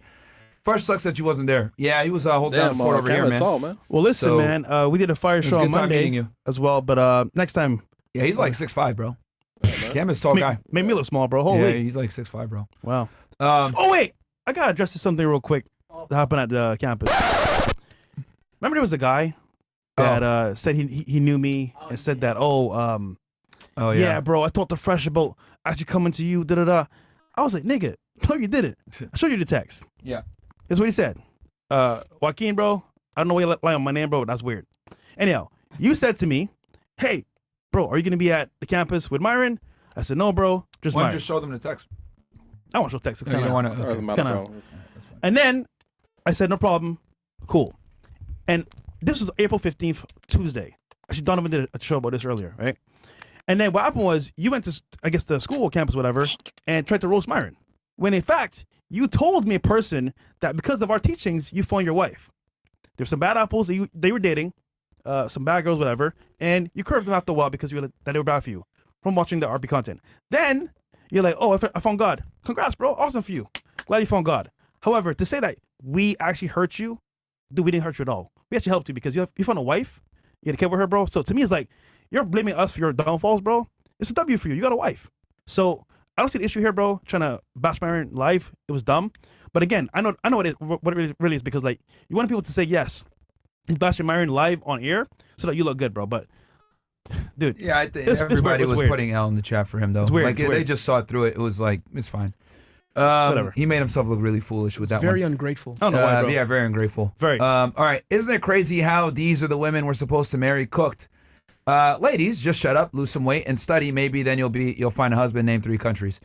First sucks that you wasn't there. Yeah, he was holding down the fort over here, man. Well, listen, So, man, we did a fire it was show a on good time Monday meeting you. as well, but next time. Yeah, he's like 6'5", bro. Cam is a tall guy. Made me look small, bro. Holy. Yeah, he's like 6'5", bro. Wow. Oh, wait. I got to address something real quick that happened at the campus. Remember there was a guy that said he knew me and said that, yeah, bro, I talked to Fresh about actually coming to you, da-da-da. I was like, nigga, no, you didn't. I showed you the text. Yeah. That's what he said. Joaquin, bro, I don't know why you lie on my name, bro, but that's weird. Anyhow, you said to me, hey, bro, are you going to be at the campus with Myron? I said, no, bro, just Why don't Myron. you just show them the text? I want to show text. It's No, you kinda- don't wanna- okay. it's kinda- And then I said, no problem. Cool. And this was April 15th, Tuesday. Actually, Donovan did a show about this earlier, right? And then what happened was you went to, I guess, the school, campus, whatever, and tried to roast Myron. When in fact, you told me in person that because of our teachings, you found your wife. There's some bad apples that they were dating, some bad girls, whatever, and you curved them after a while because that they were bad for you from watching the RP content. Then you're like, oh, I found God. Congrats, bro. Awesome for you. Glad you found God. However, to say that we actually hurt you, dude, we didn't hurt you at all. We actually helped you because you found a wife. You had a kid with her, bro. So to me, it's like, you're blaming us for your downfalls, bro. It's a W for you. You got a wife. So I don't see the issue here, bro. Trying to bash Myron live. It was dumb. But again, I know what it really is because, like, you want people to say, yes, he's bashing Myron live on air so that you look good, bro. But, dude. Yeah, I think it's everybody was weird. putting L in the chat for him, though. It's weird, Like, it's they weird. just saw through it. It was like, it's fine. Whatever. He made himself look really foolish with that very one. ungrateful. I don't know why, bro. Yeah, very ungrateful. Very. All right. Isn't it crazy how these are the women we're supposed to marry cooked? Ladies, just shut up, lose some weight, and study. Maybe then you'll find a husband named 3 countries.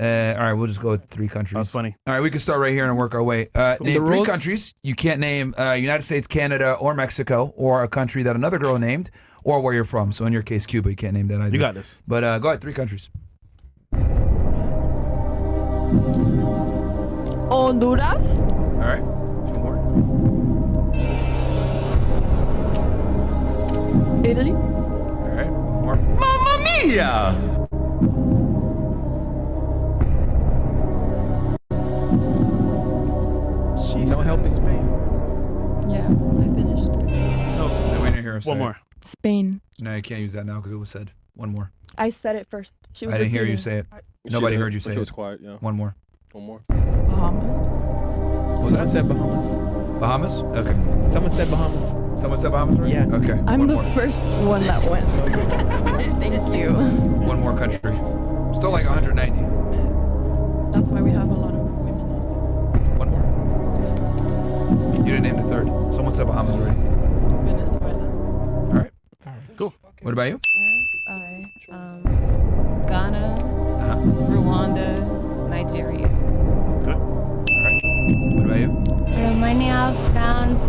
All right, we'll just go with 3 countries. That's funny. All right, we can start right here and work our way. Name 3 rules? countries. You can't name United States, Canada, or Mexico, or a country that another girl named, or where you're from. So in your case, Cuba, you can't name that either. You got this. But go ahead, 3 countries. Honduras. All right, 2 more. Italy. All right, 1 more. Mamma mia! She's No helping. Spain. Yeah, I finished. No, we didn't hear us. One more. Spain. No, you can't use that now because it was said. 1 more. I said it first. She was I didn't hear you repeating. say it. Nobody heard you say She it. was quiet, yeah. 1 more. 1 more. Bahamas. Someone said Bahamas. Bahamas? Okay. Someone said Bahamas. Someone said Bahamas, right? Yeah. Okay. I'm one the more. first one that went. Thank you. 1 more country. Still like 190. That's why we have a lot of women 1 more. You didn't name the 3rd. Someone said Bahamas already. in Venezuela. All right. Cool. What about you? Alright. Ghana, Uh-huh. Rwanda, Nigeria. Good. All right. What about you? Romania, France,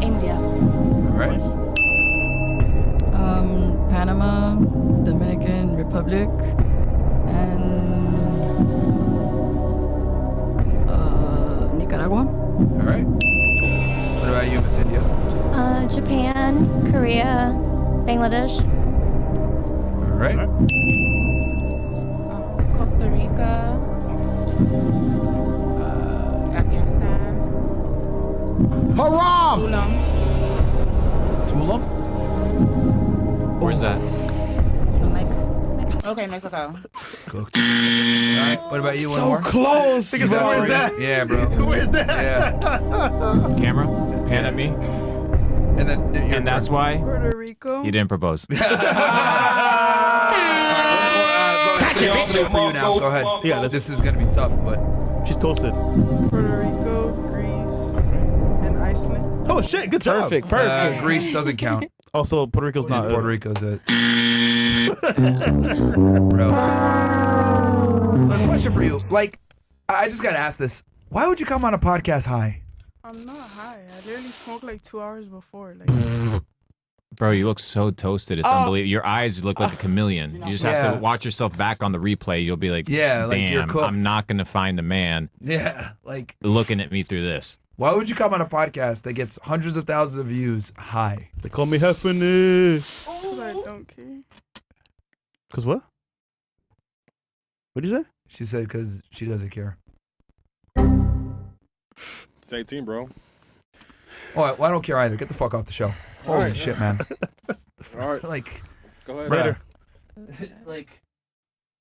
India. All right. Panama, Dominican Republic, and Nicaragua. All right. What about you, Miss India? Japan, Korea, Bangladesh. All right. Costa Rica, Afghanistan, Haram! Sulam. Tulum? Where's that? Okay, Mexico. Cooked. All right. What about you? 1 more? close. Is that Where's for you? that? Yeah, bro. Where's that? Yeah. Camera? Hand at me. And then your And that's why Puerto Rico. you didn't propose. Go ahead. For you now. Go ahead. Yeah, this is gonna be tough, but She's toasted. Puerto Rico, Greece, and Iceland. Oh, shit. Good job. Perfect. Perfect. Greece doesn't count. Also, Puerto Rico's not. Puerto Rico's it. Bro. A question for you. Like, I just gotta ask this. Why would you come on a podcast high? I'm not high. I literally smoked like 2 hours before. Like, Bro, you look so toasted. It's unbelievable. Your eyes look like a chameleon. You just have Yeah. to watch yourself back on the replay. You'll be like, Yeah, like, you're damn, cooked." I'm not going to find a man Yeah, like looking at me through this. Why would you come on a podcast that gets hundreds of thousands of views? Hi. They call me Heffernan. Because I don't care. Cause what? What'd you say? She said because she doesn't care. It's 18, bro. Well, I don't care either. Get the fuck off the show. Holy right. shit, man. All right. Like, Go ahead. Later. like,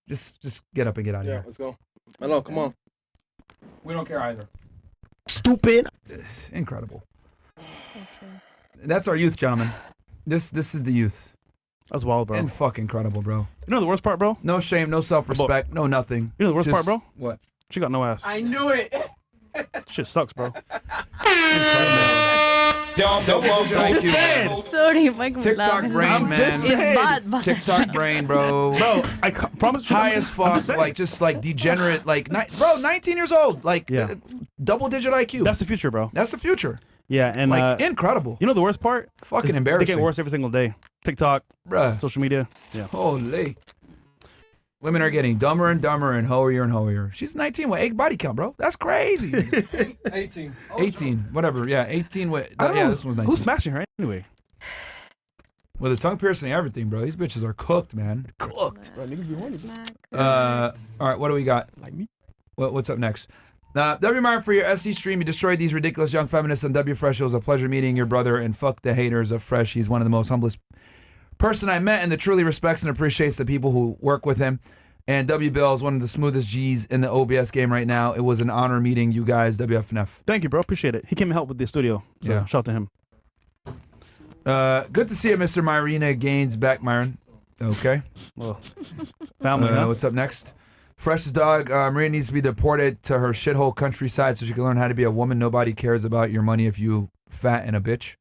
just get up and get out of Yeah, here. let's go. Hello, come on. We don't care either. Stupid. Incredible. That's our youth, gentlemen. This is the youth. That's wild, bro. And fucking incredible, bro. You know the worst part, bro? No shame, no self-respect, no nothing. You know the worst Just- part, bro? What? She got no ass. I knew it. Shit sucks, bro. Just saying. Sorry, make me TikTok laugh. brain, man. It's bad, but TikTok brain, bro. Bro, I promise you. High as fuck, like just like degenerate, like bro, 19 years old, like Yeah. double-digit IQ. That's the future, bro. That's the future. Yeah, and Like incredible. you know the worst part? Fucking They embarrassing. get worse every single day. TikTok, Bruh. social media. Yeah. Holy. Women are getting dumber and dumber and hoier and hoier. She's 19 with 8 body count, bro. That's crazy. 18. 18, whatever. Yeah, 18 with. I don't yeah, know. this one's 19. Who's smashing her anyway? With a tongue piercing, everything, bro. These bitches are cooked, man. Cooked. Bro, niggas be horny. All right, what do we got? Like me? What's up next? W. Meyer, for your SC stream, you destroyed these ridiculous young feminists on W. Fresh. It was a pleasure meeting your brother, and fuck the haters of Fresh. He's one of the most humblest person I met and that truly respects and appreciates the people who work with him. And W. Bill is one of the smoothest G's in the OBS game right now. It was an honor meeting you guys, WFNF. Thank you, bro. Appreciate it. He came and helped with the studio. So Yeah. shout out to him. Good to see you, Mr. Myrina Gaines back, Myron. Okay. Well, family, huh? What's up next? Fresh's dog, Maria needs to be deported to her shithole countryside so she can learn how to be a woman. Nobody cares about your money if you fat and a bitch.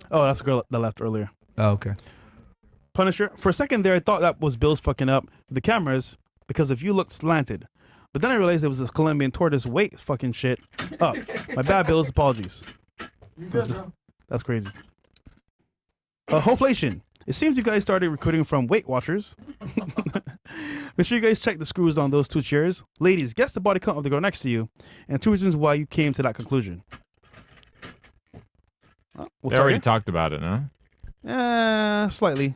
Oh, that's the girl that left earlier. Oh, okay. Punisher. For a second there, I thought that was Bill's fucking up the cameras because if you looked slanted. But then I realized it was a Colombian tortoise weight fucking shit up. My bad, Bill's. Apologies. That's crazy. Hoflation. It seems you guys started recruiting from Weight Watchers. Make sure you guys check the screws on those 2 chairs. Ladies, guess the body count of the girl next to you and 2 reasons why you came to that conclusion. We start already here? talked about it, huh? Slightly.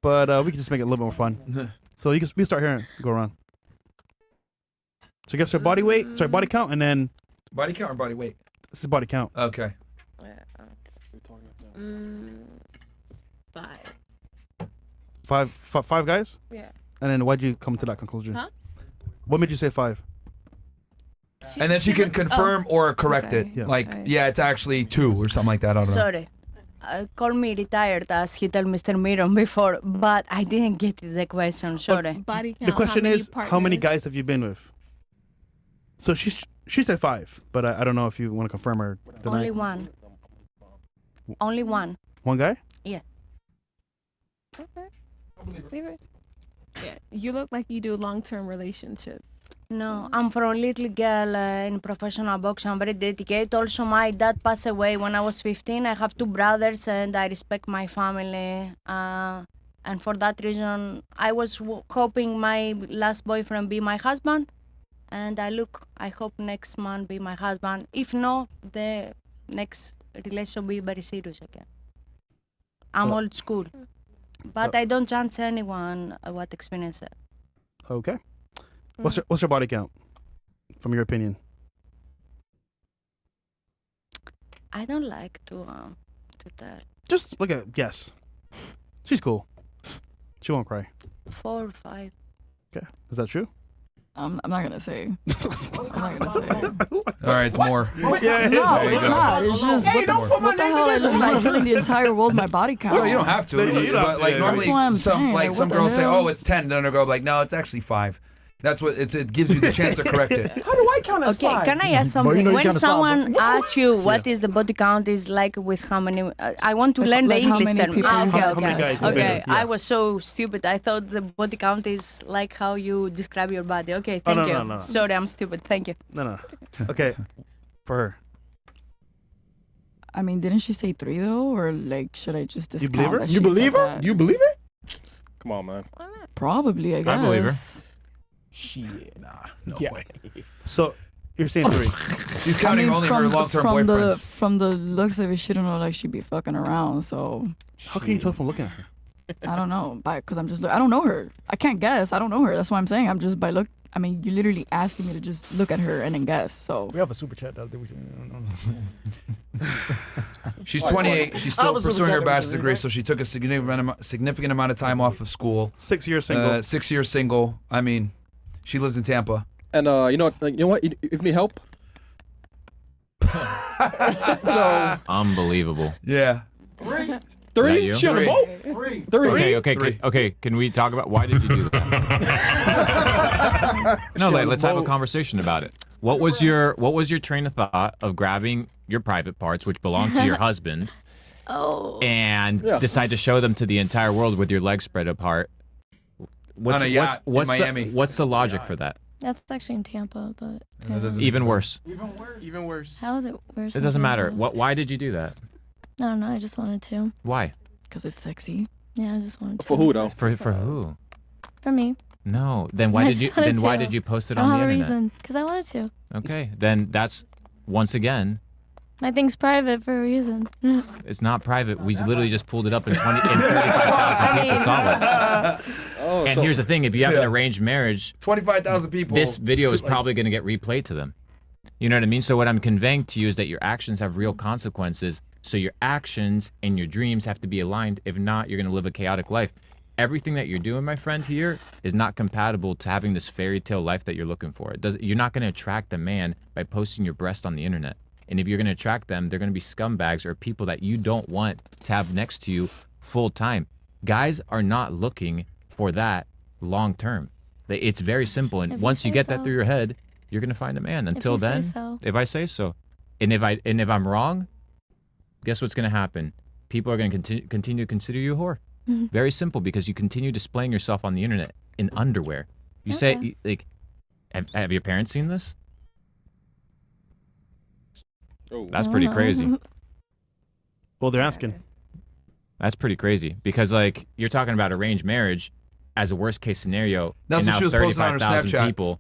But we can just make it a little bit more fun. So we start here and go around. So guess your body weight, sorry, body count, and then... Body count or body weight? This is body count. Okay. Five. Five guys? Yeah. And then why'd you come to that conclusion? Huh? What made you say 5? And then she can confirm or correct it. Yeah. Like, yeah, it's actually 2 or something like that. I don't know. Sorry. Call me retired as he told Mr. Miron before, but I didn't get the question. Sorry. Body count. The question how many is, how many partners? guys have you been with? So she said 5, but I don't know if you want to confirm or deny. Only one. Only one. One guy? Yeah. Okay. Leave it. Yeah, you look like you do long-term relationships. No, I'm from a little girl in professional boxing. I'm very dedicated. Also, my dad passed away when I was 15. I have 2 brothers, and I respect my family. And for that reason, I was hoping my last boyfriend be my husband. And I hope next month be my husband. If not, the next relation will be very serious again. I'm old school. But I don't judge anyone what experience it. Okay. What's your body count, from your opinion? I don't like to tell. Just look at guess. She's cool. She won't cry. 4 or 5. Okay. Is that true? I'm not gonna say. I'm not gonna say. All right, it's more. No, it's not. It's just what the hell? I look like telling the entire world my body count. No, you don't have to. But like That's what I'm normally, saying. like Like, some what the girls say, hell? "Oh, it's 10," then they'll go like, "No, it's actually 5." That's what it gives you the chance to correct it. How do I count as Okay, 5? can I ask But you something? know you When can't stop, someone but- asks you what is the body count is like with how many, I want to learn Like the how English many term. people you Okay, have okay. sex with. Okay, Yeah. I was so stupid. I thought the body count is like how you describe your body. Okay, thank no, you. no. Sorry, I'm stupid. Thank you. No. Okay. For her. I mean, didn't she say 3 though, or like should I just discount believe her? that You she believe said her? that? You believe it? Come on, man. Probably, I guess. I believe her. Shit, nah, no way. So, You're saying 3. She's counting only her long-term boyfriends. From the looks of it, she don't know like she be fucking around. So how can you tell from looking at her? I don't know, because I'm just I don't know her. I can't guess. I don't know her. That's why I'm saying I'm just by look. I mean, you're literally asking me to just look at her and then guess. So we have a super chat out there. She's 28. She's still pursuing her bachelor's degree, so she took a significant amount of time off of school. 6 years single. 6 years single. I mean, she lives in Tampa. And you know what? If you need help. So Unbelievable. Yeah. 3? you? She on the 3. boat? 3. Okay. Can we talk about why did you do that? No, let's have a conversation about it. What was your train of thought of grabbing your private parts, which belong to your husband, and decide to show them to the entire world with your legs spread apart? On a yacht in Miami. What's the logic for that? That's actually in Tampa, but Even worse. Even worse. how is it worse? It in doesn't matter. Tampa? Why did you do that? I don't know. I just wanted to. Why? because it's sexy. Yeah, I just wanted to. For who though? For who? For me. No. Then why I did just you? wanted Then why to. did you post it I on don't the have a internet? reason, because I wanted to. Okay. Then that's once again. My thing's private for a reason. It's not private. We literally just pulled it up and 35,000 people saw it. And here's the thing: if you have an arranged marriage, 25,000 people. this video is probably going to get replayed to them. You know what I mean? So what I'm conveying to you is that your actions have real consequences. So your actions and your dreams have to be aligned. If not, you're going to live a chaotic life. Everything that you're doing, my friend, here is not compatible to having this fairy tale life that you're looking for. You're not going to attract a man by posting your breast on the internet. And if you're going to attract them, they're going to be scumbags or people that you don't want to have next to you full time. Guys are not looking for that long term. It's very simple. And once you get that through your head, you're going to find a man. Until then, if I say so. And if I'm wrong, guess what's going to happen? People are going to continue to consider you a whore. Mm-hmm. Very simple, because you continue displaying yourself on the internet in underwear. You say, like, have your parents seen this? That's pretty crazy. Well, they're asking. That's pretty crazy, because like you're talking about arranged marriage as a worst case scenario. That's and what she now was posting on her 35,000 Snapchat. people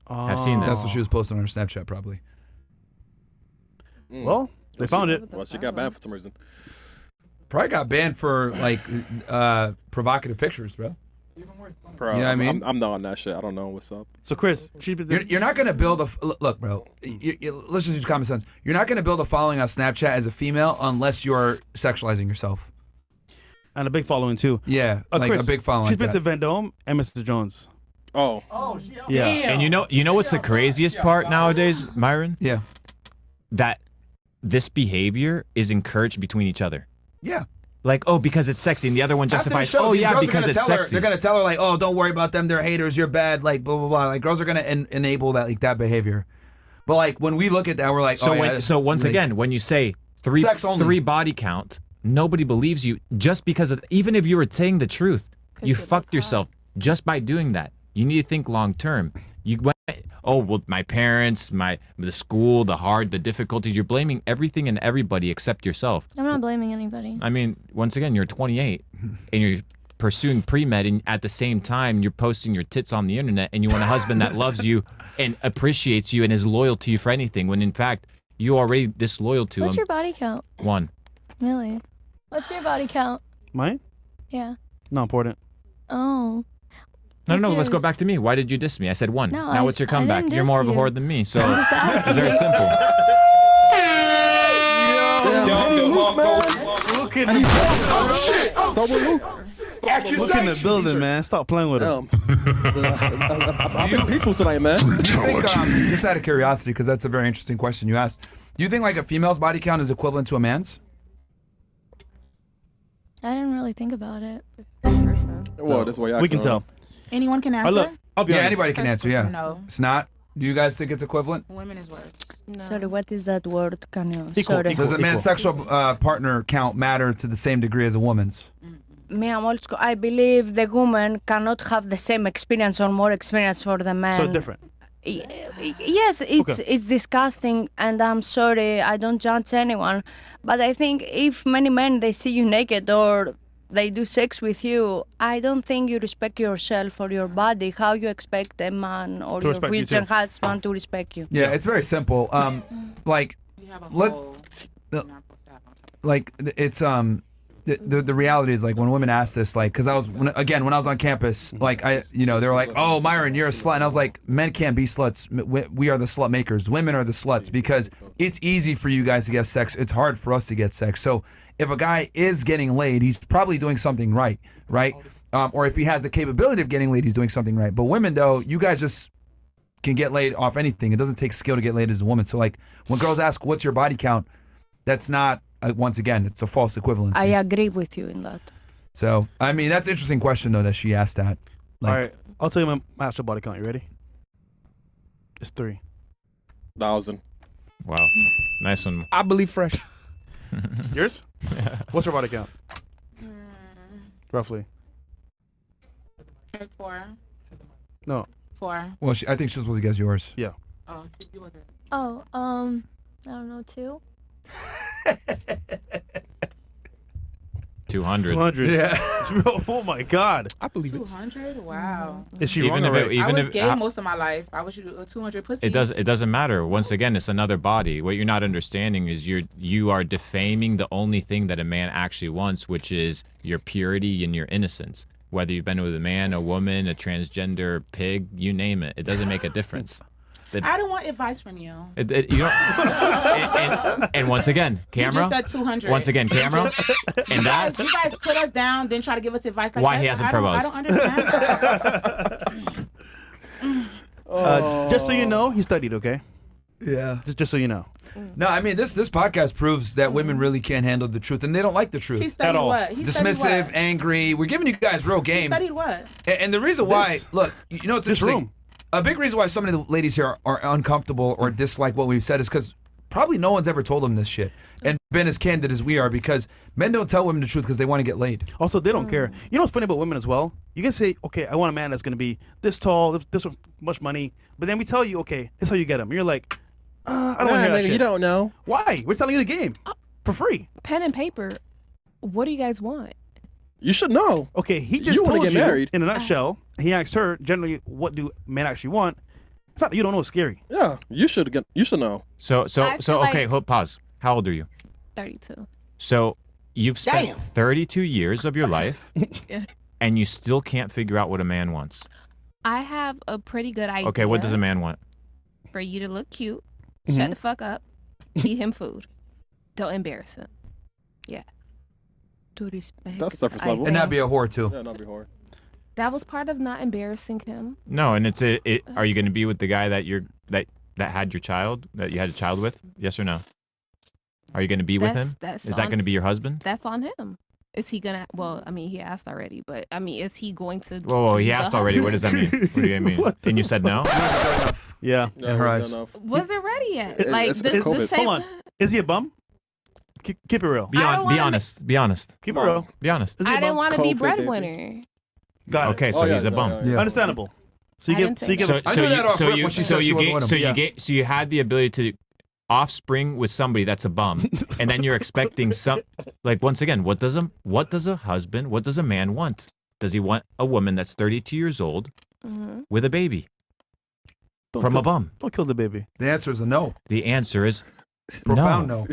have seen this. That's what she was posting on her Snapchat, probably. Well, they found it. Well, she got banned for some reason. Probably got banned for like provocative pictures, bro. Bro, You know what I mean? I'm not on that shit. I don't know what's up. So Chris, you're not gonna build a look, bro. Let's just use common sense. You're not gonna build a following on Snapchat as a female unless you're sexualizing yourself. And a big following too. Yeah, like Chris, a big following. She's like been to that. Vendome and Mr. Jones. Oh. Yeah. And you know what's the craziest part nowadays, Myron? Yeah. That this behavior is encouraged between each other. Yeah. Like, oh, because it's sexy, and the other one After the justifies, show, oh these yeah, girls are because gonna it's tell her- sexy. They're gonna tell her like, oh, don't worry about them. They're haters. You're bad. Like blah blah blah. Like girls are gonna enable that behavior. But like when we look at that, we're like, So oh, when, yeah, so once like, again, when you say Sex only. three body count, nobody believes you just because of, even if you were saying the truth, you fucked yourself just by doing that. You need to think long term. You went, oh well, my parents, the school, the difficulties. You're blaming everything and everybody except yourself. I'm not blaming anybody. I mean, once again, you're 28 and you're pursuing pre-med, and at the same time, you're posting your tits on the internet, and you want a husband that loves you and appreciates you and is loyal to you for anything, when in fact, you already disloyal to What's him. your body count? 1. Really? What's your body count? Mine? Yeah. Not important. Oh. No, let's go back to me. Why did you diss me? I said 1. No, now what's your comeback? didn't You're diss more of a you. whore than me, so I'm just asking. it's very simple. Look at me. Oh shit! Look in the building, man. Stop playing with him. I've been peaceful tonight, man. Do you think, just out of curiosity, because that's a very interesting question you asked, do you think like a female's body count is equivalent to a man's? I didn't really think about it. Well, that's why We can tell. Anyone can answer. look, I'll be Yeah, honest. anybody can answer, yeah. No. It's not? Do you guys think it's equivalent? Women is worse. Sorry, what is that word? Can you? Equal, sorry. Does a man's sexual partner count matter to the same degree as a woman's? Me, I believe the woman cannot have the same experience or more experience for the man. So different. Yes, it's disgusting, and I'm sorry, I don't judge anyone, but I think if many men they see you naked or they do sex with you, I don't think you respect yourself or your body. How you expect a man or To your respect you future too. husband to respect you? Yeah, it's very simple. Like, it's the reality is like when women ask this, like, because when I was on campus, like they were like, oh, Myron, you're a slut, and I was like, men can't be sluts. We are the slut makers. Women are the sluts because it's easy for you guys to get sex. It's hard for us to get sex. So if a guy is getting laid, he's probably doing something right? Or if he has the capability of getting laid, he's doing something right. But women, though, you guys just can get laid off anything. It doesn't take skill to get laid as a woman. So like when girls ask, what's your body count? That's not, once again, it's a false equivalency. I agree with you in that. So, I mean, that's an interesting question, though, that she asked that. All right, I'll tell you my actual body count. You ready? It's 3,000. Wow. Nice one. I believe fresh. Yours? What's your body count? Roughly. 4. No. 4. Well, I think she's supposed to guess yours. Yeah. Oh, you wasn't. Oh, I don't know, 2. 200. 200. Yeah. Oh my God. I believe it. 200? Wow. Is she Even wrong if or it- right? I even was if- gay how- most of my life. I wish you 200 pussies. It doesn't matter. Once again, it's another body. What you're not understanding is you are defaming the only thing that a man actually wants, which is your purity and your innocence. Whether you've been with a man, a woman, a transgender pig, you name it, it doesn't make a difference. I don't want advice from you. You don't, and once again, camera. You just said 200. Once again, camera. And that's you guys put us down, then try to give us advice like why that. he hasn't I don't proposed. understand that. Just so you know, he studied. Okay. Yeah. Just so you know. No, I mean, this podcast proves that women really can't handle the truth, and they don't like the truth He studied at all. what? He studied Dismissive, what? angry. We're giving you guys real He game. studied what? And the reason why, look, you know, it's This interesting. room. A big reason why so many of the ladies here are uncomfortable or dislike what we've said is because probably no one's ever told them this shit and been as candid as we are, because men don't tell women the truth because they want to get laid. Also, they don't care. You know what's funny about women as well? You can say, okay, I want a man that's going to be this tall, this much money, but then we tell you, okay, this is how you get him. You're like, I don't want to hear that shit. You don't know. Why? We're telling you the game for free. Pen and paper. What do you guys want? You should know. Okay, he You just wanna told get you married. in a nutshell. He asked her generally, what do men actually want? In fact, you don't know it's scary. Yeah, you should know. So I feel okay. like- Hold, pause. How old are you? 32. So you've spent Damn. 32 years of your life, Yeah. and you still can't figure out what a man wants. I have a pretty good idea. Okay, what does a man want? For you to look cute, Mhm. shut the fuck up, feed him food. Don't embarrass him. Yeah. To respect. That's surface level. And not be a whore, too. Yeah, not be a whore. That was part of not embarrassing him. No, and are you going to be with the guy that had your child, that you had a child with? Yes or no? Are you going to be with him? Is that going to be your husband? That's on him. Is he gonna? Well, I mean, he asked already, but I mean, is he going to? Whoa, he be the asked already. What does that mean? What do you mean? And you said no? Yeah. In her eyes. Wasn't ready yet. It- Like it's the COVID. same. Hold on. Is he a bum? Keep it real. Be honest. Be honest. Keep it real. Be honest. Is he I a didn't bum? want to be COVID, breadwinner. Got it. Okay, so he's a bum. Understandable. So you I give. didn't So you say give. that. So you had the ability to offspring with somebody that's a bum, and then you're expecting some. Like, once again, what does a husband? What does a man want? Does he want a woman that's 32 years old with a baby from a bum? Don't kill the baby. The answer is a no. The answer is Profound no.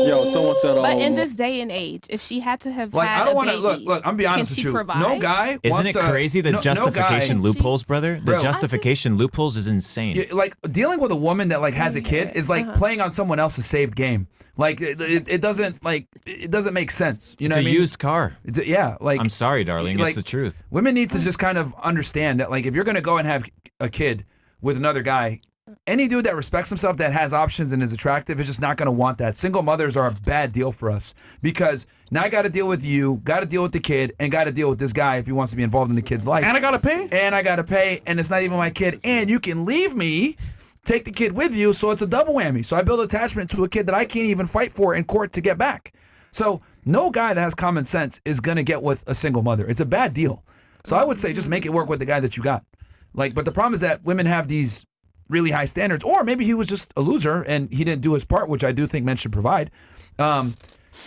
Yo, someone said. But in this day and age, if she had to have Like, had I don't a want to baby, look. I'm be honest can with she you. provide? No guy. Isn't wants it crazy the no justification guy, loopholes, brother? The Bro, justification loopholes is insane. like dealing with a woman that like has a kid is like playing on someone else's saved game. Like it doesn't make sense. You know It's what a I mean? used car. Yeah, like I'm sorry, darling. like, It's the truth. Women need to just kind of understand that, like, if you're gonna go and have a kid with another guy, any dude that respects himself, that has options and is attractive, is just not gonna want that. Single mothers are a bad deal for us because now I got to deal with you, got to deal with the kid, and got to deal with this guy if he wants to be involved in the kid's life. And I gotta pay. And it's not even my kid. And you can leave me, take the kid with you, so it's a double whammy. So I build attachment to a kid that I can't even fight for in court to get back. So no guy that has common sense is gonna get with a single mother. It's a bad deal. So I would say just make it work with the guy that you got. Like, but the problem is that women have these really high standards, or maybe he was just a loser and he didn't do his part, which I do think men should provide.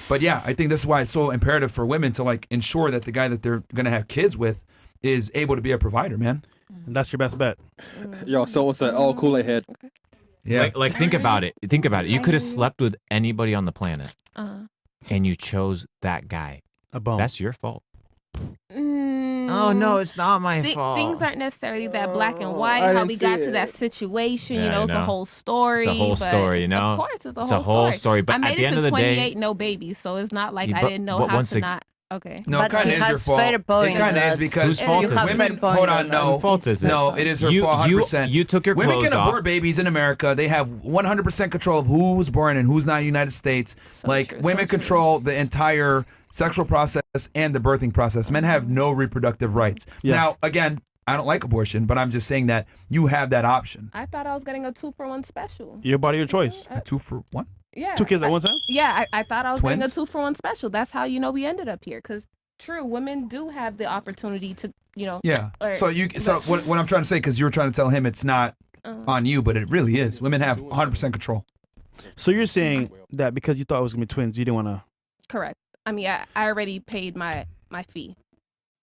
But yeah, I think this is why it's so imperative for women to like ensure that the guy that they're gonna have kids with is able to be a provider, man. And that's your best bet. Yo, so what's that? Oh, Kool-Aid head. Yeah. Like think about it. Think about it. You could have slept with anybody on the planet, and you chose that guy. A bum. That's your fault. Oh no, it's not my fault. Things aren't necessarily that black and white. I How didn't we see got to it. that situation, you Yeah, know, I it's a know. whole story. It's a whole but story, you know? Of course, it's a It's whole a whole story, but I made at the it end to of the day- 28, no babies, so it's not like Yeah, I but- didn't know but how once to ag- not. Okay. No, it kind of is your fault. It kind of is because Whose fault is it? women. Hold on, no. Whose fault is it? No, it is her You- fault. 100%. you took your Women clothes can off. abort babies in America. They have 100% control of who's born and who's not in the United States. Women control the entire sexual process and the birthing process. Men have no reproductive rights. Yeah. Now, again, I don't like abortion, but I'm just saying that you have that option. I thought I was getting a 2-for-1 special. Your body, your choice. A 2-for-1? Yeah. 2 kids at one time? Yeah, I thought I was getting a Twins? 2-for-1 special. That's how we ended up here. Because true, women do have the opportunity to, Yeah. or- So what I'm trying to say, because you were trying to tell him it's not on you, but it really is. Women have 100% control. So you're saying that because you thought it was gonna be twins, you didn't want to. Correct. I mean, I already paid my fee.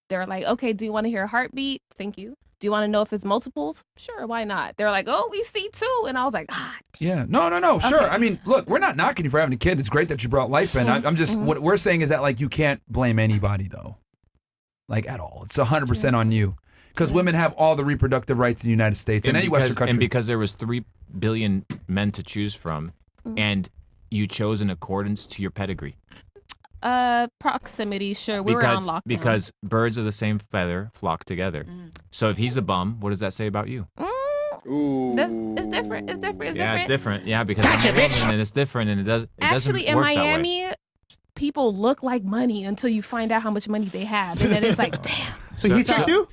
They were like, okay, do you want to hear a heartbeat? Thank you. Do you want to know if it's multiples? Sure, why not? They're like, oh, we see 2. And I was like, ah. Yeah. No, sure. Okay. I mean, look, we're not knocking you for having a kid. It's great that you brought life in. I'm just, what we're saying is that, like, you can't blame anybody, though. Like, at all. It's 100% on you. Because women have all the reproductive rights in the United States and any Western country. And because there was 3 billion men to choose from, and you chose in accordance to your pedigree. Proximity, sure. We were on lockdown. Because birds of the same feather flock together. So if he's a bum, what does that say about you? It's different. It's different. It's Yeah, different. it's different. Yeah, because I'm a woman and it's different and it doesn't Actually, in work that way. Miami, people look like money until you find out how much money they have. And then it's like, damn. So he tricked you?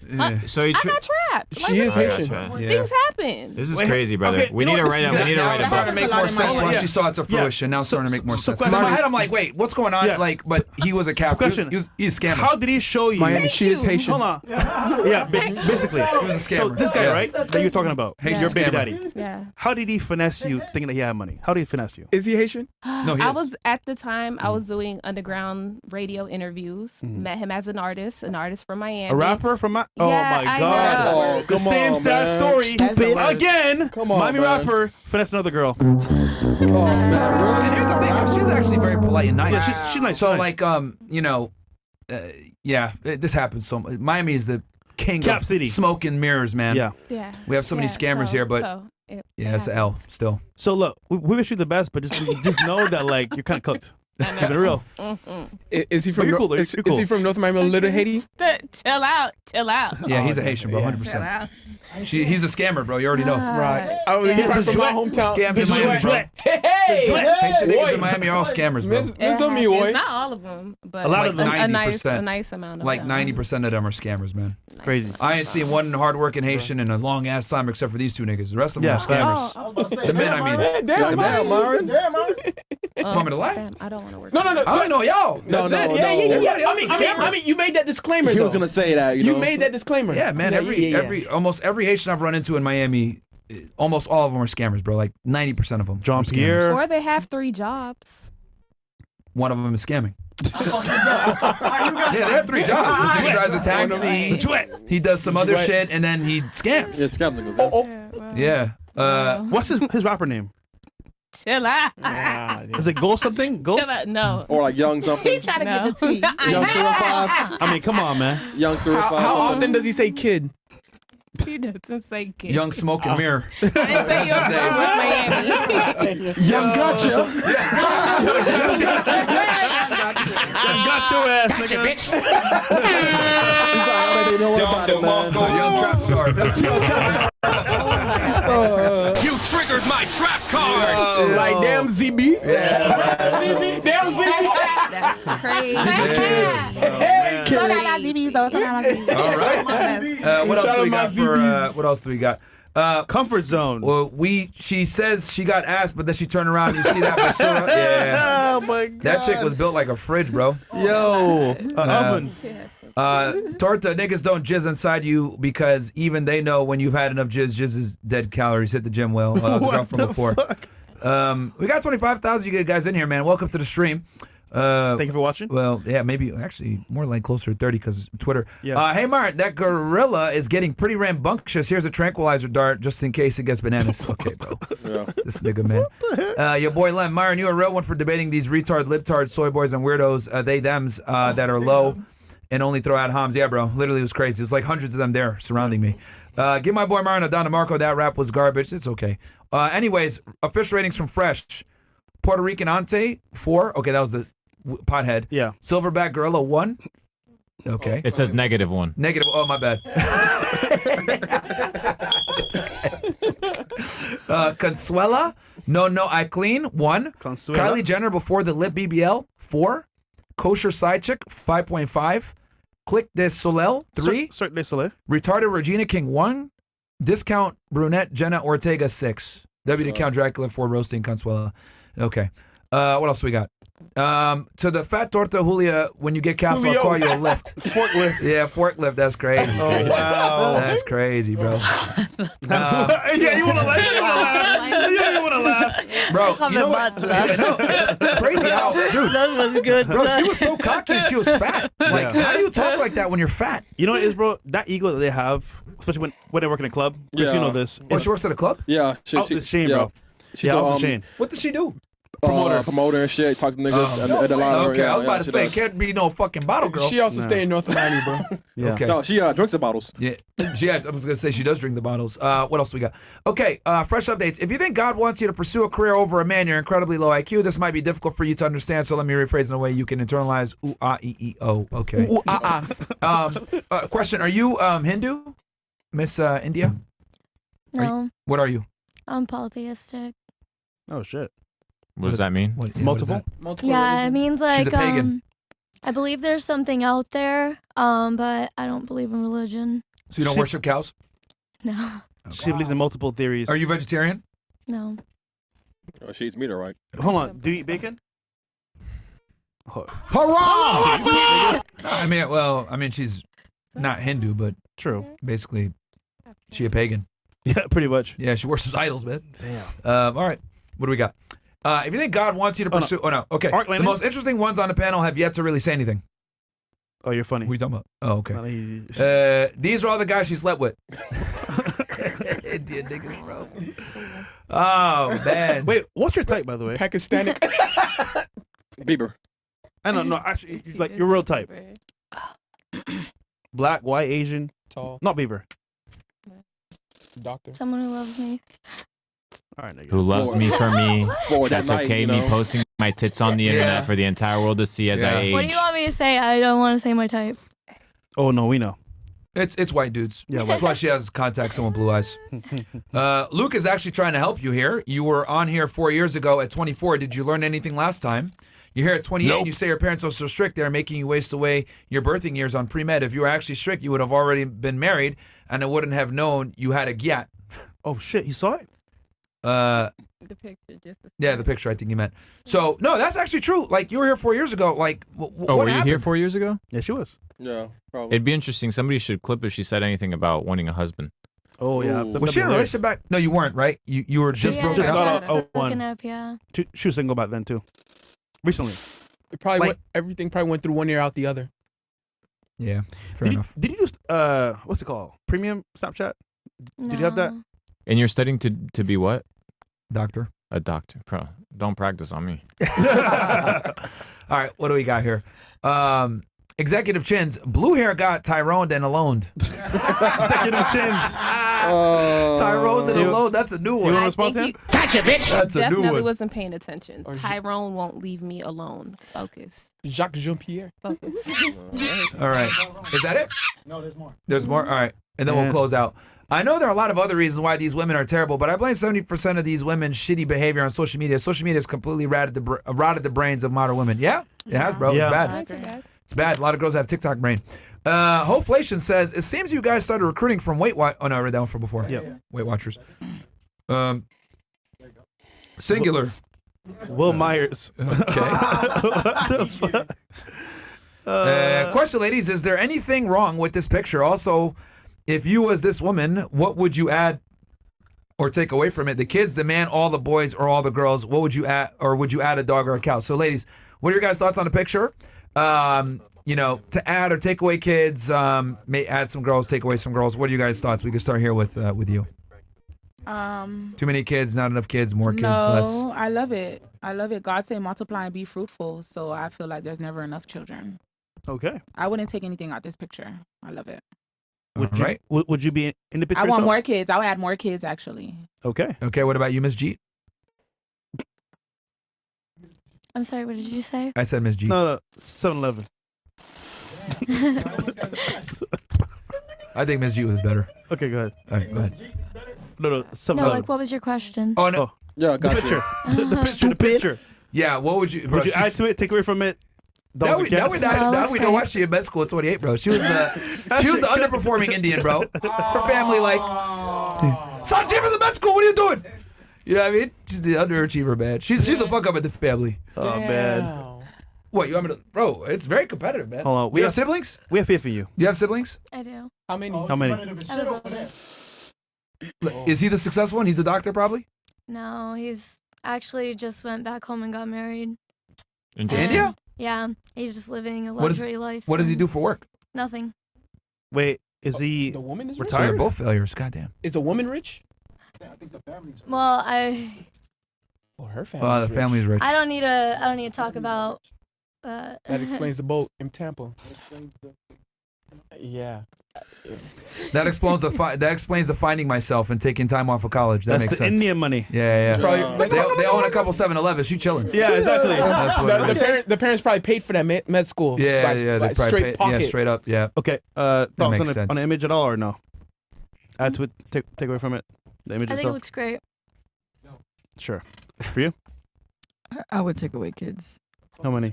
So he I got trapped. She is I Haitian. gotcha. Things happen. This is crazy, brother. okay, we you need know to what, write this a is we need to Now write it's a starting to book. make more sense Yeah. once she saw it to fruition. Now it's starting to make more sense. Because in my head, I'm like, wait, what's going on? Yeah. Like, but he was a cap. Question. He's a scammer. How did he show you? Miami, she is Haitian. Hold on. Yeah, basically. He was a scammer. So this guy, Yeah. right, that you're talking about, Haitian your baby scammer. daddy. Yeah. How did he finesse you thinking that he had money? How did he finesse you? Is he Haitian? No, he I is. was at the time I was doing underground radio interviews. Met him as an artist from Miami. A rapper from my. Oh Yeah, my I God. know. Oh, The come same on, sad man. story. Stupid. Again. Come on, Miami man. rapper finessed another girl. Oh, man, really? And here's the thing, she's actually very polite and nice. Yeah, she's nice. So, she's nice. like, this happens so much. Miami is the king Cap of City. smoke and mirrors, man. Yeah. Yeah. We have so many scammers here, but yeah, it's an L still. So look, we wish you the best, but just know that like you're kind of cooked. Let's keep it real. Is he from? You're cool, is, you're cool. is he from North Miami, Little Haiti? Chill out. Yeah, he's a Haitian, bro, 100%. He's a scammer, bro. You already know. Right. Oh, Yeah, he's from the my sweat. hometown. Scams in Miami, bro. Hey, Haitian niggas in Miami are all scammers, bro. Miss me, boy. It's not all of them, but A lot like of them. a nice 90%. amount of Like them. 90% of them are scammers, man. Crazy. I ain't seen one hardworking Haitian in a long ass time except for these 2 niggas. The rest of them Yeah, are scammers. Oh, The men, I mean. Damn, Myron. Want me to lie? damn, I don't want to work. No. I don't know y'all. No, That's no, it. no. I mean, you made that disclaimer. He was though. gonna say that. You You know? made that disclaimer. Yeah, man. Almost every Haitian I've run into in Miami, almost all of them are scammers, bro. Like 90% of them. Jean are scammers. Pierre. Or they have 3 jobs. One of them is scamming. Yeah, they have 3 jobs. He drives a taxi. He does some other shit, and then he scams. Yeah, scam niggas. Yeah. What's his rapper name? Chill out. Is it Ghost something? Ghost? Chill out. No. Or like Young something. He trying to No. get the tea. Young 305. I mean, come on, man. Young 305. How often does he say kid? He doesn't say kid. Young Smoke and Mirror. I didn't say you were from Miami. Young Gotcha. Got your ass, nigga. He's like, I already know about it, man. Young Trap Star. You triggered my trap card. Like damn ZB. Damn ZB. That's crazy. Hey, slow down, my ZBs, though. Slow down, my ZBs. All right. What else do we got for? What else do we got? Comfort zone. Well, she says she got asked, but then she turned around. You see that basura? Yeah. Oh my god. That chick was built like a fridge, bro. Yo, oven. Torta, niggas don't jizz inside you because even they know when you've had enough jizz is dead calories. Hit the gym well. The girl from before. We got 25,000 you guys in here, man. Welcome to the stream. Thank you for watching. Well, yeah, maybe actually more like closer to 30 because Twitter. Yeah. Hey, Mart, that gorilla is getting pretty rambunctious. Here's a tranquilizer dart just in case it gets bananas. Okay, bro. Yeah. This nigga, man. Your boy Lem. Myron, you a real one for debating these retard, libtards, soy boys, and weirdos, they, thems, that are low and only throw out homs. Yeah, bro. Literally, it was crazy. There's like hundreds of them there surrounding me. Give my boy Myron a Don DeMarco. That rap was garbage. It's okay. Anyways, official ratings from Fresh. Puerto Rican Ante, 4. Okay, that was the pothead. Yeah. Silverback Gorilla, 1. Okay. It says -1. Negative. Oh, my bad. Consuela, no, I clean, 1. Consuela. Kylie Jenner before the lip BBL, 4. Kosher Side Chick, 5.5. Click de Soleil, 3. Cirque du Soleil. Retarded Regina King, 1. Discount Brunette Jenna Ortega, 6. W to Count Dracula for roasting Consuela. Okay. What else we got? To the fat torta Julia, when you get castle, I'll call you a lift. Forklift. Yeah, forklift. That's crazy. Oh, wow. That's crazy, bro. Yeah, you want to laugh? Yeah, you want to laugh? Bro, you know what? No, it's crazy how, dude. That was good. Bro, son. she was so cocky and she was fat. Like, how do you talk like that when you're fat? You know what it is, bro? That ego that they have, especially when they work in a club. Chris, you know this. Oh, she works at a club? Yeah. Off the chain, bro. She's Off the chain. What does she do? Promoter and shit. Talk to niggas and a lot of. Okay, I was about to say, can't be no fucking bottle girl. She also stay in North Miami, bro. Yeah. Okay. No, she drinks the bottles. Yeah, I was gonna say she does drink the bottles. What else we got? Okay, fresh updates. If you think God wants you to pursue a career over a man, you're incredibly low IQ. This might be difficult for you to understand, so let me rephrase in a way you can internalize. Ooh, ah, e, o. Okay. Ooh, ah, question: Are you Hindu, Miss India? No, What are you? I'm polytheistic. Oh shit. What does that mean? Multiple? Yeah, it means like She's a pagan. I believe there's something out there, but I don't believe in religion. So you don't worship cows? No, She believes in multiple theories. Are you vegetarian? no. Oh, she eats meat, all right. Hold on. Do you eat bacon? Hurrah! I mean, she's not Hindu, but True. basically, she a pagan. Yeah, pretty much. Yeah, she worships idols, man. Damn. All right. What do we got? If you think God wants you to pursue... Oh, no. Okay. Arc The landing? most interesting ones on the panel have yet to really say anything. Oh, you're funny. What are you talking about? Oh, okay. Funny. These are all the guys she slept with. Indian niggas, bro. Oh, man. Wait, what's your type, by the way? Pakistani. Bieber. I don't know. Actually, like your real type. Black, white, Asian. Tall. Not Bieber. Doctor. Someone who loves me. All right, nigga. Who loves me for me? For that That's night, okay. you Me know. posting my tits on the internet for the entire world to see as I age. What do you want me to say? I don't want to say my type. Oh no, we know. It's white dudes. Yeah, That's why she has contacts on with blue eyes. Luke is actually trying to help you here. You were on here 4 years ago at 24. Did you learn anything last time? You're here at 28 and you say your parents are so strict they're making you waste away your birthing years on pre-med. If you were actually strict, you would have already been married and I wouldn't have known you had a gyat. Oh shit, he saw it? The picture just. Yeah, the picture I think you meant. So, no, that's actually true. Like, you were here 4 years ago. Like, Oh, what were you happened? here 4 years ago? Yeah, she was. Yeah, probably. It'd be interesting. Somebody should clip if she said anything about wanting a husband. Oh yeah. Ooh. Was she in a relationship back? No, you weren't, right? You were just Yeah, broken just up? got I out. was Oh, broken one. up, yeah. She was single back then too. Recently. It probably Like- went, everything probably went through one ear out the other. Yeah, fair enough. Did you use what's it called? Premium Snapchat? Did you have that? No. And you're studying to be what? Doctor. A doctor. Bro, don't practice on me. All right, what do we got here? Executive Chins. Blue hair got Tyrone and alone. Executive Chins. Tyrone and You- alone. That's a new You one. want to respond to him? That's a new Definitely one. wasn't paying attention. Tyrone won't leave me alone. Focus. Jacques Jean-Pierre. Focus. All right. Is that it? No, there's more. There's more? All right. And then we'll Yeah. close out. I know there are a lot of other reasons why these women are terrible, but I blame 70% of these women's shitty behavior on social media. Social media has completely rotted the brains of modern women. Yeah? It has, bro. Yeah. It's bad. It's bad. A lot of girls have TikTok brain. Hoflation says, it seems you guys started recruiting from Weight Watch. Oh, no, I read that one from before. Yeah. Weight Watchers. Singular. Will Myers. Okay. What the fuck? Question, ladies, is there anything wrong with this picture? Also, if you was this woman, what would you add or take away from it? The kids, the man, all the boys, or all the girls? What would you add, or would you add a dog or a cow? So, ladies, What are your guys' thoughts on the picture? You know, to add or take away kids, may add some girls, take away some girls. What are you guys' thoughts? We can start here with you. Too many kids, not enough kids, more kids, less. No, I love it. I love it. God said multiply and be fruitful. So I feel like there's never enough children. Okay. I wouldn't take anything out this picture. I love it. Would you be in the picture? I want yourself? more kids. I would add more kids actually. Okay. Okay, what about you, Ms. Jeet? I'm sorry, what did you say? I said Ms. Jeet. No, 7-Eleven. I think Ms. Jeet was better. Okay, go ahead. All right, go ahead. No, 7-Eleven. No, like, what was your question? Oh, no. Yeah, the picture. The picture. Yeah, what would you... Would you add to it, take away from it? Now we know why she in med school at 28, bro. She was the underperforming Indian, bro. Her family like, Sanjeeva's in med school. What are you doing? You know what I mean? She's the underachiever, man. She's a fuck up at the family. Oh man. What you want me to? Bro, it's very competitive, man. Hold on. We have siblings. We have faith in you. You have siblings? I do. How many? How many? I have a brother. Is he the successful one? He's a doctor, probably. No, he's actually just went back home and got married. In India? Yeah, he's just living a What is- luxury life. What does he do for work? Nothing. Wait, is he The woman is So retired. they're both failures. Goddamn. Is a woman rich? Well, I Well, her family. Well, the family's rich. don't need to talk about. That explains the boat in Tampa. Yeah. That explains the finding myself and taking time off of college. That That's makes the sense. Indian money. Yeah. Probably- They own a couple 7-Elevens. She chilling. Yeah, exactly. That's what it is. The parents probably paid for that med school. Yeah, Like- yeah. They like probably straight pay, yeah, pocket. straight up. Yeah. Okay. Thoughts makes on the, sense. on the image at all or no? Add to it, take away from it. The image I think it itself. looks great. Sure. For you? I would take away kids. How many?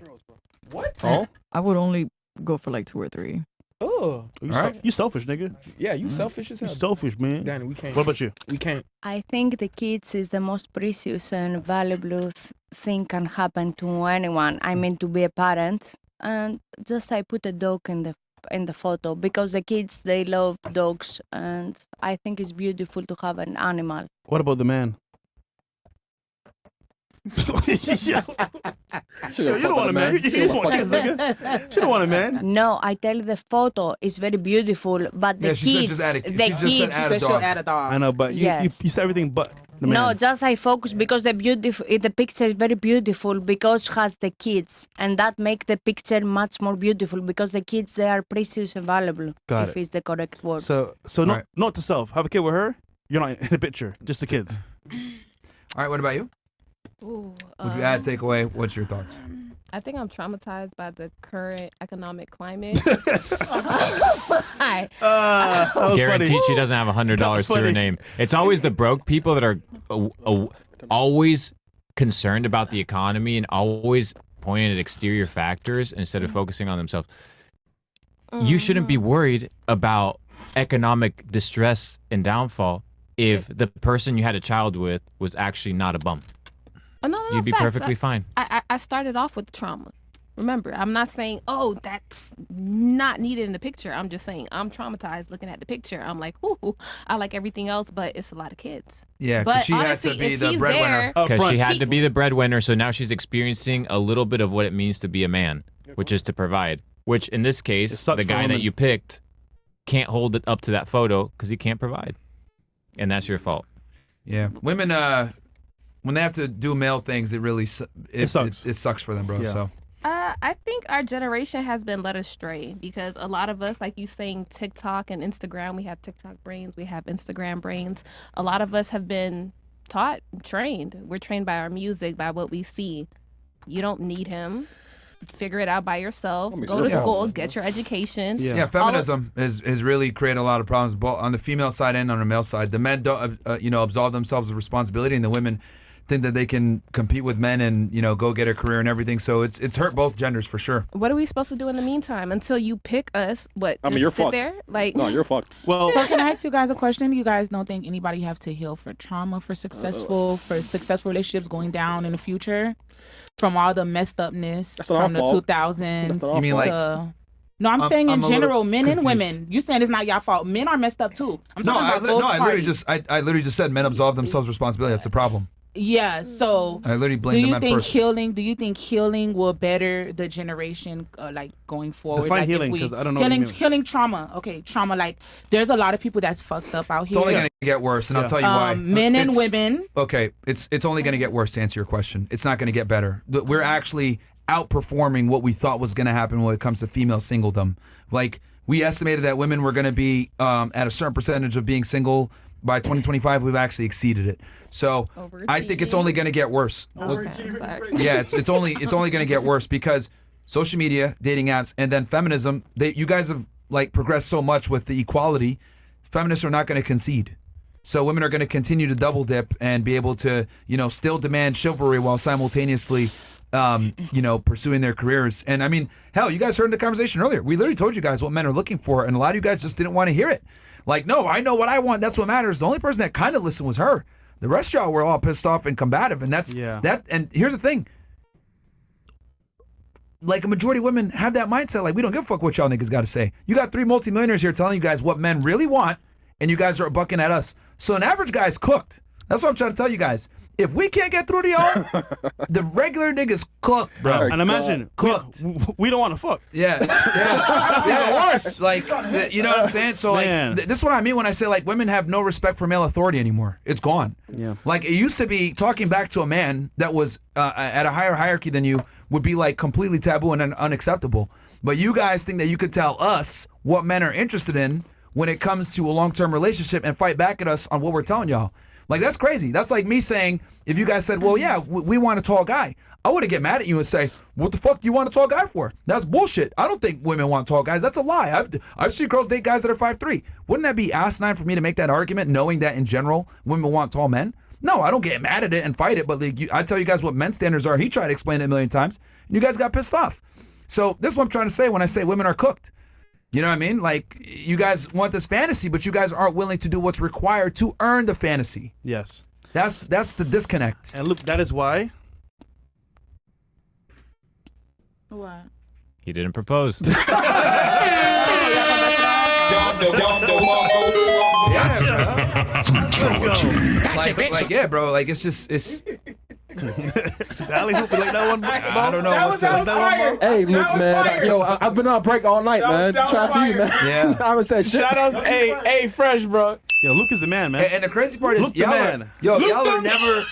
What? All? I would only go for like 2 or 3. Oh. You selfish, nigga. Yeah, you selfish as You hell. selfish, man. Danny, we can't. What about you? We can't. I think the kids is the most precious and valuable thing can happen to anyone. I mean, to be a parent, and just I put a dog in the photo because the kids they love dogs, and I think it's beautiful to have an animal. What about the man? She You don't want a man. You just want kids, nigga. She don't want a man. No, I tell you the photo is very beautiful, but the Yeah, she said kids, just add a- the she just said kids. add a dog. Add a dog. I know, but Yes. you said everything but the man. No, just I focus because the picture is very beautiful because has the kids, and that make the picture much more beautiful because the kids they are precious and valuable. Got if it. it's the correct word. So Right. not to self. Have a kid with her. You're not in the picture. Just the kids. All right. What about you? Ooh, Would you add, take away? What's your thoughts? I think I'm traumatized by the current economic climate. Hi. Guaranteed she doesn't have $100 to her funny. name. It's always the broke people that are always concerned about the economy and always pointing at exterior factors instead of focusing on themselves. You shouldn't be worried about economic distress and downfall if the person you had a child with was actually not a bum. Oh, no, You'd be facts. perfectly fine. I started off with trauma. Remember, I'm not saying, oh, that's not needed in the picture. I'm just saying I'm traumatized looking at the picture. I'm like, ooh, I like everything else, but it's a lot of kids. Yeah, But because she had honestly, to be if the he's breadwinner. there- Because she had to be the breadwinner, so now she's experiencing a little bit of what it means to be a man, which is to provide. Which in this It case, sucks the for guy that women. you picked can't hold it up to that photo because he can't provide, and that's your fault. Yeah, women. When they have to do male things, it really it sucks. It sucks for them, bro. Yeah. So I think our generation has been led astray because a lot of us, like you saying, TikTok and Instagram, we have TikTok brains, we have Instagram brains. A lot of us have been taught, trained. We're trained by our music, by what we see. You don't need him. Figure it out by yourself. Go to school, get your education. yeah, feminism has really created a lot of problems, both on the female side and on the male side. The men don't, absolve themselves of responsibility, and the women think that they can compete with men and go get a career and everything. So it's hurt both genders for sure. What are we supposed to do in the meantime until you pick us? What? I mean, just you're sit fucked. there? Like, No, you're fucked. Well, So can I ask you guys a question? You guys don't think anybody have to heal for trauma for successful relationships going down in the future? From all the messed upness That's not our from the fault. 2000s That's not our You mean fault. like- No, I'm saying in I'm a little general, men and confused. women. You saying it's not your fault. Men are messed up too. I'm No, talking I about both literally parties. just I literally just said men absolve themselves of responsibility. That's the problem. Yeah. So, I literally do blamed the you men think first. healing? Do you think healing will better the generation, like going forward? Define like healing, if we- 'cause I don't know what you Healing, mean. healing trauma. Okay, trauma. Like, there's a lot of people that's fucked up out It's here. only going to get worse, and I'll tell you why. Men and It's- women. Okay, it's only going to get worse to answer your question. It's not going to get better. We're actually outperforming what we thought was going to happen when it comes to female singledom. Like, we estimated that women were going to be at a certain percentage of being single by 2025. We've actually exceeded it. So I think it's only going to get worse. Yeah, it's only going to get worse because social media, dating apps, and then feminism. You guys have like progressed so much with the equality. Feminists are not going to concede. So women are going to continue to double dip and be able to, still demand chivalry while simultaneously, pursuing their careers. And I mean, hell, you guys heard in the conversation earlier. We literally told you guys what men are looking for, and a lot of you guys just didn't want to hear it. Like, no, I know what I want. That's what matters. The only person that kind of listened was her. The rest of y'all were all pissed off and combative, and that. And here's the thing. Like, a majority of women have that mindset. Like, we don't give a fuck what y'all niggas got to say. You got 3 multimillionaires here telling you guys what men really want, and you guys are bucking at us. So an average guy's cooked. That's what I'm trying to tell you guys. If we can't get through to y'all, the regular nigga's cooked, bro. And imagine, cooked. We don't want to fuck. Yeah. That's even worse. Like, you know what I'm saying? So, Man. like, this is what I mean when I say, like, women have no respect for male authority anymore. It's gone. Yeah. Like, it used to be talking back to a man that was at a higher hierarchy than you would be, like, completely taboo and unacceptable. But you guys think that you could tell us what men are interested in when it comes to a long-term relationship and fight back at us on what we're telling y'all. Like, that's crazy. That's like me saying, if you guys said, well, yeah, we want a tall guy, I wouldn't get mad at you and say, what the fuck do you want a tall guy for? That's bullshit. I don't think women want tall guys. That's a lie. I've seen girls date guys that are 5'3". Wouldn't that be asinine for me to make that argument, knowing that in general, women want tall men? No, I don't get mad at it and fight it, but like, I tell you guys what men's standards are. He tried to explain it a million times, and you guys got pissed off. So this is what I'm trying to say when I say women are cooked. You know what I mean? Like, you guys want this fantasy, but you guys aren't willing to do what's required to earn the fantasy. Yes. That's the disconnect. And look, that is why. What? He didn't propose. Like, yeah, bro. Like, it's just, it's. Alley hoop, like that one. I don't know. Hey, Luke, man. Yo, I've been on break all night, man. Shout out to you, man. Yeah. I would say shit. Shout outs, hey, fresh, bro. Yo, Luke is the man, man. And the crazy part is, Luke the y'all man. are, yo, Luke y'all the are never.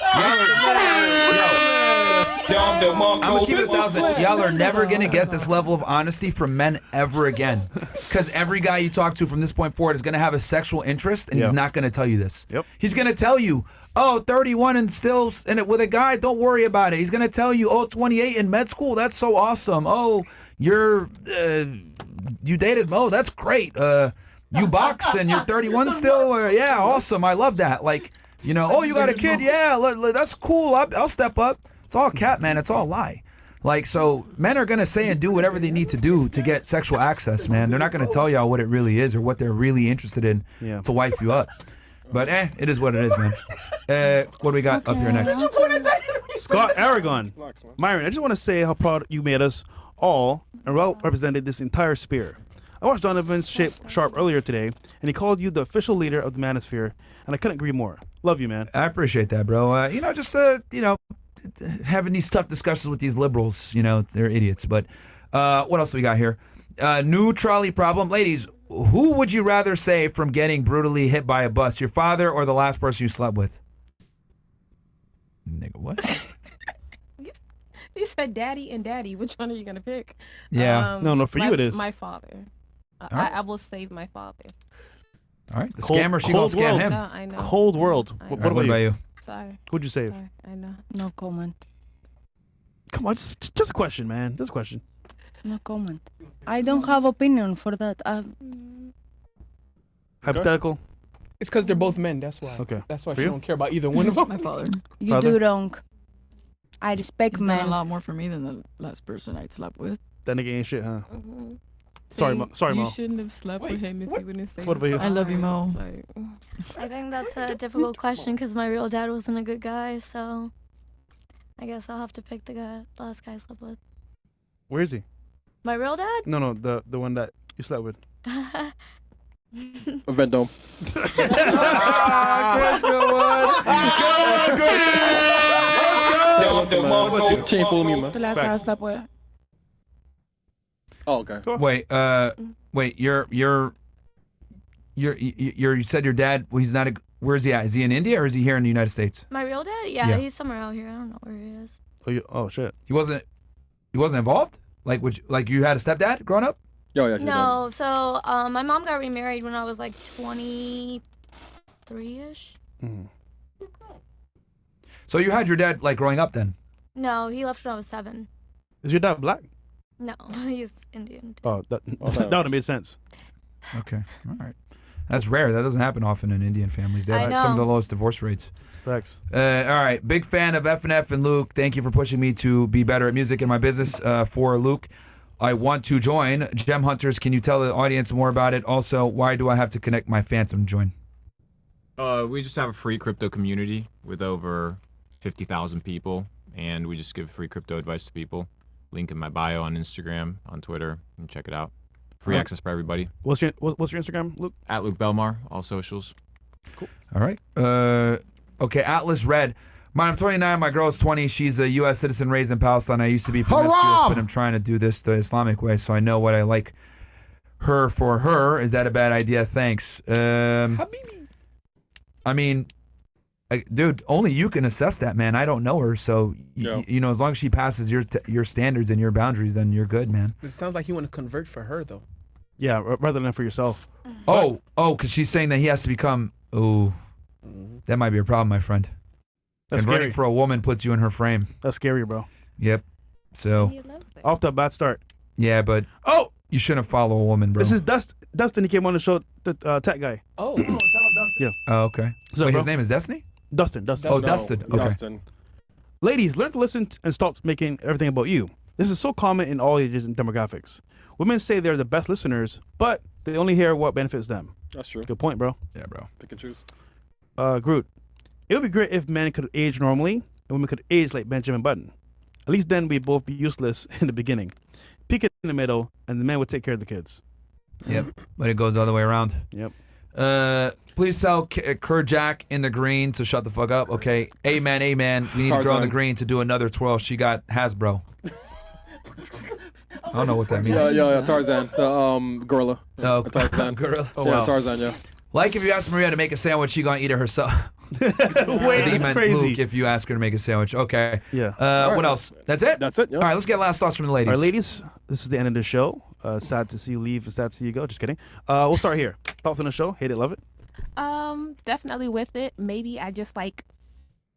I'm gonna keep it 1,000. Y'all are never gonna get this level of honesty from men ever again, because every guy you talk to from this point forward is gonna have a sexual interest, and he's not gonna tell you this. Yep. He's gonna tell you, oh, 31 and still in it with a guy. Don't worry about it. He's gonna tell you, oh, 28 in med school. That's so awesome. Oh, you dated Mo. That's great. You box and you're 31 still. Yeah, awesome. I love that. Like, oh, you got a kid. Yeah, that's cool. I'll step up. It's all cap, man. It's all lie. Like, so men are going to say and do whatever they need to do to get sexual access, man. They're not going to tell y'all what it really is or what they're really interested in to wife you up. But, it is what it is, man. What do we got up here next? Scott Aragon. Myron, I just want to say how proud you made us all and well represented this entire sphere. I watched Donovan Sharp earlier today, and he called you the official leader of the Manosphere, and I couldn't agree more. Love you, man. I appreciate that, bro. Just having these tough discussions with these liberals, they're idiots. But what else do we got here? New trolley problem. Ladies, who would you rather save from getting brutally hit by a bus, your father or the last person you slept with? Nigga, what? You said daddy and daddy. Which one are you going to pick? Yeah. No, for you it is. My father. Right. I will save my father. All right. The scammer, she gonna scam him. No, I know. Cold world. What about you? Sorry. Who'd you save? Sorry. I know. No comment. Come on, just a question, man. Just a question. No comment. I don't have opinion for that. Hypothetical? It's because they're both men. That's why. Okay. That's why For she you? don't care about either one of them. My father. You Father? do wrong. I respect He's done men. a lot more for me than the last person I'd slept with. That nigga ain't shit, huh? Mhm. Sorry, See, Mo. Sorry, you Mo. shouldn't have slept with him if you wouldn't say. What about you? I love you, Mo. Like, I think that's a difficult question because my real dad wasn't a good guy, so I guess I'll have to pick the last guy I slept with. Where is he? My real dad? No, the one that you slept with. Vendome. Chris, good one. Good one, Chris. She ain't fooling me, man. The last guy I slept with. Oh, okay. Wait. You said your dad. Well, he's not. Where is he at? Is he in India or is he here in the United States? My real dad? Yeah, Yeah. he's somewhere out here. I don't know where he is. Oh shit. He wasn't involved. Like you had a stepdad growing up? Yeah. No, so my mom got remarried when I was like 23-ish. So you had your dad like growing up then? No, he left when I was 7. Is your dad black? No, he's Indian. Oh, that would have made sense. Okay, all right. That's rare. That doesn't happen often in Indian families. They I have some of the know. lowest divorce rates. Facts. All right, big fan of F&F and Luke. Thank you for pushing me to be better at music in my business. For Luke, I want to join Gem Hunters. Can you tell the audience more about it? Also, why do I have to connect my Phantom to join? We just have a free crypto community with over 50,000 people, and we just give free crypto advice to people. Link in my bio on Instagram, on Twitter, and check it out. Free access for everybody. What's your Instagram, Luke? At Luke Belmar, all socials. Cool. All right. Okay, Atlas Red. I'm 29. My girl is 20. She's a U.S. citizen raised in Palestine. I used to be promiscuous, Haram! but I'm trying to do this the Islamic way, so I know what I like her for her. Is that a bad idea? Thanks. I mean, dude, only you can assess that, man. I don't know her, so you know, as long as she passes your standards and your boundaries, then you're good, man. It sounds like you want to convert for her, though. Yeah, rather than for yourself. Oh, because she's saying that he has to become. Oh, that might be a problem, my friend. That's Converting scary. for a woman puts you in her frame. That's scary, bro. Yep. So. Off to a bad start. Yeah, but you shouldn't follow a woman, bro. This is Dustin. He came on the show, the tech guy. Oh. Yeah. Oh, okay. What's up, Wait, bro? his name is Destiny? Dustin. Oh, Dustin. Okay. Dustin. Ladies, learn to listen and stop making everything about you. This is so common in all ages and demographics. Women say they're the best listeners, but they only hear what benefits them. That's true. Good point, bro. Yeah, bro. Pick and choose. Groot. It would be great if men could age normally and women could age like Benjamin Button. At least then we'd both be useless in the beginning. Peak it in the middle, and the men would take care of the kids. Yep. But it goes the other way around. Yep. Please sell Kerjack in the green to shut the fuck up. Okay. Amen. We need a girl in the green to do another twirl. She got Hasbro. I don't know what that means. Yeah. Tarzan, the gorilla. Oh, Tarzan. gorilla. Oh, yeah, Tarzan. Yeah. Like if you ask Maria to make a sandwich, she gonna eat it herself. Wait, I think he that's meant crazy. Luke if you ask her to make a sandwich. Okay. Yeah. What else? That's it? That's it. Yeah. All right, let's get last thoughts from the ladies. All right, ladies, this is the end of the show. Sad to see you leave and sad to see you go. Just kidding. We'll start here. Thoughts on the show? Hate it, love it? Definitely with it. Maybe I just like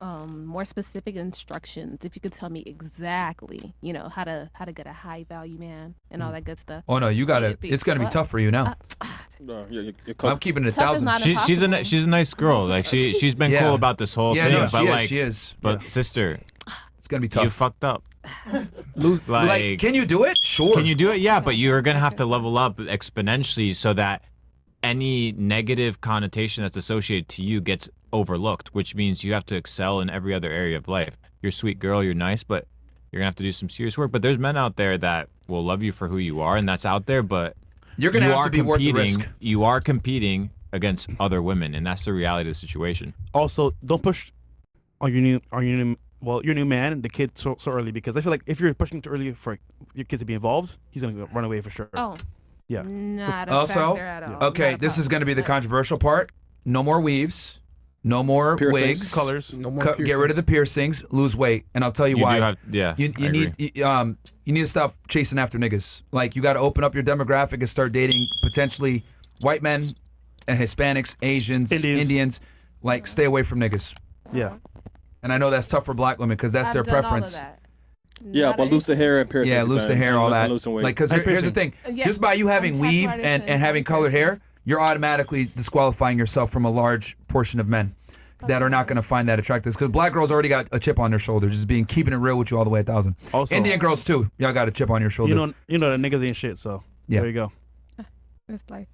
more specific instructions. If you could tell me exactly, how to get a high value man and all that good stuff. Oh no, you gotta. It's gonna be tough for you now. I'm keeping it Tough is 1,000. not She's a nice girl. Like she's been Yeah. cool about this whole Yeah, thing. no, but she is, like, she is. But sister, It's gonna be tough. you fucked up. Like, can you do it? Sure. Can you do it? Yeah, but you're gonna have to level up exponentially so that any negative connotation that's associated to you gets overlooked, which means you have to excel in every other area of life. You're a sweet girl, you're nice, but you're gonna have to do some serious work. But there's men out there that will love you for who you are, and that's out there. But You're gonna you have are to be worth the competing. risk. You are competing against other women, and that's the reality of the situation. Also, don't push on your new man, the kid so early, because I feel like if you're pushing too early for your kid to be involved, he's gonna run away for sure. Oh. Yeah. Not a Also, factor at all. okay, Not a this is problem. going to be the controversial part. No more weaves, no more Piercings. wigs, Colors. No more Get rid piercing. of the piercings, lose weight, and I'll tell you, You why. do have, yeah. You I need you need to stop chasing after niggas. Like you got to open up your demographic and start dating potentially white men, Hispanics, Asians, Indians. Like stay away from niggas. Yeah. And I know that's tough for black women because that's I've their done all of preference. that. Yeah, Not but a- lose the hair and piercing. Yeah, lose the hair, all that. Like, because And here's the piercing. thing: Yeah, just by you having I'm weave tattoo and artist having and colored piercing. hair, you're automatically disqualifying yourself from a large portion of men that are not going to find that attractive. Because black girls already got a chip on their shoulder, just keeping it real with you all the way 1,000. Also, Indian girls too, y'all got a chip on your shoulder. you know the niggas ain't shit. So Yeah. there you go. It's like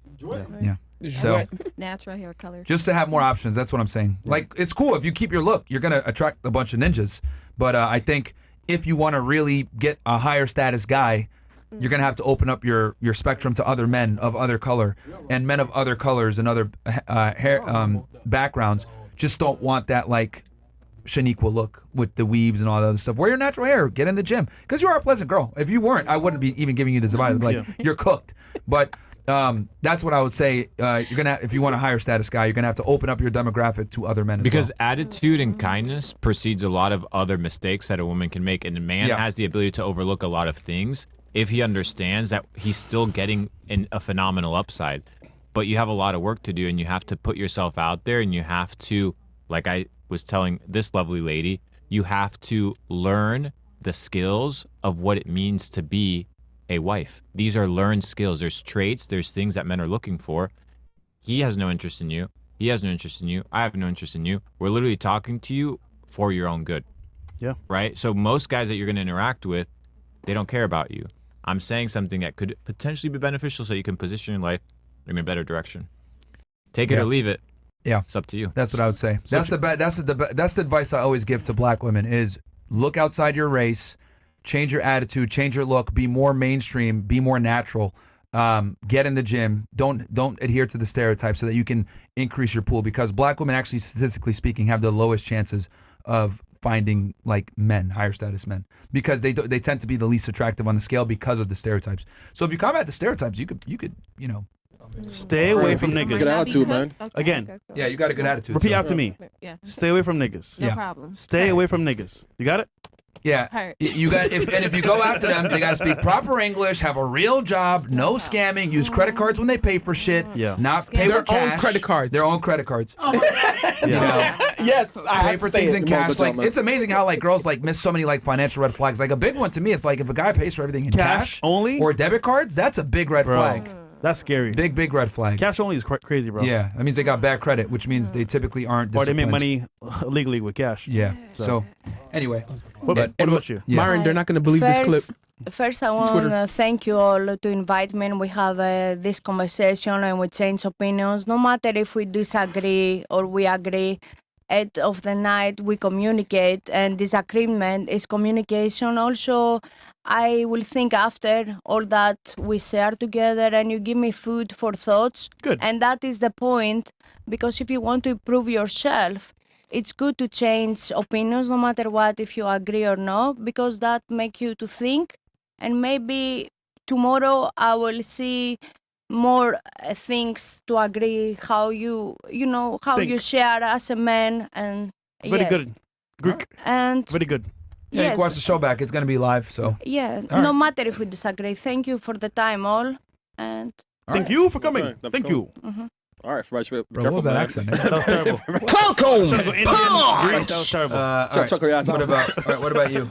Yeah. So natural hair color. just to have more options, that's what I'm saying. Like it's cool if you keep your look, you're gonna attract a bunch of ninjas. But I think if you want to really get a higher status guy, you're gonna have to open up your spectrum to other men of other color, and men of other colors and other hair backgrounds just don't want that like Shaniqua look with the weaves and all that other stuff. Wear your natural hair. Get in the gym because you are a pleasant girl. If you weren't, I wouldn't be even giving you this advice. Like you're cooked. But that's what I would say. You're gonna if you want a higher status guy, you're gonna have to open up your demographic to other men. Because well. attitude and kindness precedes a lot of other mistakes that a woman can make, and a man has the ability to overlook a lot of things if he understands that he's still getting a phenomenal upside. But you have a lot of work to do, and you have to put yourself out there, and you have to, like I was telling this lovely lady, you have to learn the skills of what it means to be a wife. These are learned skills. There's traits, there's things that men are looking for. He has no interest in you. He has no interest in you. I have no interest in you. We're literally talking to you for your own good. Yeah. Right? So most guys that you're going to interact with, they don't care about you. I'm saying something that could potentially be beneficial so you can position your life in a better direction. Take it or leave it. Yeah. It's up to you. That's what I would say. That's the advice I always give to black women is look outside your race, change your attitude, change your look, be more mainstream, be more natural. Get in the gym. Don't adhere to the stereotypes so that you can increase your pool, because black women actually, statistically speaking, have the lowest chances of finding like men, higher status men, because they tend to be the least attractive on the scale because of the stereotypes. So if you combat the stereotypes, you could stay away from niggas. Good attitude, man. Again. Yeah, you got a good attitude. Repeat so. after me. Yeah. Stay away from niggas. No problem. Stay away from niggas. You got it? Yeah, you got. If you go after them, they got to speak proper English, have a real job, no scamming, use credit cards when they pay for shit. Yeah, not pay their with cash. own credit cards. Their own credit cards. Oh. You know, Yes, I pay have for to say things it. in cash. Like it's amazing how like girls like miss so many like financial red flags. Like a big one to me, it's like if a guy pays for everything in cash only or debit cards, that's a big red Bro, flag. That's scary. Big red flag. Cash only is crazy, bro. Yeah, that means they got bad credit, which means they typically aren't Or they disciplined. make money illegally with cash. Yeah. So anyway, what about you? Yeah. Myron, they're not going to believe this clip. First, I want to thank you all to invite me. We have this conversation and we change opinions. No matter if we disagree or we agree, at of the night we communicate, and disagreement is communication. Also, I will think after all that we share together, and you give me food for thoughts. Good. And that is the point, because if you want to improve yourself, it's good to change opinions no matter what, if you agree or not, because that makes you to think. And maybe tomorrow I will see more things to agree how you how Think. you share as a man. And Very yes. good. Greek. And Very good. Yeah, you yes. can watch the show back. It's gonna be live. So Yeah, All no right. matter if we disagree. Thank you for the time all. And Thank you for coming. Okay, Thank you. All right, Fresh. Be Bro, careful, what was that man. accent? That was terrible. Welcome. That was terrible. all right. Chuck your ass What out. about what about you?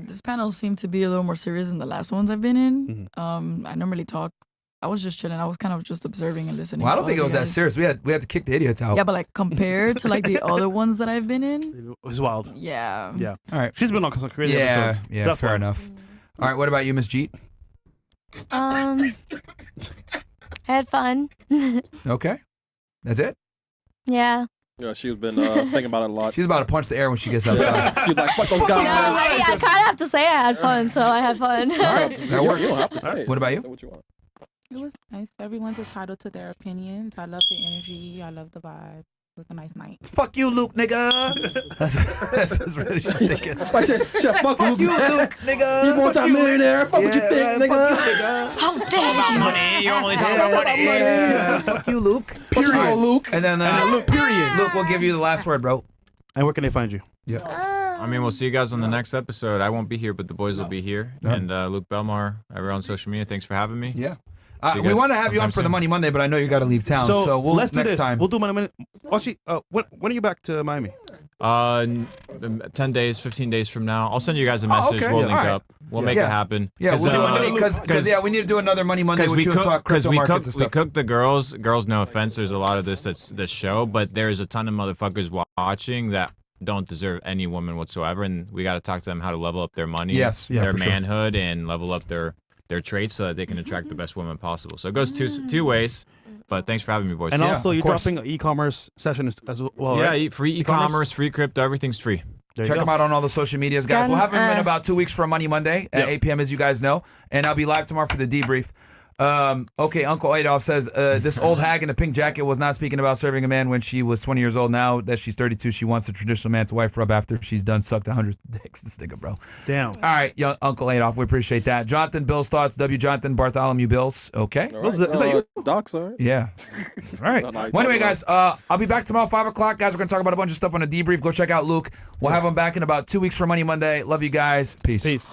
This panel seemed to be a little more serious than the last ones I've been in. I normally talk. I was just chilling. I was kind of just observing and listening. Well, I to don't think it all was you that guys. serious. We had to kick the idiots out. Yeah, but like compared to like the other ones that I've been in, It was wild. yeah. Yeah. All right. She's been on some crazy Yeah, episodes. yeah, That's fair why. enough. All right, what about you, Miss Jeet? I had fun. Okay, that's it. Yeah. Yeah, she's been thinking about it a lot. She's about to punch the air when she gets outside. She's like, fuck those No, guys. I kind of have to say I had fun, so I had fun. All right, that works. You don't have to say it. What about you? Say what you want. It was nice. Everyone's entitled to their opinions. I love the energy. I love the vibe. It was a nice night. Fuck you, Luke, nigga. That's really just thinking. Fuck Fuck you, Luke, nigga. You multi-millionaire. Fuck what you think, nigga. How dare you? Money. You only talk about money. Yeah, fuck you, Luke. Period. Luke. And then Luke, period. Luke, we'll give you the last word, bro. And where can they find you? Yeah. I mean, we'll see you guys on the next episode. I won't be here, but the boys will be here. Yeah. And Luke Belmar, everyone on social media, thanks for having me. Yeah. See you We guys want to have you on sometime for the soon. Money Monday, but I know you got to leave town. So we'll let's do next this. time. We'll do Money. Actually, when are you back to Miami? 10 days, 15 days from now. I'll send you guys a message. okay. We'll Yeah. link All right. up. We'll make it happen. Yeah, we'll do Money because we need to do another Money Monday with you and talk crypto markets and we stuff. cook the girls. Girls, no offense. There's a lot of this show, but there's a ton of motherfuckers watching that don't deserve any woman whatsoever, and we got to talk to them how to level up their money, Yes, yeah, their for sure. manhood, and level up their traits so that they can attract the best woman possible. So it goes two ways. But thanks for having me, boys. And Yeah, also, of you're course. dropping an e-commerce session as well, yeah, right? free e-commerce, free crypto, everything's free. There you Check go. them out on all the social medias, guys. Can, We'll have them in about 2 weeks for Money Monday at Yep. 8 p.m. as you guys know. And I'll be live tomorrow for the debrief. Okay, Uncle Adolf says this old hag in a pink jacket was not speaking about serving a man when she was 20 years old. Now that she's 32, she wants a traditional man to wife her up after she's done sucked 100 dicks. This nigga, bro. Damn. All right, young Uncle Adolf, we appreciate that. Jonathan, Bill's thoughts. W. Jonathan Bartholomew Bills. Okay. All right. Doc, sorry. Yeah. All right. Well, anyway, guys, I'll be back tomorrow 5 o'clock. Guys, we're going to talk about a bunch of stuff on a debrief. Go check out Luke. We'll have him back in about 2 weeks for Money Monday. Love you guys. Peace.